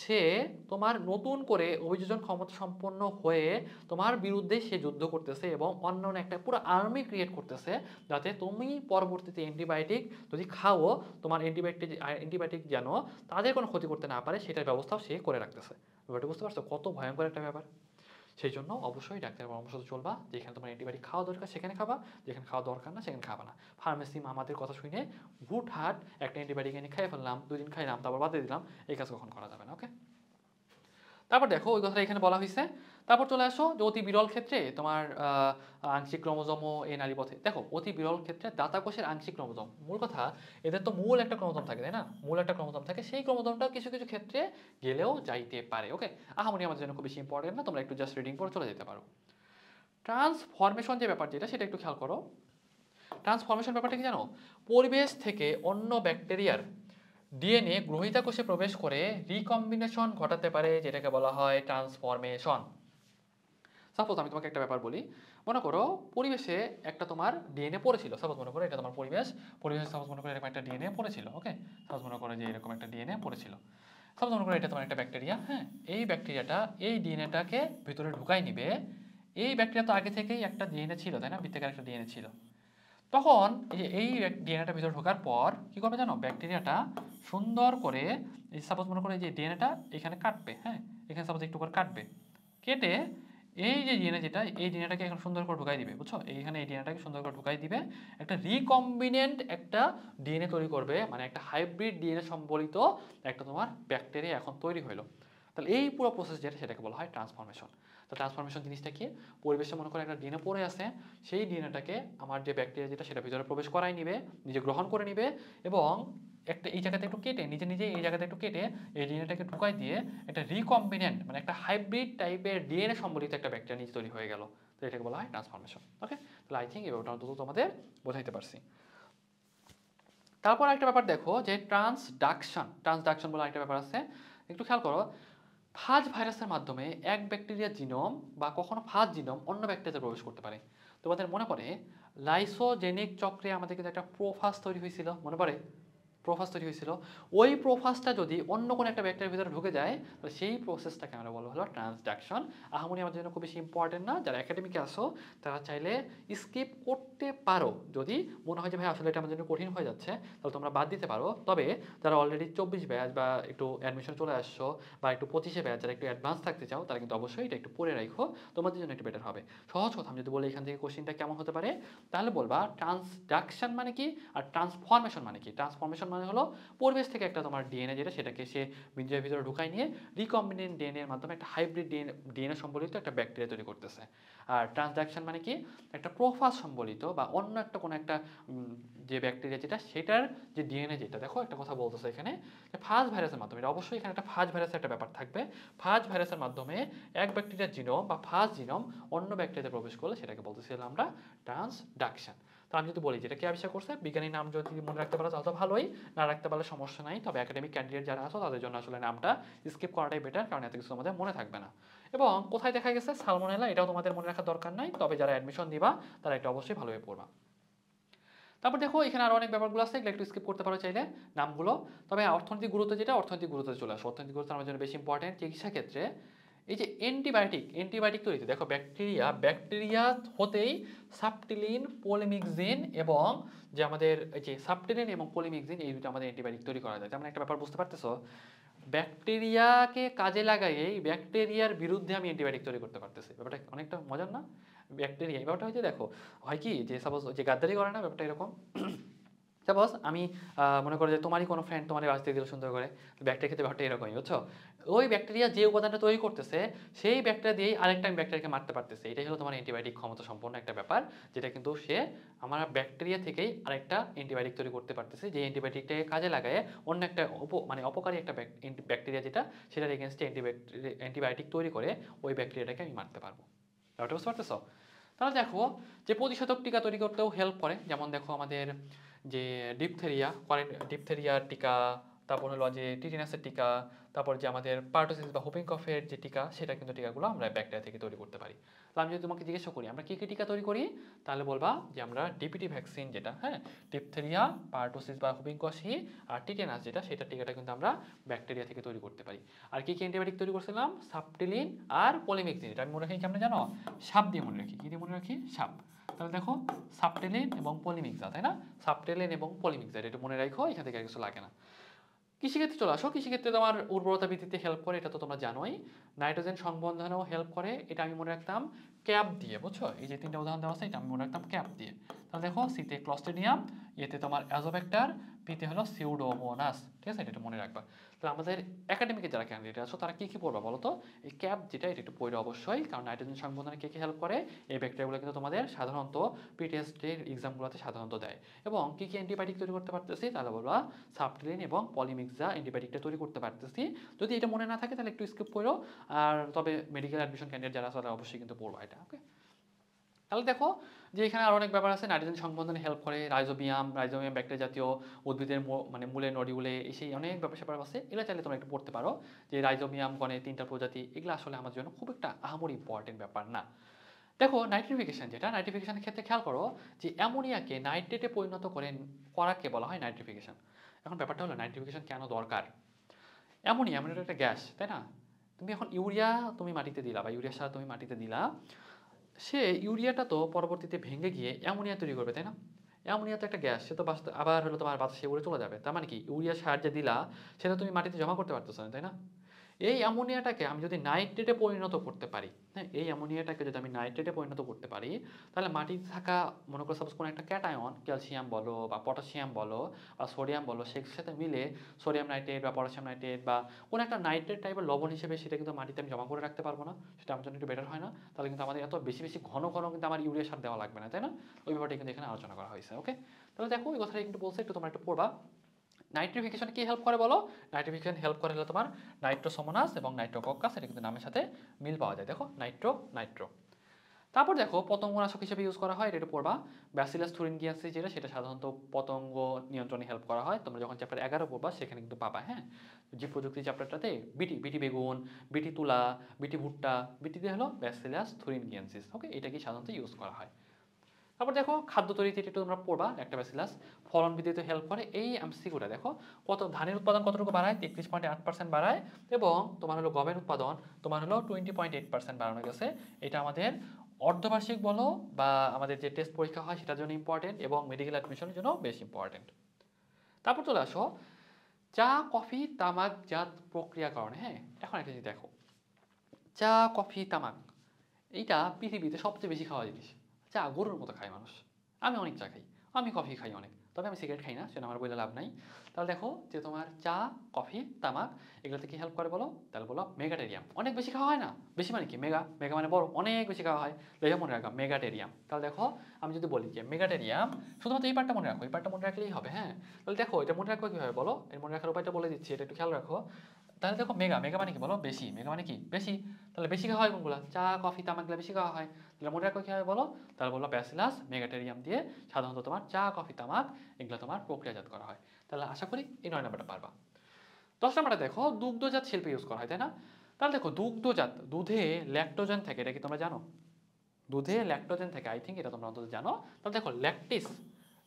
সে তোমার নতুন করে অভিযোজন ক্ষমতা সম্পন্ন হয়ে তোমার বিরুদ্ধে সে যুদ্ধ করতেছে এবং অন্য একটা পুরো আর্মি ক্রিয়েট করতেছে, যাতে তুমি পরবর্তীতে অ্যান্টিবায়োটিক যদি খাও, তোমার অ্যান্টিবায়োটিক যেন তাদের কোনো ক্ষতি করতে না পারে সেটার ব্যবস্থাও সে করে রাখতেছে। ব্যাপারটা বুঝতে পারছো কত ভয়ঙ্কর একটা ব্যাপার? সেই জন্য অবশ্যই ডাক্তারের পরামর্শ চলবা, যেখানে তোমার অ্যান্টিবায়োটিক খাওয়া দরকার সেখানে খাবা, যেখানে খাওয়া দরকার না সেখানে খাবা না। ফার্মেসি মামাদের কথা শুনে হুটহাট একটা অ্যান্টিবায়োটিক এনে খেয়ে ফেললাম, 2 দিন খাইলাম তারপর বাদ দিয়ে দিলাম, এই কাজ কখন করা যাবে না। ওকে, তারপর দেখো ওই কথাটা এখানে বলা হয়েছে। তারপর চলে আসো যে অতি বিরল ক্ষেত্রে তোমার আংশিক ক্রোমোজোমও এই নালীপথে। দেখো অতি বিরল ক্ষেত্রে দাতা কোষের আংশিক ক্রোমোজোম, মূল কথা এদের তো মূল একটা ক্রোমোজোম থাকে, তাই না? মূল একটা ক্রোমোজোম থাকে, সেই ক্রোমোজোমটা কিছু কিছু ক্ষেত্রে গেলেও যাইতে পারে। ওকে, আহামরি আমাদের জন্য খুব বেশি ইম্পর্টেন্ট না, তোমরা একটু জাস্ট রিডিং পড়ে চলে যেতে পারো। ট্রান্সফরমেশন যে ব্যাপার যেটা, সেটা একটু খেয়াল করো। ট্রান্সফরমেশন ব্যাপারটা কি জানো? পরিবেশ থেকে অন্য ব্যাকটেরিয়ার ডিএনএ গ্রহিতা কোষে প্রবেশ করে রিকম্বিনেশন ঘটাতে পারে, যেটাকে বলা হয় ট্রান্সফরমেশন। সাপোজ আমি তোমাকে একটা ব্যাপার বলি, মনে করো পরিবেশে একটা তোমার ডিএনএ পড়েছিল, সাপোজ মনে করো এটা তোমার পরিবেশে সাপোজ মনে করো এরকম একটা ডিএনএ পড়েছিল। ওকে, সাপোজ মনে করো যে এরকম একটা ডিএনএ পড়েছিল, সাপোজ মনে করো এটা তোমার একটা ব্যাকটেরিয়া। হ্যাঁ, এই ব্যাকটেরিয়াটা এই ডিএনএটাকে ভিতরে ঢুকাই নিবে। এই ব্যাকটেরিয়া তো আগে থেকেই একটা ডিএনএ ছিল, তাই না? বৃত্তাকার একটা ডিএনএ ছিল। তখন এই ডিএনএটা ভিতরে ঢোকার পর কি করবে জানো? ব্যাকটেরিয়াটা সুন্দর করে এই সাপোজ মনে করো এই যে ডিএনএটা এখানে কাটবে। হ্যাঁ, এখানে সাপোজ একটু করে কাটবে, কেটে এই যে ডিএনএ যেটা, এই ডিএনএটাকে এখন সুন্দর করে ঢুকাই দিবে, বুঝছো? এইখানে এই ডিএনএটাকে সুন্দর করে ঢুকাই দিবে, একটা রিকম্বিনেন্ট একটা ডিএনএ তৈরি করবে, মানে একটা হাইব্রিড ডিএনএ সম্বলিত একটা তোমার ব্যাকটেরিয়া এখন তৈরি হলো। তাহলে এই পুরো প্রসেস যেটা, সেটাকে বলা হয় ট্রান্সফরমেশন। তো ট্রান্সফরমেশন জিনিসটা কি? পরিবেশে মনে করে একটা ডিএনএ পড়ে আছে, সেই ডিএনএটাকে আমার যে ব্যাকটেরিয়া যেটা, সেটা ভিতরে প্রবেশ করাই নিবে, নিজে গ্রহণ করে নিবে, এবং একটা এই জায়গাতে একটু কেটে নিজে নিজে এই জায়গাতে একটু কেটে এই ডিএনএটাকে ঢুকাই দিয়ে একটা রিকম্বিনেন্ট মানে একটা হাইব্রিড টাইপের ডিএনএ সম্বলিত একটা ব্যাকটেরিয়া নিজে তৈরি হয়ে গেল। তো এটাকে বলা হয় ট্রান্সফরমেশন। ওকে, তাহলে আই থিঙ্ক এই ব্যাপারটা অন্তত তোমাদের বোঝাইতে পারছি। তারপর একটা ব্যাপার দেখো যে ট্রান্সডাকশন বলে একটা ব্যাপার আছে, একটু খেয়াল করো। ফাজ ভাইরাসের মাধ্যমে এক ব্যাকটেরিয়ার জিনোম বা কখনো ফাজ জিনোম অন্য ব্যাকটেরিয়াতে প্রবেশ করতে পারে। তোমাদের মনে পড়ে লাইসোজেনিক চক্রে আমাদের কিন্তু একটা প্রোফাজ তৈরি হয়েছিল, মনে পড়ে? প্রোফাজ তৈরি হয়েছিল, ওই প্রোফাজটা যদি অন্য কোনো একটা ব্যাকটেরিয়ার ভিতরে ঢুকে যায়, তাহলে সেই প্রসেসটাকে আমরা বলবো হলো ট্রান্সডাকশন। আহামরি আমাদের জন্য খুব বেশি ইম্পর্টেন্ট না, যারা একাডেমিকে আসো তারা চাইলে স্কিপ করতে পারো। যদি মনে হয় যে ভাই আসলে এটা আমাদের জন্য কঠিন হয়ে যাচ্ছে, তাহলে তোমরা বাদ দিতে পারো। তবে যারা অলরেডি 24 ব্যাচ বা একটু অ্যাডমিশন চলে আসছো, বা একটু 25 ব্যাচ যারা একটু অ্যাডভান্স থাকতে চাও, তারা কিন্তু অবশ্যই এটা একটু পড়ে রাখো, তোমাদের জন্য একটু বেটার হবে। সহজ কথা আমি যদি বলি এখান থেকে কোশ্চেনটা কেমন হতে পারে, তাহলে বলবা ট্রান্সডাকশন মানে কি আর ট্রান্সফরমেশন মানে কি। ট্রান্সফরমেশন মানে হলো পরিবেশ থেকে একটা তোমার ডিএনএ যেটা, সেটাকে সে নিজের ভিতরে ঢুকাই নিয়ে রিকম্বিনেন্ট ডিএনএ এর মাধ্যমে একটা হাইব্রিড ডিএনএ সম্বলিত একটা ব্যাকটেরিয়া তৈরি করতেছে। আর ট্রান্সডাকশন মানে কি, একটা প্রোফাজ সম্বলিত বা অন্য একটা কোনো একটা যে ব্যাকটেরিয়া যেটা, সেটার যে ডিএনএ যেটা, দেখো একটা কথা বলতেছে এখানে যে ফাজ ভাইরাসের মাধ্যমে, এটা অবশ্যই এখানে একটা ফাজ ভাইরাসের একটা ব্যাপার থাকবে। ফাজ ভাইরাসের মাধ্যমে এক ব্যাকটেরিয়ার জিনোম বা ফাজ জিনোম অন্য ব্যাকটেরিয়াতে প্রবেশ করলে সেটাকে বলতেছিলাম আমরা ট্রান্সডাকশন। তো আমি যদি বলি যেটা কে আবিষ্কার করছে, বিজ্ঞানী নাম যদি মনে রাখতে পারো তাহলে তো ভালোই, না রাখতে পারলে সমস্যা নাই। তবে একাডেমিক ক্যান্ডিডেট যারা আছো তাদের জন্য আসলে নামটা স্কিপ করাটাই বেটার, কারণ এত কিছু তোমাদের মনে থাকবে না। এবং কোথায় দেখা গেছে সালমোনেলা, এটাও তোমাদের মনে রাখার দরকার নাই, তবে যারা অ্যাডমিশন দিবা তারা এটা অবশ্যই ভালোভাবে পড়বা। তারপর দেখো এখানে আরো অনেক ব্যাপারগুলো আছে, এগুলো একটু স্কিপ করতে পারো চাইলে নামগুলো। তবে অর্থনৈতিক গুরুত্ব যেটা, অর্থনৈতিক গুরুত্বে চলে আসো। অর্থনৈতিক গুরুত্ব আমাদের জন্য বেশি ইম্পর্টেন্ট চিকিৎসা ক্ষেত্রে। এই যে অ্যান্টিবায়োটিক তৈরিতে দেখো ব্যাকটেরিয়া হতেই সাবটিলিন, পলিমিক্সিন এবং যে আমাদের এই যে সাবটিলিন এবং পলিমিক্সিন, এই দুটো আমাদের অ্যান্টিবায়োটিক তৈরি করা যায়। তেমন একটা ব্যাপার বুঝতে পারতেছো, ব্যাকটেরিয়াকে কাজে লাগাই ব্যাকটেরিয়ার বিরুদ্ধে আমি অ্যান্টিবায়োটিক তৈরি করতে পারতেছি। ব্যাপারটা অনেকটা মজার না? ব্যাকটেরিয়া এই ব্যাপারটা হচ্ছে দেখো হয় কি যে সাপোজ যে গাদ্দারি করে না, ব্যাপারটা এরকম সাপোজ আমি মনে করো যে তোমারই কোনো ফ্রেন্ড তোমার বাঁচতে দিল সুন্দর করে, ব্যাকটেরিয়া খেতে ব্যাপারটা এরকমই, বুঝছো? ওই ব্যাকটেরিয়া যে উপাদানটা তৈরি করতেছে সেই ব্যাকটেরিয়া দিয়েই আরেকটা আমি ব্যাকটেরিয়াকে মারতে পারতেছে। এটাই হলো তোমার অ্যান্টিবায়োটিক ক্ষমতা সম্পন্ন একটা ব্যাপার, যেটা কিন্তু সে আমার ব্যাকটেরিয়া থেকেই আরেকটা অ্যান্টিবায়োটিক তৈরি করতে পারতেছে, যে অ্যান্টিবায়োটিকটাকে কাজে লাগায় অন্য একটা মানে অপকারী একটা ব্যাকটেরিয়া যেটা, সেটার এগেনস্টে অ্যান্টিবায়োটিক তৈরি করে ওই ব্যাকটেরিয়াটাকে আমি মারতে পারবো। ব্যাপারটা বুঝতে পারতেছো? তাহলে দেখো যে প্রতিষেধক টিকা তৈরি করতেও হেল্প করে, যেমন দেখো আমাদের যে ডিপথেরিয়ার টিকা, তারপর হলো যে টিটেনাসের টিকা, তারপর যে আমাদের পার্টোসিস বা হুপিং কফের যে টিকা, সেটা কিন্তু টিকাগুলো আমরা ব্যাকটেরিয়া থেকে তৈরি করতে পারি। তো আমি যদি তোমাকে জিজ্ঞাসা করি আমরা কী কী টিকা তৈরি করি, তাহলে বলবা যে আমরা ডিপিটি ভ্যাকসিন যেটা, হ্যাঁ, ডিপথেরিয়া, পার্টোসিস বা হুপিং কষি আর টিটেনাস যেটা, সেটা টিকাটা কিন্তু আমরা ব্যাকটেরিয়া থেকে তৈরি করতে পারি। আর কী কী অ্যান্টিবায়োটিক তৈরি করছিলাম? সাবটিলিন আর পলিমিক্সিন। এটা আমি মনে রাখি কেমন জানো? সাপ দিয়ে মনে রাখি। কী দিয়ে মনে রাখি? সাপ। তাহলে দেখো সাবটেলিন এবং পলিমিক্সা, তাই না? সাবটেলিন এবং পলিমিক্সা, এটা মনে রাখো, এখান থেকে আর কিছু লাগে না। কৃষিক্ষেত্রে চলে আসো। কৃষিক্ষেত্রে তোমার উর্বরতা বৃদ্ধিতে হেল্প করে, এটা তো তোমরা জানোই। নাইট্রোজেন সংবন্ধনেও হেল্প করে, এটা আমি মনে রাখতাম ক্যাপ দিয়ে, বুঝছো? এই যে তিনটা উদাহরণ দেওয়া আছে, এটা আমি মনে রাখতাম ক্যাপ দিয়ে। তাহলে দেখো সিতে ক্লস্ট্রিডিয়াম, এতে তোমার অ্যাজোব্যাক্টার, পিতে হলো সিউডোমোনাস, ঠিক আছে? এটা মনে রাখবা। তাহলে আমাদের একাডেমিকে যারা ক্যান্ডিডেট আছো তারা কী কী পড়বা বলো তো? এই ক্যাপ যেটা, এটা একটু পড়ে অবশ্যই, কারণ নাইট্রোজেন সংবন্ধনে কে কী হেল্প করে, এই ব্যাকটেরিয়াগুলো কিন্তু তোমাদের সাধারণত পিটিএসটির এক্সামগুলোতে সাধারণত দেয়। এবং কী কী অ্যান্টিবায়োটিক তৈরি করতে পারতেছি, তাহলে বলবা সাবটিলিন এবং পলিমিক্সা অ্যান্টিবায়োটিকটা তৈরি করতে পারতেছি। যদি এটা মনে না থাকে তাহলে একটু স্কিপ করো। আর তবে মেডিকেল অ্যাডমিশন ক্যান্ডিডেট যারা আছে তারা অবশ্যই কিন্তু পড়বা এটা, ওকে? তাহলে দেখো যে এখানে আরও অনেক ব্যাপার আছে। নাইট্রোজেন সংবন্ধনে হেল্প করে রাইজোবিয়াম ব্যাকটেরিয়া জাতীয় উদ্ভিদের মানে মূলে নডিউলে সেই অনেক ব্যাপার স্যাপার আছে, এগুলো চাইলে তোমরা একটু পড়তে পারো। যে রাইজোবিয়াম গণে 3টা প্রজাতি, এগুলো আসলে আমার জন্য খুব একটা আহামরি ইম্পর্টেন্ট ব্যাপার না। দেখো নাইট্রিফিকেশন যেটা, নাইট্রিফিকেশনের ক্ষেত্রে খেয়াল করো যে অ্যামোনিয়াকে নাইট্রেটে পরিণত করাকে বলা হয় নাইট্রিফিকেশন। এখন ব্যাপারটা হলো নাইট্রিফিকেশন কেন দরকার? অ্যামোনিয়া মানে একটা গ্যাস, তাই না? তুমি এখন ইউরিয়া তুমি মাটিতে দিলা বা ইউরিয়া সার তুমি মাটিতে দিলা, সে ইউরিয়াটা তো পরবর্তীতে ভেঙে গিয়ে অ্যামোনিয়া তৈরি করবে, তাই না? অ্যামোনিয়া তো একটা গ্যাস, সে তো আবার হলো তোমার বাতাসে উড়ে চলে যাবে। তার মানে কি ইউরিয়া সার যে দিলা সেটা তুমি মাটিতে জমা করতে পারতেছো না, তাই না? এই অ্যামোনিয়াটাকে আমি যদি নাইট্রেটে পরিণত করতে পারি, হ্যাঁ, এই অ্যামোনিয়াটাকে যদি আমি নাইট্রেটে পরিণত করতে পারি, তাহলে মাটিতে থাকা মনে করো সাপোজ কোনো একটা ক্যাটায়ন, ক্যালসিয়াম বলো বা পটাশিয়াম বলো বা সোডিয়াম বলো, সের সাথে মিলে সোডিয়াম নাইট্রেট বা পটাশিয়াম নাইট্রেট বা কোনো একটা নাইট্রেট টাইপের লবণ হিসেবে সেটা কিন্তু মাটিতে আমি জমা করে রাখতে পারবো না। সেটা আমার জন্য একটু বেটার হয় না? তাহলে কিন্তু আমাদের এত বেশি বেশি ঘন ঘন কিন্তু আমার ইউরিয়া সার দেওয়া লাগবে না, তাই না? ওই ব্যাপারটা কিন্তু এখানে আলোচনা করা হয়েছে, ওকে? তাহলে দেখো ওই কথাটা একটু বলছে, একটু তোমরা একটু পড়বা। নাইট্রিফিকেশন কি হেল্প করে বলো? নাইট্রিফিকেশন হেল্প করে হলো তোমার নাইট্রোসোমোনাস এবং নাইট্রোকক্কাস, এটা কিন্তু নামের সাথে মিল পাওয়া যায়। দেখো নাইট্রো। তারপর দেখো পতঙ্গনাশক হিসেবে ইউজ করা হয়, এটা একটু পড়বা। ব্যাসিলাস থুরিনগিয়ানসিস যেটা, সেটা সাধারণত পতঙ্গ নিয়ন্ত্রণে হেল্প করা হয়। তোমরা যখন চ্যাপ্টার 11 পড়বা সেখানে কিন্তু পাবা, হ্যাঁ? জীব প্রযুক্তি চ্যাপ্টারটাতে বিটি বেগুন, বিটি তুলা, বিটি ভুট্টা, বিটিতে হলো ব্যাসিলাস থুরিনগিয়ানসিস, ওকে? এটা কি সাধারণত ইউজ করা হয়। তারপর দেখো খাদ্য তৈরিতে একটু তোমরা পড়বা, ল্যাক্টোব্যাসিলাস ফলন বৃদ্ধিতে হেল্প করে। এই এমসিকিউটা দেখো, কত ধানের উৎপাদন কতটুকু বাড়ায়? 33.8% বাড়ায়। এবং তোমার হলো গমের উৎপাদন তোমার হলো 20.8% বাড়ানো গেছে। এটা আমাদের অর্ধবার্ষিক বলো বা আমাদের যে টেস্ট পরীক্ষা হয় সেটার জন্য ইম্পর্টেন্ট, এবং মেডিকেল অ্যাডমিশনের জন্য বেশ ইম্পর্টেন্ট। তারপর চলে আসো চা, কফি, তামাকজাত প্রক্রিয়াকরণে, হ্যাঁ? এখন একটা জিনিস দেখো, চা, কফি, তামাক এইটা পৃথিবীতে সবচেয়ে বেশি খাওয়া জিনিস। চা গরুর মতো খায় মানুষ। আমি অনেক চা খাই, আমি কফি খাই অনেক, তবে আমি সিগারেট খাই না, সেটা আমার বলে লাভ নাই। তাহলে দেখো যে তোমার চা, কফি, তামাক এগুলোতে কি হেল্প করে বলো? তাহলে বলো মেগাটেরিয়াম। অনেক বেশি খাওয়া হয় না, বেশি মানে কি মেগা, মেগা মানে বড়, অনেক বেশি খাওয়া হয়, দেখে মনে রাখো মেগাটেরিয়াম। তাহলে দেখো আমি যদি বলি যে মেগাটেরিয়াম, শুধুমাত্র এই পার্টটা মনে রাখো, এই পার্টটা মনে রাখলেই হবে, হ্যাঁ? তাহলে দেখো এটা মনে রাখবো কীভাবে বলো? এর মনে রাখার উপায়টা বলে দিচ্ছি, এটা একটু খেয়াল রাখো। তাহলে দেখো মেগা, মেগা মানে কি বলো? বেশি। মেগা মানে কি? বেশি। তাহলে বেশি খাওয়া হয় কোনগুলো? চা, কফি, তামাকগুলো বেশি খাওয়া হয়। তাহলে মনে রাখো কীভাবে বলো? তাহলে বললো ব্যাসিলাস মেগাটেরিয়াম দিয়ে সাধারণত তোমার চা, কফি, তামাক এগুলো তোমার প্রক্রিয়াজাত করা হয়। তাহলে আশা করি এই 9 নাম্বারটা পারবা। 10 নাম্বারটা দেখো দুগ্ধজাত শিল্পে ইউজ করা হয়, তাই না? তাহলে দেখো দুগ্ধজাত, দুধে ল্যাকটোজেন থাকে, এটা কি তোমরা জানো? দুধে ল্যাকটোজেন থাকে, আই থিঙ্ক এটা তোমরা অন্তত জানো। তাহলে দেখো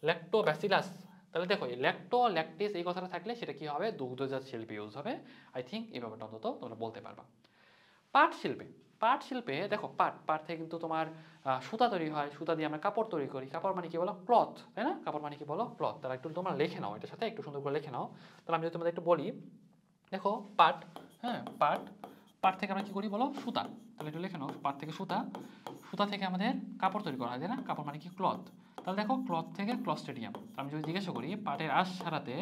ল্যাকটোব্যাসিলাস, তাহলে দেখো এই ল্যাকটিস এই কথাটা থাকলে সেটা কি হবে? দুগ্ধজাত শিল্পে ইউজ হবে। আই থিঙ্ক এই ব্যাপারটা অন্তত তোমরা বলতে পারবা। পাট শিল্পে, পাট শিল্পে দেখো পাট থেকে কিন্তু তোমার সুতা তৈরি হয়, সুতা দিয়ে আমরা কাপড় তৈরি করি। কাপড় মানে কি বলো? ক্লথ, তাই না? কাপড় মানে কি বলো? ক্লথ। তাহলে একটু তোমরা লিখে নাও, এটার সাথে একটু সুন্দর করে লিখে নাও। তাহলে আমি যদি তোমাদের একটু বলি, দেখো পাট, হ্যাঁ, পাট থেকে আমরা কি করি বলো? সুতা। তাহলে একটু লিখে নাও, পাট থেকে সুতা, সুতা থেকে আমাদের কাপড় তৈরি করা হয়, তাই না? কাপড় মানে কি? ক্লথ। তাহলে দেখো ক্লথ থেকে ক্লস্ট্রিডিয়াম। আমি যদি জিজ্ঞাসা করি পাটের আঁশ সারাতে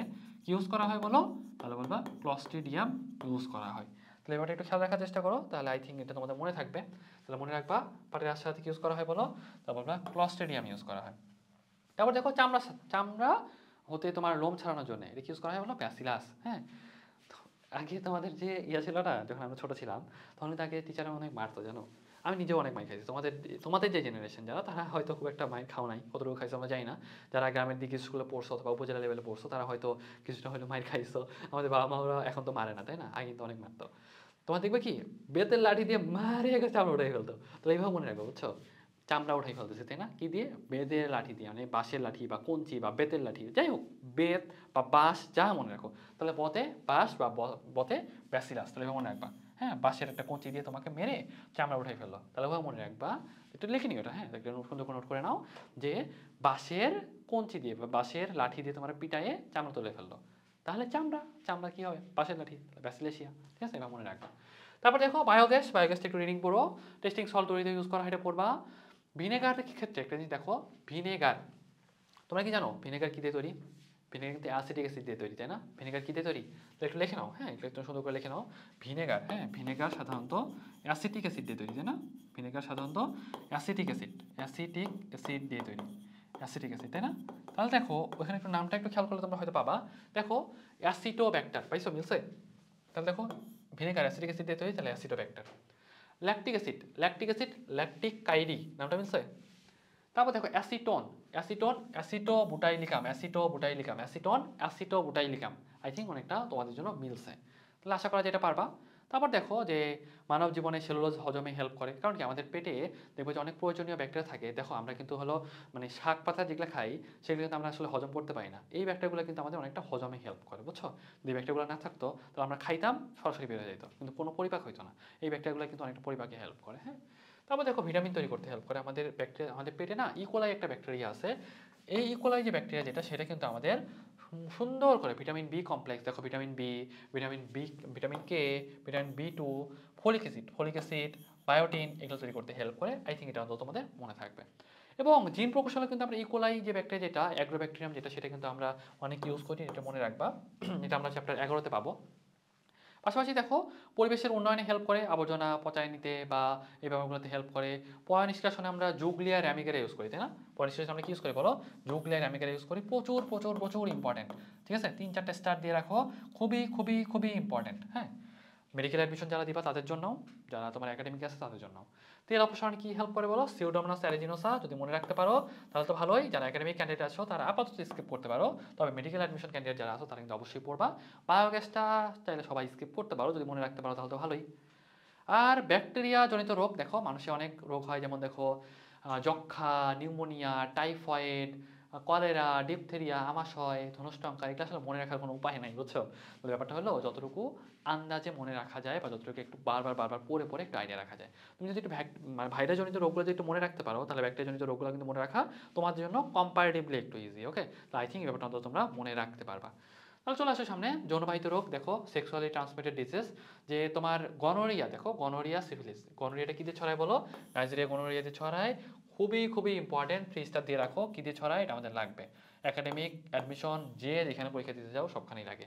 কি ইউজ করা হয় বলো, তাহলে বলবা ক্লস্ট্রিডিয়াম ইউজ করা হয়। তাহলে এবার একটু খেয়াল রাখার চেষ্টা করো, তাহলে আই থিঙ্ক এটা তোমাদের মনে থাকবে। তাহলে মনে রাখবা পাটের আঁশ সারাতে কি ইউজ করা হয় বলো, তাহলে বলবা ক্লস্ট্রিডিয়াম ইউজ করা হয়। তারপর দেখো চামড়া হতে তোমার লোম ছাড়ানোর জন্য এটা কি ইউজ করা হয় বলো, ব্যাসিলাস। হ্যাঁ, আগে তোমাদের যে ইয়া ছিল না, যখন আমরা ছোট ছিলাম তখন কিন্তু আগে টিচাররা অনেক মারতো জানো। আমি নিজেও অনেক মাইর খাইছি। তোমাদের যে জেনারেশন যারা, তারা হয়তো খুব একটা মাইর খাও নাই, কতটুকু খাইছো আমরা জানি না। যারা গ্রামের দিকে স্কুলে পড়ছো অথবা উপজেলা লেভেলে পড়ছো, তারা হয়তো কিছুটা হয়তো মাইর খাইছো। আমাদের বাবা মারা এখন তো মারে না, তাই না? আগে কিন্তু অনেক মারতো। তোমার দেখবে কি বেতের লাঠি দিয়ে মারে গেছে, চামড়া উঠে ফেলতো। তো এইভাবে মনে রাখবো, বুঝছো? চামড়া উঠাই ফেলতেছে, তাই না? কি দিয়ে? বেতের লাঠি দিয়ে, মানে বাঁশের লাঠি বা কঞ্চি বা বেতের লাঠি, যাই হোক, বেত বা বাঁশ যা মনে রাখো। তাহলে বতে বাঁশ বা বতে ব্যাসিলাস, তাহলে মনে রাখবা। হ্যাঁ, বাঁশের একটা কঞ্চি দিয়ে তোমাকে মেরে চামড়া উঠাই ফেললো, তাহলে ওভাবে মনে রাখবা। একটু লিখে নিও এটা, হ্যাঁ, একটা সুন্দর করে নোট করে নাও যে বাঁশের কঞ্চি দিয়ে বা বাঁশের লাঠি দিয়ে তোমার পিটায়ে চামড়া তুলে ফেললো, তাহলে চামড়া কি হবে? বাঁশের লাঠি, ব্যাসিলেশিয়া। ঠিক আছে, এবার মনে রাখবা। তারপর দেখো বায়োগ্যাসটা একটু রিডিং পড়ো। টেস্টিং সল্ট তৈরিতে ইউজ করা হয়, এটা পড়বা। ভিনেগারের ক্ষেত্রে একটা জিনিস দেখো, ভিনেগার, তোমরা কি জানো ভিনেগার কি দিয়ে তৈরি? ভিনেগার কিন্তু অ্যাসিটিক অ্যাসিড দিয়ে তৈরি, তাই না? ভিনেগার কি দিয়ে তৈরি? তো একটু লিখে নাও, হ্যাঁ, একটু সুন্দর করে লিখে নাও। ভিনেগার, হ্যাঁ, ভিনেগার সাধারণত অ্যাসিটিক অ্যাসিড দিয়ে তৈরি, তাই না? ভিনেগার সাধারণত অ্যাসিটিক অ্যাসিড দিয়ে তৈরি, অ্যাসিটিক অ্যাসিড, তাই না? তাহলে দেখো ওখানে একটু নামটা একটু খেয়াল করলে তোমরা হয়তো পাবা। দেখো অ্যাসিটোব্যাক্টার, পাইছো মিলছে? তাহলে দেখো ভিনেগার অ্যাসিটিক অ্যাসিড দিয়ে তৈরি, তাহলে অ্যাসিটোব্যাক্টার। ল্যাকটিক কাইরি, নামটা মিলছে? তারপর দেখো অ্যাসিটোন, আই থিঙ্ক অনেকটা তোমাদের জন্য মিলছে। তাহলে আশা করা যায় এটা পারবা। তারপর দেখো যে মানব জীবনে সেলুলোজ হজমে হেল্প করে, কারণ কি আমাদের পেটে দেখবো যে অনেক প্রয়োজনীয় ব্যাকটেরিয়া থাকে। দেখো আমরা কিন্তু হলো মানে শাক পাতা যেগুলো খাই সেগুলো কিন্তু আমরা আসলে হজম করতে পারি না। এই ব্যাকটেরিয়াগুলো কিন্তু আমাদের অনেকটা হজমে হেল্প করে, বুঝছো? যদি ব্যাকটেরিয়াগুলো না থাকতো তাহলে আমরা খাইতাম, সরাসরি বের হয়ে যেত, কিন্তু কোনো পরিপাক হইতো না। এই ব্যাকটেরিয়াগুলো কিন্তু অনেকটা পরিপাকে হেল্প করে, হ্যাঁ। তারপর দেখো ভিটামিন তৈরি করতে হেল্প করে আমাদের ব্যাকটেরিয়া। আমাদের পেটে না ইকোলাই একটা ব্যাকটেরিয়া আছে। এই ইকোলাই যে ব্যাকটেরিয়া যেটা, সেটা কিন্তু আমাদের সুন্দর করে ভিটামিন বি কমপ্লেক্স, দেখো vitamin B, vitamin K, vitamin B two, folic acid, biotin, এগুলো তৈরি করতে হেল্প করে। আই থিঙ্ক এটা অন্তত তোমাদের মনে থাকবে। এবং জিন প্রকৌশলে কিন্তু আমরা ইকোলাই যে ব্যাকটেরিয়া যেটা, অ্যাগ্রোব্যাকটেরিয়াম যেটা, সেটা কিন্তু আমরা অনেক ইউজ করি, এটা মনে রাখবা। এটা আমরা চ্যাপ্টার 11-তে পাবো। পাশাপাশি দেখো পরিবেশের উন্নয়নে হেল্প করে, আবর্জনা পচায় নিতে বা এই ব্যাপারগুলোতে হেল্প করে। পয় নিষ্কাশনে আমরা জুগলিয়া র্যামিগারা ইউজ করি, তাই না? পয় নিষ্কাশনে আমরা কি ইউজ করি বলো? জুগলিয়া র্যামিগারা ইউজ করি। প্রচুর প্রচুর প্রচুর ইম্পর্টেন্ট। ঠিক আছে, 3-4টে স্টার দিয়ে রাখো, খুবই খুবই খুবই ইম্পর্টেন্ট। হ্যাঁ, মেডিকেল অ্যাডমিশন যারা দিবা তাদের জন্য, যারা তোমার একাডেমিক আছে তাদের জন্য। তেল অপসারণে কি হেল্প করে বলো? সিউডোমোনাস অ্যারেজিনোসা, যদি মনে রাখতে পারো তাহলে তো ভালোই। যারা একাডেমিক ক্যান্ডিডেট আছো তারা আপাতত স্কিপ করতে পারো, তবে মেডিকেল অ্যাডমিশন ক্যান্ডিডেট যারা আছো তারা কিন্তু অবশ্যই পড়বা। বায়োগ্যাসটা চাইলে সবাই স্কিপ করতে পারো, যদি মনে রাখতে পারো তাহলে তো ভালোই। আর ব্যাকটেরিয়া জনিত রোগ দেখো, মানুষের অনেক রোগ হয়, যেমন দেখো যক্ষা, নিউমোনিয়া, টাইফয়েড, কলেরা, ডিপথেরিয়া, আমাশয়, ধনুষ্টঙ্কার, এগুলো আসলে মনে রাখার কোনো উপায় নাই, বুঝছো? তো ব্যাপারটা হলো যতটুকু আন্দাজে মনে রাখা যায় বা যতটুকু একটু বারবার বারবার পড়ে পড়ে একটু আইডিয়া রাখা যায়। তুমি যদি একটু মানে ভাইরাসজনিত রোগগুলো যদি একটু মনে রাখতে পারো, তাহলে ব্যাকটেরিয়াজনিত রোগগুলো কিন্তু মনে রাখা তোমাদের জন্য কম্পারেটিভলি একটু ইজি। ওকে, তো আই থিঙ্ক এই ব্যাপারটা অন্তত তোমরা মনে রাখতে পারবা। তাহলে চলে আসো সামনে যৌনবাহিত রোগ দেখো, সেক্সুয়ালি ট্রান্সমিটেড ডিজিজ। যে তোমার গনোরিয়া দেখো, গনোরিয়া, সিফিলিস। গনোরিয়াটা কি দিয়ে ছড়ায় বলো? নাইজেরিয়া গনোরিয়া দিয়ে ছড়ায়। খুবই খুবই ইম্পর্টেন্ট, 3 স্টার দিয়ে রাখো। কি দিয়ে ছড়ায় এটা আমাদের লাগবে। একাডেমিক অ্যাডমিশন যে যেখানে পরীক্ষা দিতে যাও সবখানেই লাগে।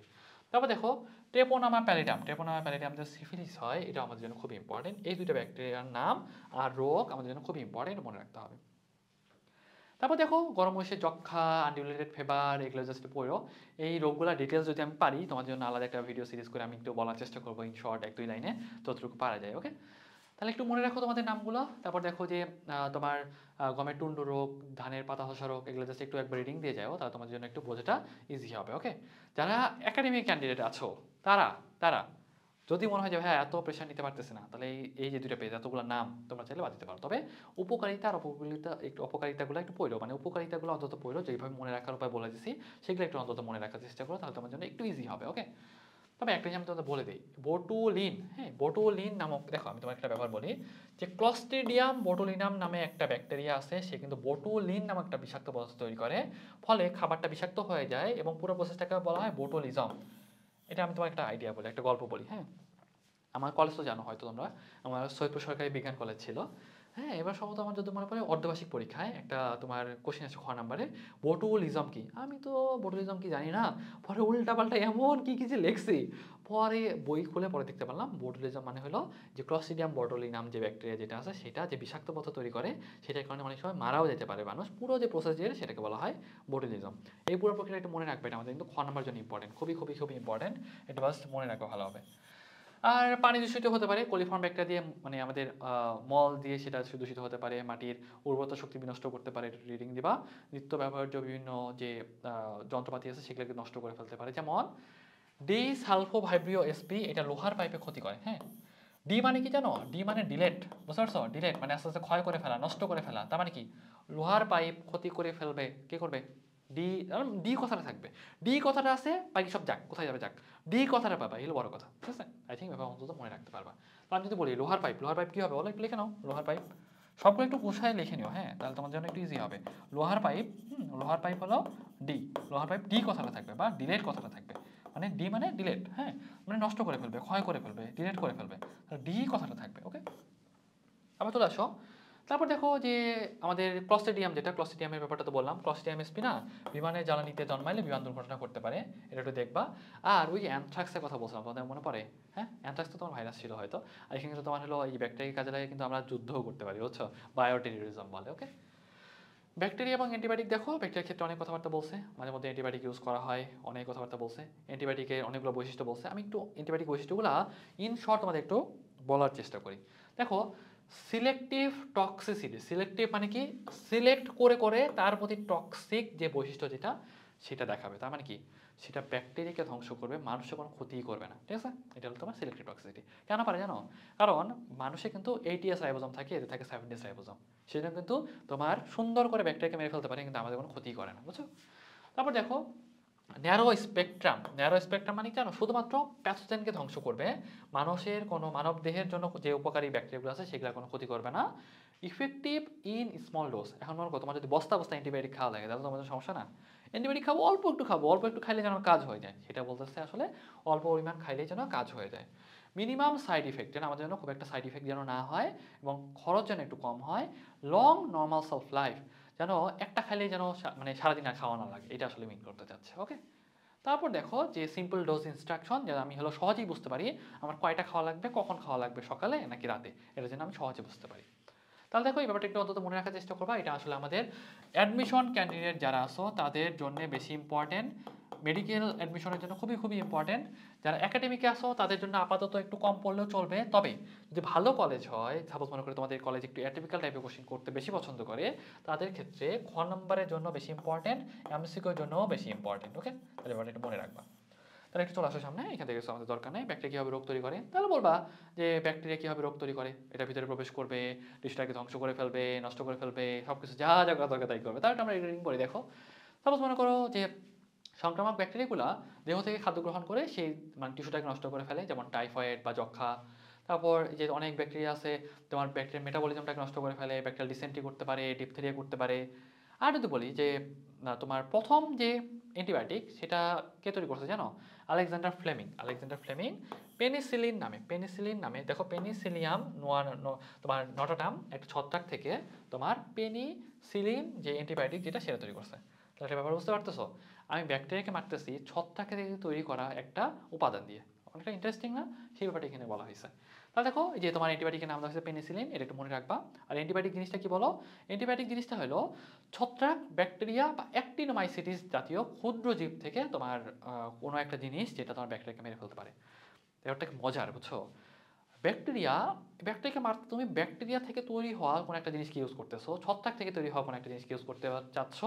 তারপর দেখো ট্রেপোনামা প্যালিডিয়াম যে সিফিলিস হয়, এটা আমাদের জন্য খুবই ইম্পর্টেন্ট। এই দুইটা ব্যাকটেরিয়ার নাম আর রোগ আমাদের জন্য খুবই ইম্পর্টেন্ট, মনে রাখতে হবে। তারপর দেখো গরম বয়সে যক্ষা, আনডিউলেটেড ফিভার, এগুলো জাস্ট পড়ো। এই রোগগুলো ডিটেলস যদি আমি পারি তোমার জন্য আলাদা একটা ভিডিও সিরিজ করে আমি একটু বলার চেষ্টা করবো, ইন শর্ট 1-2 লাইনে, ততটুকু পারা যায়। ওকে, তাহলে একটু মনে রাখো তোমাদের নামগুলো। তারপর দেখো যে তোমার গমের টুন্ডু রোগ, ধানের পাতা ধসা রোগ, এগুলো জাস্ট একটু একবার রিডিং দিয়ে যাও, তাহলে তোমাদের জন্য একটু বোঝাটা ইজি হবে। ওকে, যারা একাডেমিক ক্যান্ডিডেট আছো তারা তারা যদি মনে হয় যে হ্যাঁ এত প্রেশার নিতে পারতেছে না, তাহলে এই যে দুইটা পেজ, এতগুলো নাম তোমরা চাইলে বাদ দিতে পারো। তবে উপকারিতা আর অপকারিতাগুলো একটু পড়ো, মানে উপকারিতাগুলো অন্তত পড়ো, যেভাবে মনে রাখার উপায় বলে দিচ্ছি সেগুলো একটু অন্তত মনে রাখার চেষ্টা করো, তাহলে তোমার জন্য একটু ইজি হবে। ওকে, তবে একটা জিনিস আমি তোমাদের বলে দিই, বোটুলিন। হ্যাঁ, বোটুলিন নামক, দেখো আমি তোমার একটা ব্যাপার বলি, যে ক্লস্ট্রিডিয়াম বোটুলিনাম নামে একটা ব্যাকটেরিয়া আছে, সে কিন্তু বোটুলিন নামক একটা বিষাক্ত পদার্থ তৈরি করে, ফলে খাবারটা বিষাক্ত হয়ে যায় এবং পুরো প্রসেসটাকে বলা হয় বোটুলিজম। এটা আমি তোমার একটা আইডিয়া বলি, একটা গল্প বলি। হ্যাঁ, আমার কলেজ তো জানো হয়তো তোমরা, আমার সৈয়দপুর সরকারি বিজ্ঞান কলেজ ছিল। হ্যাঁ, এবার সম্ভবত আমার যদি মনে পড়ে অর্ধবার্ষিক পরীক্ষায় একটা তোমার কোশ্চেন আছে খ নাম্বারে, বটুলিজম কি? আমি তো বটুলিজম কি জানি না। পরে উল্টাপাল্টা এমন কি কি যে লেখছি, পরে বই খুলে পরে দেখতে পারলাম বটুলিজম মানে হলো যে ক্লস্ট্রিডিয়াম বটুলি নাম যে ব্যাকটেরিয়া যেটা আছে সেটা যে বিষাক্ত পদার্থ তৈরি করে, সেটার কারণে অনেক সময় মারাও যেতে পারে মানুষ। পুরো যে প্রসেস সেটাকে বলা হয় বটুলিজম। এই পুরো প্রক্রিয়া একটু মনে রাখবে, এটা আমাদের কিন্তু খ নাম্বার জন্য ইম্পর্টেন্ট, খুবই খুবই খুবই ইম্পর্টেন্ট। এটা বাস্ট মনে রাখা ভালো হবে। আর পানি দূষিত হতে পারে কলিফর্ম ব্যাকটেরিয়া দিয়ে, মানে আমাদের মল দিয়ে সেটা দূষিত হতে পারে, মাটির উর্বরতা শক্তি বিনষ্ট করতে পারে, রিডিং দিবা নিত্য ব্যবহার্য বিভিন্ন যে যন্ত্রপাতি আছে সেগুলোকে নষ্ট করে ফেলতে পারে। যেমন ডি সালফোভাইব্রিও এসপি, এটা লোহার পাইপে ক্ষতি করে। হ্যাঁ, ডি মানে কি জানো? ডি মানে ডিলেট, বুঝতে পারছো? ডিলেট মানে আস্তে আস্তে ক্ষয় করে ফেলা, নষ্ট করে ফেলা। তার মানে কি লোহার পাইপ ক্ষতি করে ফেলবে, কে করবে? ডি। ডি কথাটা থাকবে, ডি কথাটা আছে, বাকি সব যাক, কোথায় যাবে যাক, ডি কথাটা পাবা, এগুলো বড় কথা, ঠিক আছে? আই থিঙ্ক ব্যাপার অন্তত মনে রাখতে পারবা। তো আমি যদি বলি লোহার পাইপ, লোহার পাইপ কি হবে বলো, একটু লিখে নাও। লোহার পাইপ সবগুলো একটু গুছায় লিখে নিও, হ্যাঁ, তাহলে তোমার জন্য একটু ইজি হবে। লোহার পাইপ, লোহার পাইপ হলো ডি, লোহার পাইপ ডি কথাটা থাকবে বা ডিলেট কথাটা থাকবে। মানে ডি মানে ডিলেট, হ্যাঁ, মানে নষ্ট করে ফেলবে, ক্ষয় করে ফেলবে, ডিলেট করে ফেলবে, ডি কথাটা থাকবে। ওকে, আবার চলে আসো। তারপর দেখো যে আমাদের ক্লস্ট্রিডিয়াম, যেটা ক্লস্ট্রিডিয়ামের ব্যাপারটা তো বললাম, ক্লস্ট্রিডিয়াম এসপি না বিমানের জ্বালানিতে জন্মাইলে বিমান দুর্ঘটনা করতে পারে, এটা একটু দেখবা। আর ওই যে অ্যানথ্রাক্সের কথা বলছিলাম, তোমাদের মনে পড়ে? হ্যাঁ, অ্যানথ্রাক্স তো তোমার ভাইরাস ছিল হয়তো, আর এখানে কিন্তু তোমার হলো এই ব্যাকটেরিয়া কাজে লাগে, কিন্তু আমরা যুদ্ধও করতে পারি, বুঝছো? বায়োটেররিজম বলে। ওকে, ব্যাকটেরিয়া এবং অ্যান্টিবায়োটিক দেখো, ব্যাকটেরিয়ার ক্ষেত্রে অনেক কথাবার্তা বলছে, মাঝে মধ্যে অ্যান্টিবায়োটিক ইউজ করা হয়, অনেক কথাবার্তা বলছে, অ্যান্টিবায়োটিকের অনেকগুলো বৈশিষ্ট্য বলছে। আমি একটু অ্যান্টিবায়োটিক বৈশিষ্ট্যগুলো ইন শর্ট তোমাদের একটু বলার চেষ্টা করি। দেখো, সিলেক্টিভ টক্সিসিটি, সিলেক্টিভ মানে কি সিলেক্ট করে করে তার প্রতি টক্সিক যে বৈশিষ্ট্য যেটা সেটা দেখাবে। তার মানে কি সেটা ব্যাকটেরিয়াকে ধ্বংস করবে, মানুষের কোনো ক্ষতিই করবে না, ঠিক আছে? এটা হলো তোমার সিলেক্টিভ টক্সিসিটি। কেন পারে জানো? কারণ মানুষে কিন্তু 80s রাইবোজোম থাকে, এতে থাকে 70s রাইবোজোম, সেটা কিন্তু তোমার সুন্দর করে ব্যাকটেরিয়াকে মেরে ফেলতে পারে, কিন্তু আমাদের কোনো ক্ষতি করে না, বুঝছো? তারপর দেখো ন্যারো স্পেকট্রাম, ন্যারো স্পেকট্রাম মানে জানো শুধুমাত্র প্যাথোজেনকে ধ্বংস করবে, মানুষের কোনো মানব দেহের জন্য যে উপকারী ব্যাকটেরিয়াগুলো আছে সেগুলো কোনো ক্ষতি করবে না। ইফেক্টিভ ইন স্মল ডোজ, এখন মনে করো তোমার যদি বস্তা বস্তা অ্যান্টিবায়োটিক খাওয়া লাগে তাহলে তোমাদের সমস্যা না। অ্যান্টিবায়োটিক খাবো অল্প একটু খাবো, অল্প একটু খাইলে যেন কাজ হয়ে যায়, সেটা বলতেছে আসলে অল্প পরিমাণ খাইলেই যেন কাজ হয়ে যায়। মিনিমাম সাইড ইফেক্ট, যেন আমাদের জন্য খুব একটা সাইড ইফেক্ট যেন না হয়, এবং খরচ যেন একটু কম হয়। লং নর্মাল সেলফ লাইফ, যেন একটা খাইলেই যেন মানে সারাদিন আর খাওয়া না লাগে, এটা আসলে মিন করতে চাচ্ছে। ওকে, তারপর দেখো যে সিম্পল ডোজ ইনস্ট্রাকশন, যেন আমি হলো সহজেই বুঝতে পারি আমার কয়টা খাওয়া লাগবে, কখন খাওয়া লাগবে, সকালে নাকি রাতে, এটা যেন আমি সহজে বুঝতে পারি। তাহলে দেখো এই ব্যাপারটা একটু অন্তত মনে রাখার চেষ্টা করবা। এটা আসলে আমাদের অ্যাডমিশন ক্যান্ডিডেট যারা আসো তাদের জন্য বেশি ইম্পর্টেন্ট, মেডিকেল অ্যাডমিশনের জন্য খুবই খুবই ইম্পর্টেন্ট। যারা একাডেমিকে আসো তাদের জন্য আপাতত একটু কম পড়লেও চলবে, তবে যদি ভালো কলেজ হয়, সাপোজ মনে করে তোমাদের কলেজ একটু অ্যাটিপিক্যাল টাইপের কোশ্চেন করতে বেশি পছন্দ করে, তাদের ক্ষেত্রে খ নম্বরের জন্য বেশি ইম্পর্টেন্ট, এমসিকিউর জন্য বেশি ইম্পর্টেন্ট। ওকে, তাহলে ব্যাপারটা একটু মনে রাখবা। তাহলে একটু চলে আসো সামনে, এখান থেকে আমাদের দরকার নেই ব্যাকটেরিয়া কীভাবে রোগ তৈরি করে, তাহলে বলবা যে ব্যাকটেরিয়া কীভাবে রোগ তৈরি করে, এটা ভিতরে প্রবেশ করবে, ডিশটাকে ধ্বংস করে ফেলবে, নষ্ট করে ফেলবে, সব কিছু যা যা করা দরকার তাই করবে। তাহলে আমরা রিডিং পড়ি। দেখো, সাপোজ মনে করো যে সংক্রামক ব্যাকটেরিয়াগুলো দেহ থেকে খাদ্য গ্রহণ করে সেই মানে টিস্যুটাকে নষ্ট করে ফেলে, যেমন টাইফয়েড বা যক্ষা। তারপর যে অনেক ব্যাকটেরিয়া আছে তোমার ব্যাকটেরিয়া মেটাবলিজমটাকে নষ্ট করে ফেলে, ব্যাকটেরিয়াল ডিসেন্ট্রি করতে পারে, ডিপথেরিয়া করতে পারে। আর যদি বলি যে তোমার প্রথম যে অ্যান্টিবায়োটিক সেটা কে তৈরি করছে জানো? Alexander Fleming. Alexander Fleming penicillin নামে দেখো পেনিসিলিয়াম তোমার নটাটাম একটা ছত্রাক থেকে তোমার পেনিসিলিন যে অ্যান্টিবায়োটিক যেটা সেটা তৈরি করছে। তাহলে ব্যাপার বুঝতে পারতেছো? আমি ব্যাকটেরিয়াকে মারতেছি ছত্রাকে থেকে তৈরি করা একটা উপাদান দিয়ে। অনেকটা ইন্টারেস্টিং না? সেই ব্যাপারটা এখানে বলা হয়েছে। তাহলে দেখো এই যে তোমার অ্যান্টিবায়োটিকের নাম দেওয়া হয়েছে পেনিসিলিন, এটা একটু মনে রাখবা। আর অ্যান্টিবায়োটিক জিনিসটা কি বলো? অ্যান্টিবায়োটিক জিনিসটা হলো ছত্রাক, ব্যাকটেরিয়া বা অ্যাক্টিনোমাইসিটিস জাতীয় ক্ষুদ্র জীব থেকে তোমার কোনো একটা জিনিস যেটা তোমার ব্যাকটেরিয়াকে মেরে ফেলতে পারে। ব্যাপারটা কি মজার, বুঝছো? ব্যাকটেরিয়াকে মারতে তুমি ব্যাকটেরিয়া থেকে তৈরি হওয়া কোনো একটা জিনিসকে ইউজ করতেছো, ছত্রাক থেকে তৈরি হওয়া কোনো একটা জিনিসকে ইউজ করতে চাচ্ছ।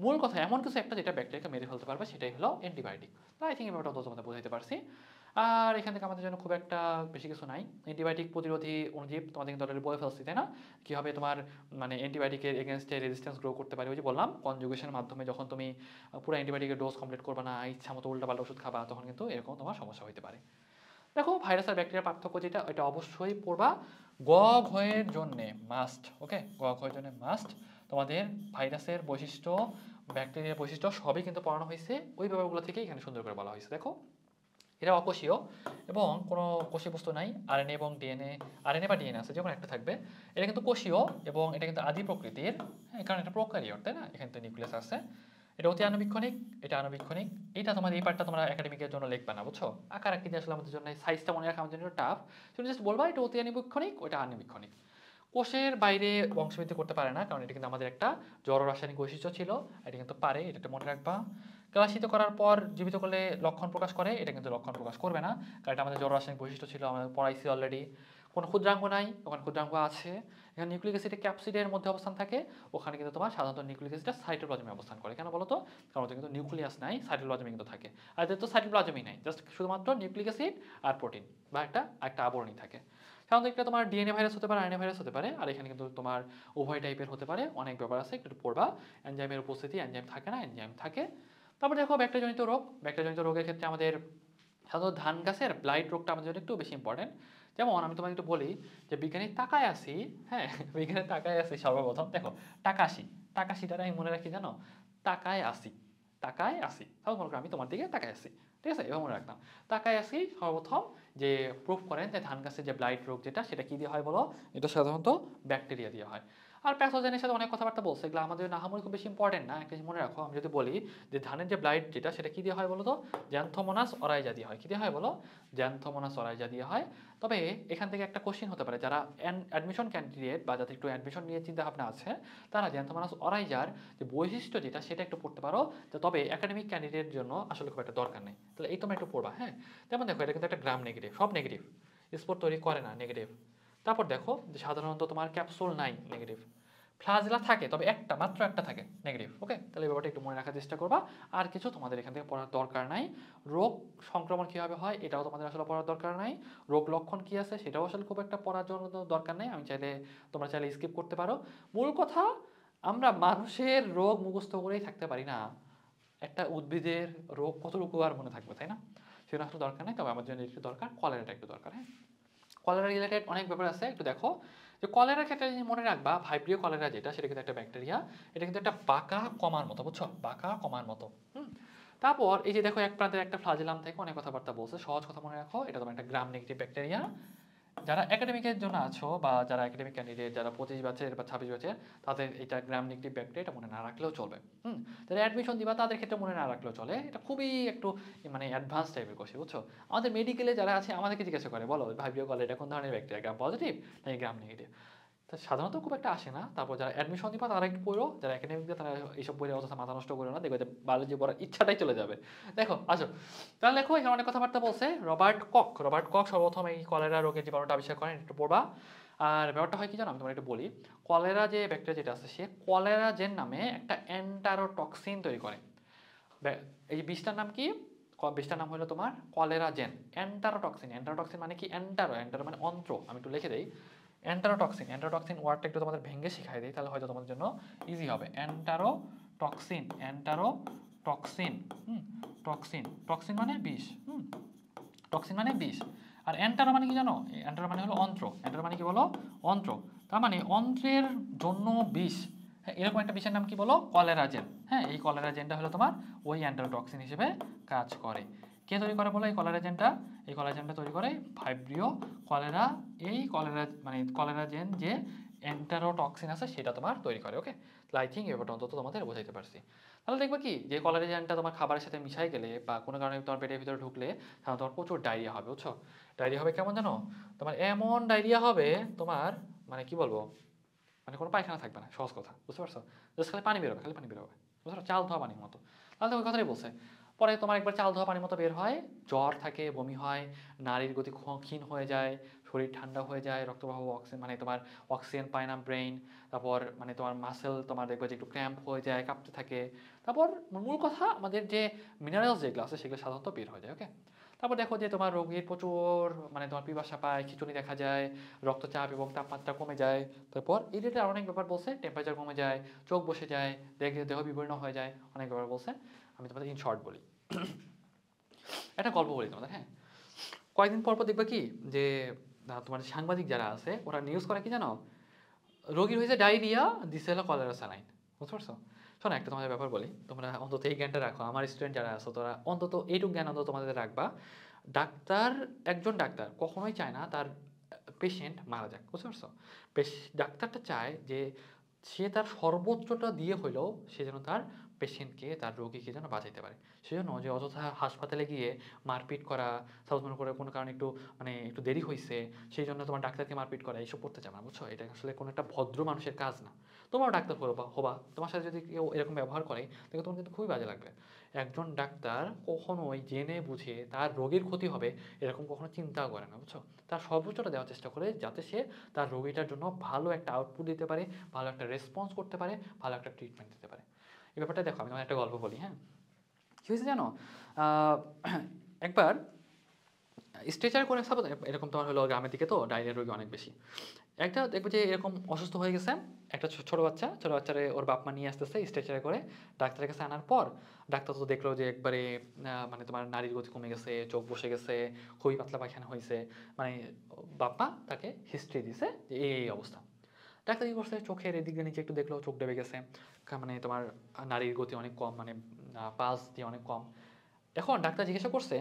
মূল কথা এমন কিছু একটা যেটা ব্যাকটেরিয়াকে মেরে ফেলতে পারবে, সেটাই হলো অ্যান্টিবায়োটিক। তাই আই থিঙ্ক ব্যাপারটা তোমাদের বোঝাতে পারছি। আর এখান থেকে আমাদের জন্য খুব একটা বেশি কিছু নাই। অ্যান্টিবায়োটিক প্রতিরোধী অণুজীব তোমাদের কিন্তু অলরেডি বলে ফেলছি, তাই না? কীভাবে তোমার মানে অ্যান্টিবায়োটিকের এগেনস্টে রেজিস্ট্যান্স গ্রো করতে পারে, ওই যে বললাম কনজুগেশনের মাধ্যমে যখন তুমি পুরো অ্যান্টিবায়োটিকের ডোজ কমপ্লিট করবে না, ইচ্ছা মতো উল্টাপাল্টা ওষুধ খাবা, তখন কিন্তু এরকম তোমার সমস্যা হতে পারে। দেখো ভাইরাস আর ব্যাকটেরিয়ার পার্থক্য যেটা, এটা অবশ্যই পড়বা গ ঘয়ের জন্যে মাস্ট। ওকে, গ ঘয়ের জন্য মাস্ট। তোমাদের ভাইরাসের বৈশিষ্ট্য, ব্যাকটেরিয়ার বৈশিষ্ট্য সবই কিন্তু পড়ানো হয়েছে, ওই ব্যাপারগুলো থেকেই এখানে সুন্দর করে বলা হয়েছে। দেখো এটা অকোষীয় এবং কোনো কোষীয় বস্তু নাই। আরএনএ এবং ডিএনএ, আরএনএ বা ডিএনএ আছে, যে কোনো একটা থাকবে। এটা কিন্তু কোষীয় এবং এটা কিন্তু আদি প্রকৃতির, হ্যাঁ, কারণ এটা প্রোক্যারিওট, তাই না? এখানে তো নিউক্লিয়াস আছে। এটা অতি আণুবীক্ষণিক, এটা আণুবীক্ষণিক। এটা তোমার এই পার্টটা তোমরা একাডেমিকের জন্য লিখবে না, বুঝছো? আকার আকৃতি আসলে আমাদের জন্য সাইজটা মনে রাখা আমাদের জন্য টাফ। তুমি জাস্ট বলবা এটা অতি আণুবীক্ষণিক, ওটা আণুবীক্ষণিক। কোষের বাইরে বংশবৃদ্ধি করতে পারে না, কারণ এটা কিন্তু আমাদের একটা জড় রাসায়নিক বৈশিষ্ট্য ছিল। এটা কিন্তু পারে, এটা মনে রাখবা। কেলাসিত করার পর জীবিত করলে লক্ষণ প্রকাশ করে, এটা কিন্তু লক্ষণ প্রকাশ করবে না, কারণ এটা আমাদের জড় রাসায়নিক বৈশিষ্ট্য ছিল, আমাদের পড়াইছি অলরেডি। কোনো ক্ষুদ্রাঙ্গ নাই, ওখানে ক্ষুদ্রাঙ্গ আছে। এখানে নিউক্লিক অ্যাসিড ক্যাপসিডের মধ্যে অবস্থান থাকে, ওখানে কিন্তু তোমার সাধারণত নিউক্লিক অ্যাসিডটা সাইটোপ্লাজমে অবস্থান করে। কেন বলো তো? কারণ ওদের কিন্তু নিউক্লিয়াস নাই, সাইটোপ্লাজমে কিন্তু থাকে। আর এদের তো সাইটোপ্লাজমই নাই, জাস্ট শুধুমাত্র নিউক্লিক অ্যাসিড আর প্রোটিন বা একটা আবরণী থাকে। সাধারণত একটা তোমার ডিএনএ ভাইরাস হতে পারে, আরএনএ ভাইরাস হতে পারে, আর এখানে কিন্তু তোমার উভয় টাইপের হতে পারে। অনেক ব্যাপার আছে, একটু পড়বা। এনজাইমের উপস্থিতি, এনজাইম থাকে না, এনজাইম থাকে। তারপর দেখো ব্যাকটেরিয়াজনিত রোগ। ব্যাকটেরিয়াজনিত রোগের ক্ষেত্রে আমাদের সাধারণত ধান গাছের ব্লাইট রোগটা আমাদের জন্য একটু বেশি ইম্পর্টেন্ট। যেমন আমি তোমাকে একটু বলি যে বিজ্ঞানী তাকায় আসি, হ্যাঁ, বিজ্ঞানী তাকায় আসি সর্বপ্রথম দেখো টাকাশি, টাকাশিটা আমি মনে রাখি জানো, তাকায় আসি, তাকায় আসি, তাহলে মনে করো আমি তোমার দিকে তাকায় আসি, ঠিক আছে? এভাবে মনে রাখতাম। তাকায় আসি সর্বপ্রথম যে প্রুফ করেন যে ধান গাছের যে ব্লাইট রোগ যেটা, সেটা কি দিয়ে হয় বলো? এটা সাধারণত ব্যাকটেরিয়া দিয়ে হয়। আর প্যাথোজেনের সাথে অনেক কথাবার্তা বলছে, এগুলো আমাদের নাহামরি খুব বেশি ইম্পর্টেন্ট না। একটা জিনিস মনে রাখো, আমি যদি বলি যে ধানের যে ব্লাইট যেটা, সেটা কি দিয়ে হয় বলো তো? জ্যান্থোমোনাস অরাইজা দিয়ে হয়। কি দিয়ে হয় বলো? জ্যান্থোমোনাস অরাইজা দিয়ে হয়। তবে এখান থেকে একটা কোশ্চেন হতে পারে, যারা অ্যাডমিশন ক্যান্ডিডেট বা যাদের একটু অ্যাডমিশন নিয়ে চিন্তা ভাবনা আছে, তারা জ্যান্থোমোনাস অরাইজার যে বৈশিষ্ট্য যেটা, সেটা একটু পড়তে পারো। তবে একাডেমিক ক্যান্ডিডেট জন্য আসলে খুব একটা দরকার নেই, তাহলে এই তোমরা একটু পড়বা, হ্যাঁ। যেমন দেখো এটা কিন্তু একটা গ্রাম নেগেটিভ, সব নেগেটিভ, স্পোর তৈরি করে না, নেগেটিভ। তারপর দেখো যে সাধারণত তোমার ক্যাপসুল নাই, নেগেটিভ। ফ্লাজেলা থাকে, তবে একটা, মাত্র একটা থাকে, নেগেটিভ। ওকে, তাহলে এই ব্যাপারটা একটু মনে রাখার চেষ্টা করবা। আর কিছু তোমাদের এখান থেকে পড়ার দরকার নাই। রোগ সংক্রমণ কীভাবে হয় এটাও তোমাদের আসলে পড়ার দরকার নাই। রোগ লক্ষণ কী আছে সেটাও আসলে খুব একটা পড়ার জন্য দরকার নেই। তোমরা চাইলে স্কিপ করতে পারো। মূল কথা, আমরা মানুষের রোগ মুখস্থ করেই থাকতে পারি না, একটা উদ্ভিদের রোগ কতটুকু আর মনে থাকবে, তাই না? সেটা আসলে দরকার নেই। তবে আমার জন্য একটু দরকার, কলেরাটা একটু দরকার, হ্যাঁ। কলেরা রিলেটেড অনেক ব্যাপার আছে, একটু দেখো। যে কলেরার ক্ষেত্রে যদি মনে রাখবা, ভাইব্রিও কলেরা যেটা, সেটা কিন্তু একটা ব্যাকটেরিয়া। এটা কিন্তু একটা বাঁকা কমার মতো, বুঝছো? বাঁকা কমার মতো। তারপর এই যে দেখো এক প্রান্তের একটা ফ্লাজেলাম থেকে অনেক কথাবার্তা বলছে, সহজ কথা মনে রাখো, এটা তোমার একটা গ্রাম নেগেটিভ ব্যাকটেরিয়া। যারা একাডেমিকের জন্য আছো বা যারা একাডেমিক ক্যান্ডিডেট, যারা 25 ব্যাচের বা 26 ব্যাচের, তাদের এটা গ্রাম নেগেটিভ ব্যাকটেরিয়া এটা মনে না রাখলেও চলবে। যারা অ্যাডমিশন দিবা তাদের ক্ষেত্রে মনে না রাখলেও চলে। এটা খুবই একটু মানে অ্যাডভান্স টাইপের কোশ্চেন, বুঝছো? আমাদের মেডিকেলে যারা আছে আমাদেরকে জিজ্ঞাসা করে, বলো ভাইব্রিও কলেরা এটা কোন ধরনের ব্যাকটেরিয়া, গ্রাম পজিটিভ নাকি গ্রাম নেগেটিভ? তা সাধারণত খুব একটা আসে না। তারপর যারা অ্যাডমিশন দিবা তারা একটু পড়ো, যারা একাডেমিক তারা এইসব বইয়ের অবস্থা মাথা নষ্ট করে না, দেখবে যে বায়োলজি পড়ার ইচ্ছাটাই চলে যাবে। দেখো আসো, তাহলে দেখো এখানে অনেক কথাবার্তা বলছে। রবার্ট কক সর্বপ্রথম এই কলেরা রোগের জীবাণুটা আবিষ্কার করেন, একটু পড়বা। আর ব্যাপারটা হয় কি জানো, আমি তোমার একটু বলি। কলেরা যে ব্যাকটেরিয়া যেটা আছে, সে কলেরাজেন নামে একটা এন্টারোটক্সিন তৈরি করে। এই বিষটার নাম কি? বিষটার নাম হলো তোমার কলেরাজেন। এন্টারোটক্সিন মানে কি? এন্টারো মানে অন্ত্র। আমি একটু লিখে দেই, অ্যান্টারোটক্সিন ওয়ার্ডটা একটু তোমাদের ভেঙে শিখাই দিই, তাহলে হয়তো তোমাদের জন্য ইজি হবে। অ্যান্টারোটক্সিন টক্সিন মানে বিষ, টক্সিন মানে বিষ। আর অ্যান্টারো মানে কি জানো? অ্যান্টারো মানে হলো অন্ত্র। অ্যান্টারো মানে কি বলো? অন্ত্র। তার মানে অন্ত্রের জন্য বিষ। হ্যাঁ, এরকম একটা বিষের নাম কি বলো? কলেরাজেন। হ্যাঁ, এই কলেরাজেনটা হলো তোমার ওই অ্যান্টারোটক্সিন হিসেবে কাজ করে। কে তৈরি করে বলো এই কলেরাজেনটা? এই কলেরাজেনটা তৈরি করে ভাইব্রিও কলেরা। এই কলেরাজেন যে এন্টারোটক্সিন আছে সেটা তোমার তৈরি করে। ওকে, তাহলে আই থিঙ্ক এবার অন্তত তোমাদের বোঝাইতে পারছি। তাহলে দেখবে কি, যে কলেরাজেনটা তোমার খাবারের সাথে মিশাই গেলে বা কোনো কারণে তোমার পেটের ভিতরে ঢুকলে তাহলে তোমার প্রচুর ডায়রিয়া হবে, বুঝছো? ডায়রিয়া হবে কেমন জানো? তোমার এমন ডায়রিয়া হবে তোমার, মানে কি বলবো, মানে কোনো পায়খানা থাকবে না, সহজ কথা, বুঝতে পারছো? জাস্ট খালি পানি বেরোবে, খালি পানি বেরোবে, বুঝতে পারছো? চাল ধোয়া পানির মতো। তাহলে তো ওই কথাটাই বলছে। পরে তোমার একবার চাল ধোয়া পানির মতো বের হয়, জ্বর থাকে, বমি হয়, নারীর গতি ক্ষীণ হয়ে যায়, শরীর ঠান্ডা হয়ে যায়, রক্তবাহ অক্সিজেন মানে তোমার অক্সিজেন পায় না ব্রেইন। তারপর মানে তোমার মাসেল তোমার দেখবে যে একটু ক্র্যাম্প হয়ে যায়, কাঁপতে থাকে। তারপর মূল কথা, আমাদের যে মিনারেলস যেগুলো আছে সেগুলো সাধারণত বের হয়ে যায়। ওকে, তারপর দেখো যে তোমার রোগীর প্রচুর মানে তোমার পিপাসা পায়, খিঁচুনি দেখা যায়, রক্তচাপ এবং তাপমাত্রা কমে যায়। তারপর এই রিলেটেড অনেক ব্যাপার বলছে, টেম্পারেচার কমে যায়, চোখ বসে যায়, দেহ বিবর্ণ হয়ে যায়, অনেক ব্যাপার বলছে। আমি তোমাদের ইন শর্ট বলি, একটা গল্প বলি তোমাদের, হ্যাঁ। কয়েকদিন পর পর দেখবে কি যে তোমার সাংবাদিক যারা আছে ওরা নিউজ করে কি জানো, রোগীর হয়েছে ডায়রিয়া, দিছে হলো কলেরা স্যালাইন, বুঝতে পারছো? শোনো একটা তোমাদের ব্যাপার বলি, তোমরা অন্তত এই জ্ঞানটা রাখো। আমার স্টুডেন্ট যারা আছো তোরা অন্তত এইটুকু জ্ঞান অন্তত তোমাদের রাখবা। ডাক্তার, একজন ডাক্তার কখনোই চায় না তার পেশেন্ট মারা যাক, বুঝতে পারছো? ডাক্তারটা চায় যে সে তার সর্বোচ্চটা দিয়ে হলেও সে যেন তার পেশেন্টকে, তার রোগীকে যেন বাঁচাইতে পারে। সেজন্য যে অযথা হাসপাতালে গিয়ে মারপিট করা, সাপোজ মনে করে কোনো কারণে একটু মানে একটু দেরি হয়েছে, সেই জন্য তোমার ডাক্তারকে মারপিট করা, এইসব করতে চাবে না, বুঝছো? এটা আসলে কোনো একটা ভদ্র মানুষের কাজ না। তোমার ডাক্তার হবা, তোমার সাথে যদি কেউ এরকম ব্যবহার করে তাহলে তোমার কিন্তু খুবই বাজে লাগবে। একজন ডাক্তার কখনোই জেনে বুঝে তার রোগীর ক্ষতি হবে এরকম কখনো চিন্তাও করে না, বুঝছো? তার সর্বোচ্চটা দেওয়ার চেষ্টা করে যাতে সে তার রোগীটার জন্য ভালো একটা আউটপুট দিতে পারে, ভালো একটা রেসপন্স করতে পারে, ভালো একটা ট্রিটমেন্ট দিতে পারে। এই ব্যাপারটা দেখো, আমি তোমার একটা গল্প বলি, হ্যাঁ? কী হয়েছে জানো? আহ, একবার স্ট্রেচার করে, সাপোজ এরকম তোমার হলো গ্রামের দিকে তো ডায়রিয়া রোগী অনেক বেশি। একটা দেখবে যে এরকম অসুস্থ হয়ে গেছে একটা ছোট বাচ্চারে ওর বাপ মা নিয়ে আসতেছে স্ট্রেচারে করে ডাক্তারের কাছে আনার পর, ডাক্তার তো দেখলো যে একবারে মানে তোমার নাড়ির গতি কমে গেছে, চোখ বসে গেছে, খুবই পাতলা পায়খানা হয়েছে, মানে বাপ মা তাকে হিস্ট্রি দিছে যে এই অবস্থা। ডাক্তার কি করছে, চোখের এদিক দিয়ে নিচে একটু দেখলো, চোখ ডেবে গেছে, মানে তোমার নাড়ির গতি অনেক কম, মানে পালস দিয়ে অনেক কম। এখন ডাক্তার জিজ্ঞাসা করছে,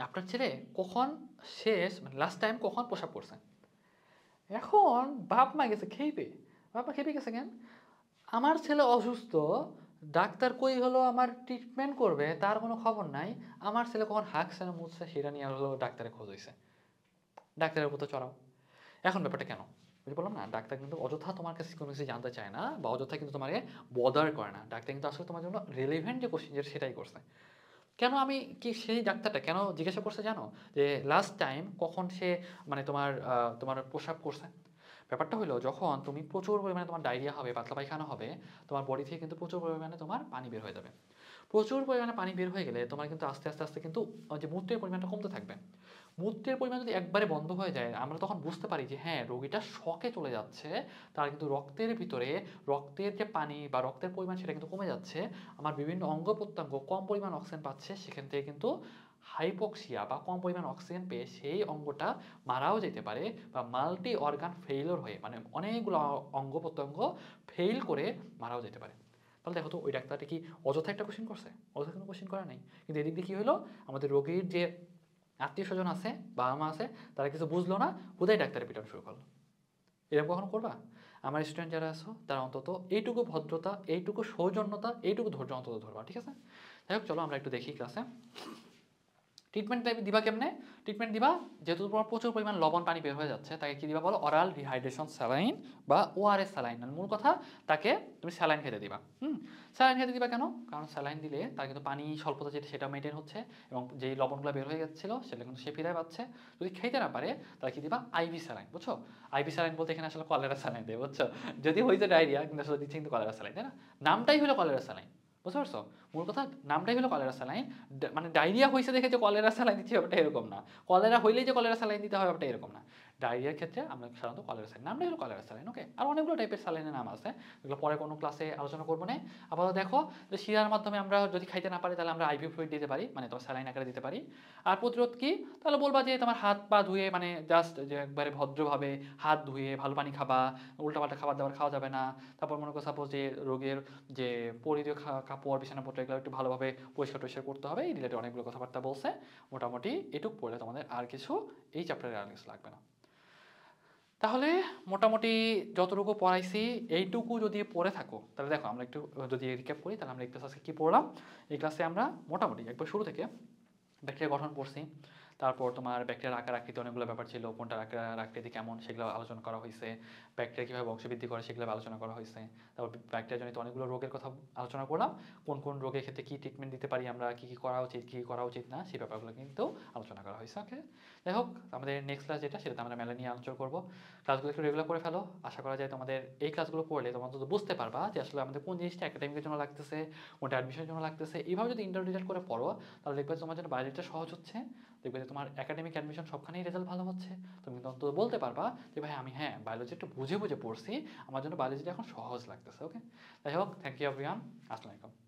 আপনার ছেলে কখন শেষ, মানে লাস্ট টাইম কখন প্রসাব করছে? এখন বাপ মা গেছে খেইবে, বাপ মা খেপে গেছে কেন? আমার ছেলে অসুস্থ, ডাক্তার কই হলো আমার ট্রিটমেন্ট করবে তার কোনো খবর নাই, আমার ছেলে কখন হাঁকছে না মুছছে সেটা নিয়ে হলো ডাক্তারের খোঁজ হয়েছে, ডাক্তারের উপর তো চড়াও। এখন ব্যাপারটা কেন বুঝে বললাম না, ডাক্তার কিন্তু অযথা তোমার কাছে কোনো কিছু জানতে চায় না বা অযথা কিন্তু তোমাকে বদার করে না, ডাক্তার কিন্তু আসলে তোমার জন্য রিলেভেন্ট যে কোশ্চেন যেটা সেটাই করছে। কেন আমি কি সেই ডাক্তারটা কেন জিজ্ঞাসা করছে জানো? যে লাস্ট টাইম কখন সে মানে তোমার প্রসাব করছে। ব্যাপারটা হলো যখন তুমি প্রচুর পরিমাণে তোমার ডায়রিয়া হবে, পাতলা পায়খানা হবে, তোমার বডি থেকে কিন্তু প্রচুর পরিমাণে তোমার পানি বের হয়ে যাবে। প্রচুর পরিমাণে পানি বের হয়ে গেলে তোমার কিন্তু আস্তে আস্তে আস্তে কিন্তু যে মূত্রের পরিমাণটা কমতে থাকবে। মূত্রের পরিমাণ যদি একবারে বন্ধ হয়ে যায়, আমরা তখন বুঝতে পারি যে হ্যাঁ রোগীটা শকে চলে যাচ্ছে, তার কিন্তু রক্তের ভিতরে রক্তের যে পানি বা রক্তের পরিমাণ সেটা কিন্তু কমে যাচ্ছে, আমার বিভিন্ন অঙ্গ প্রত্যঙ্গ কম পরিমাণ অক্সিজেন পাচ্ছে, সেখান থেকে কিন্তু হাইপক্সিয়া বা কম পরিমাণ অক্সিজেন পেয়ে সেই অঙ্গটা মারাও যেতে পারে, বা মাল্টি অর্গান ফেইলিওর হয়ে মানে অনেকগুলো অঙ্গ প্রত্যঙ্গ ফেইল করে মারাও যেতে পারে। তাহলে দেখো তো ওই ডাক্তারটা কি অযথা একটা কোশ্চেন করছে? অযথা কোনো কোশ্চেন করা নাই। কিন্তু এদিক দিয়ে কী হলো, আমাদের রোগীর যে আত্মীয় স্বজন আছে, বাবা মা আছে, তারা কিছু বুঝলো না, হুদাই ডাক্তারের পিটানো শুরু করলো। এরকম কখনো করবা? আমার স্টুডেন্ট যারা আছো তারা অন্তত এইটুকু ভদ্রতা, এইটুকু সৌজন্যতা, এইটুকু ধৈর্য অন্তত ধরবা, ঠিক আছে? যাই হোক, চলো আমরা একটু দেখি ক্লাসে ট্রিটমেন্ট দিবা কেমনে। ট্রিটমেন্ট দিবা, যেহেতু তোমার প্রচুর পরিমাণ লবণ পানি বের হয়ে যাচ্ছে, তাকে কি দিবা বলো? অরাল রিহাইড্রেশন স্যালাইন বা ওআরএস স্যালাইন। মূল কথা, তাকে তুমি স্যালাইন খেতে দিবা। স্যালাইন খেতে দিবা কেন? কারণ স্যালাইন দিলে তার কিন্তু পানি স্বল্পতা যেটা সেটা মেনটেন হচ্ছে, এবং যেই লবণগুলো বের হয়ে যাচ্ছিলো সেটা কিন্তু সে ফিরে পাচ্ছে। যদি খেতে না পারে তাহলে কি দিবা? আইভি স্যালাইন, বুঝছো? আইভি স্যালাইন বলতে এখানে আসলে কলেরা স্যালাইন দেবে, বুঝছো? যদি হয়েছে ডায়রিয়া, কিন্তু আসলে দিচ্ছে কিন্তু কলেরা স্যালাইন, তাই না? নামটাই হলো কলেরা স্যালাইন, বুঝতে পারছো? মূল কথা, নামটাই হলো কলেরা স্যালাইন। মানে ডায়রিয়া হয়েছে দেখে যে কলেরা স্যালাইন দিচ্ছি ব্যাপারটা এরকম না, কলেরা হইলেই যে কলেরা স্যালাইন দিতে হয় ব্যাপারটা এরকম না। ডায়রিয়ার ক্ষেত্রে আমরা সাধারণত কলেরা স্যালাইন, নামটাই হলো কলেরা স্যালাইন, ওকে? আর অনেকগুলো টাইপের স্যালাইনের নাম আছে, এগুলো পরে কোনো ক্লাসে আলোচনা করবো না। আপাতত দেখো যে শিরার মাধ্যমে আমরা যদি খাইতে না পারি তাহলে আমরা আইভি ফ্লুইড দিতে পারি, মানে তোমার স্যালাইন আকারে দিতে পারি। আর প্রতিরোধ কি? তাহলে বলবা যে তোমার হাত পা ধুয়ে, মানে জাস্ট যে একবারে ভদ্রভাবে হাত ধুয়ে ভালো পানি খাবা, উল্টাপাল্টা খাবার দাবার খাওয়া যাবে না। তারপর মনে করো সাপোজ যে রোগের যে পরিধেয় কাপড় বিছানাপত্র এগুলো একটু ভালোভাবে পরিষ্কার টরিষ্কার করতে হবে, এই রিলেটেড অনেকগুলো কথাবার্তা বলছে। মোটামুটি এটুক পড়লে তোমাদের আর কিছু এই চ্যাপ্টারে আর কিছু লাগবে না। তাহলে মোটামুটি যতটুকু পড়াইছি এইটুকু যদি পড়ে থাকো, তাহলে দেখো আমরা একটু যদি রিক্যাপ করি, তাহলে আমরা এই ক্লাসে কী পড়লাম। এই ক্লাসে আমরা মোটামুটি একবার শুরু থেকে ব্যাকটেরিয়া গঠন পড়ছি, তারপর তোমার ব্যাকটেরিয়ার আকার আকৃতি অনেকগুলো ব্যাপার ছিল, কোনটার আকার আকৃতি কেমন সেগুলো আলোচনা করা হয়েছে, ব্যাকটেরিয়া কীভাবে বংশবৃদ্ধি করে সেগুলো আলোচনা করা হয়েছে। তারপর ব্যাকটেরিয়া জনিত অনেকগুলো রোগের কথা আলোচনা করলাম, কোন কোন রোগের ক্ষেত্রে কী ট্রিটমেন্ট দিতে পারি আমরা, কী কী করা উচিত কী করা উচিত না, সেই ব্যাপারগুলো কিন্তু আলোচনা করা হয়েছে, ওকে? যাই হোক, আমাদের নেক্সট ক্লাস যেটা সেটাতে আমরা মেলা নিয়ে আলোচনা করবো। ক্লাসগুলো একটু রেগুলার করে ফেলো, আশা করা যায় তোমাদের এই ক্লাসগুলো পড়লে তোমরা অন্তত বুঝতে পারবা যে আসলে আমাদের কোন জিনিসটা একাডেমিকের জন্য লাগতেছে, কোনটা অ্যাডমিশনের জন্য লাগতেছে। এইভাবে যদি ইন্টারভিউ করে পড়ো তাহলে দেখবে তোমার জন্য বায়োলজিটা সহজ হচ্ছে, দেখবে যে তোমার একাডেমিক অ্যাডমিশন সবখানেই রেজাল্ট ভালো হচ্ছে। তুমি কিন্তু অন্তত বলতে পারবা যে ভাই আমি হ্যাঁ বায়োলজি একটু বুঝে বুঝে পড়ছি, আমার জন্য বায়োলজিটা এখন সহজ লাগতেছে, ওকে? যাই হোক, থ্যাংক ইউ এভরিওয়ান, আসসালামু আলাইকুম।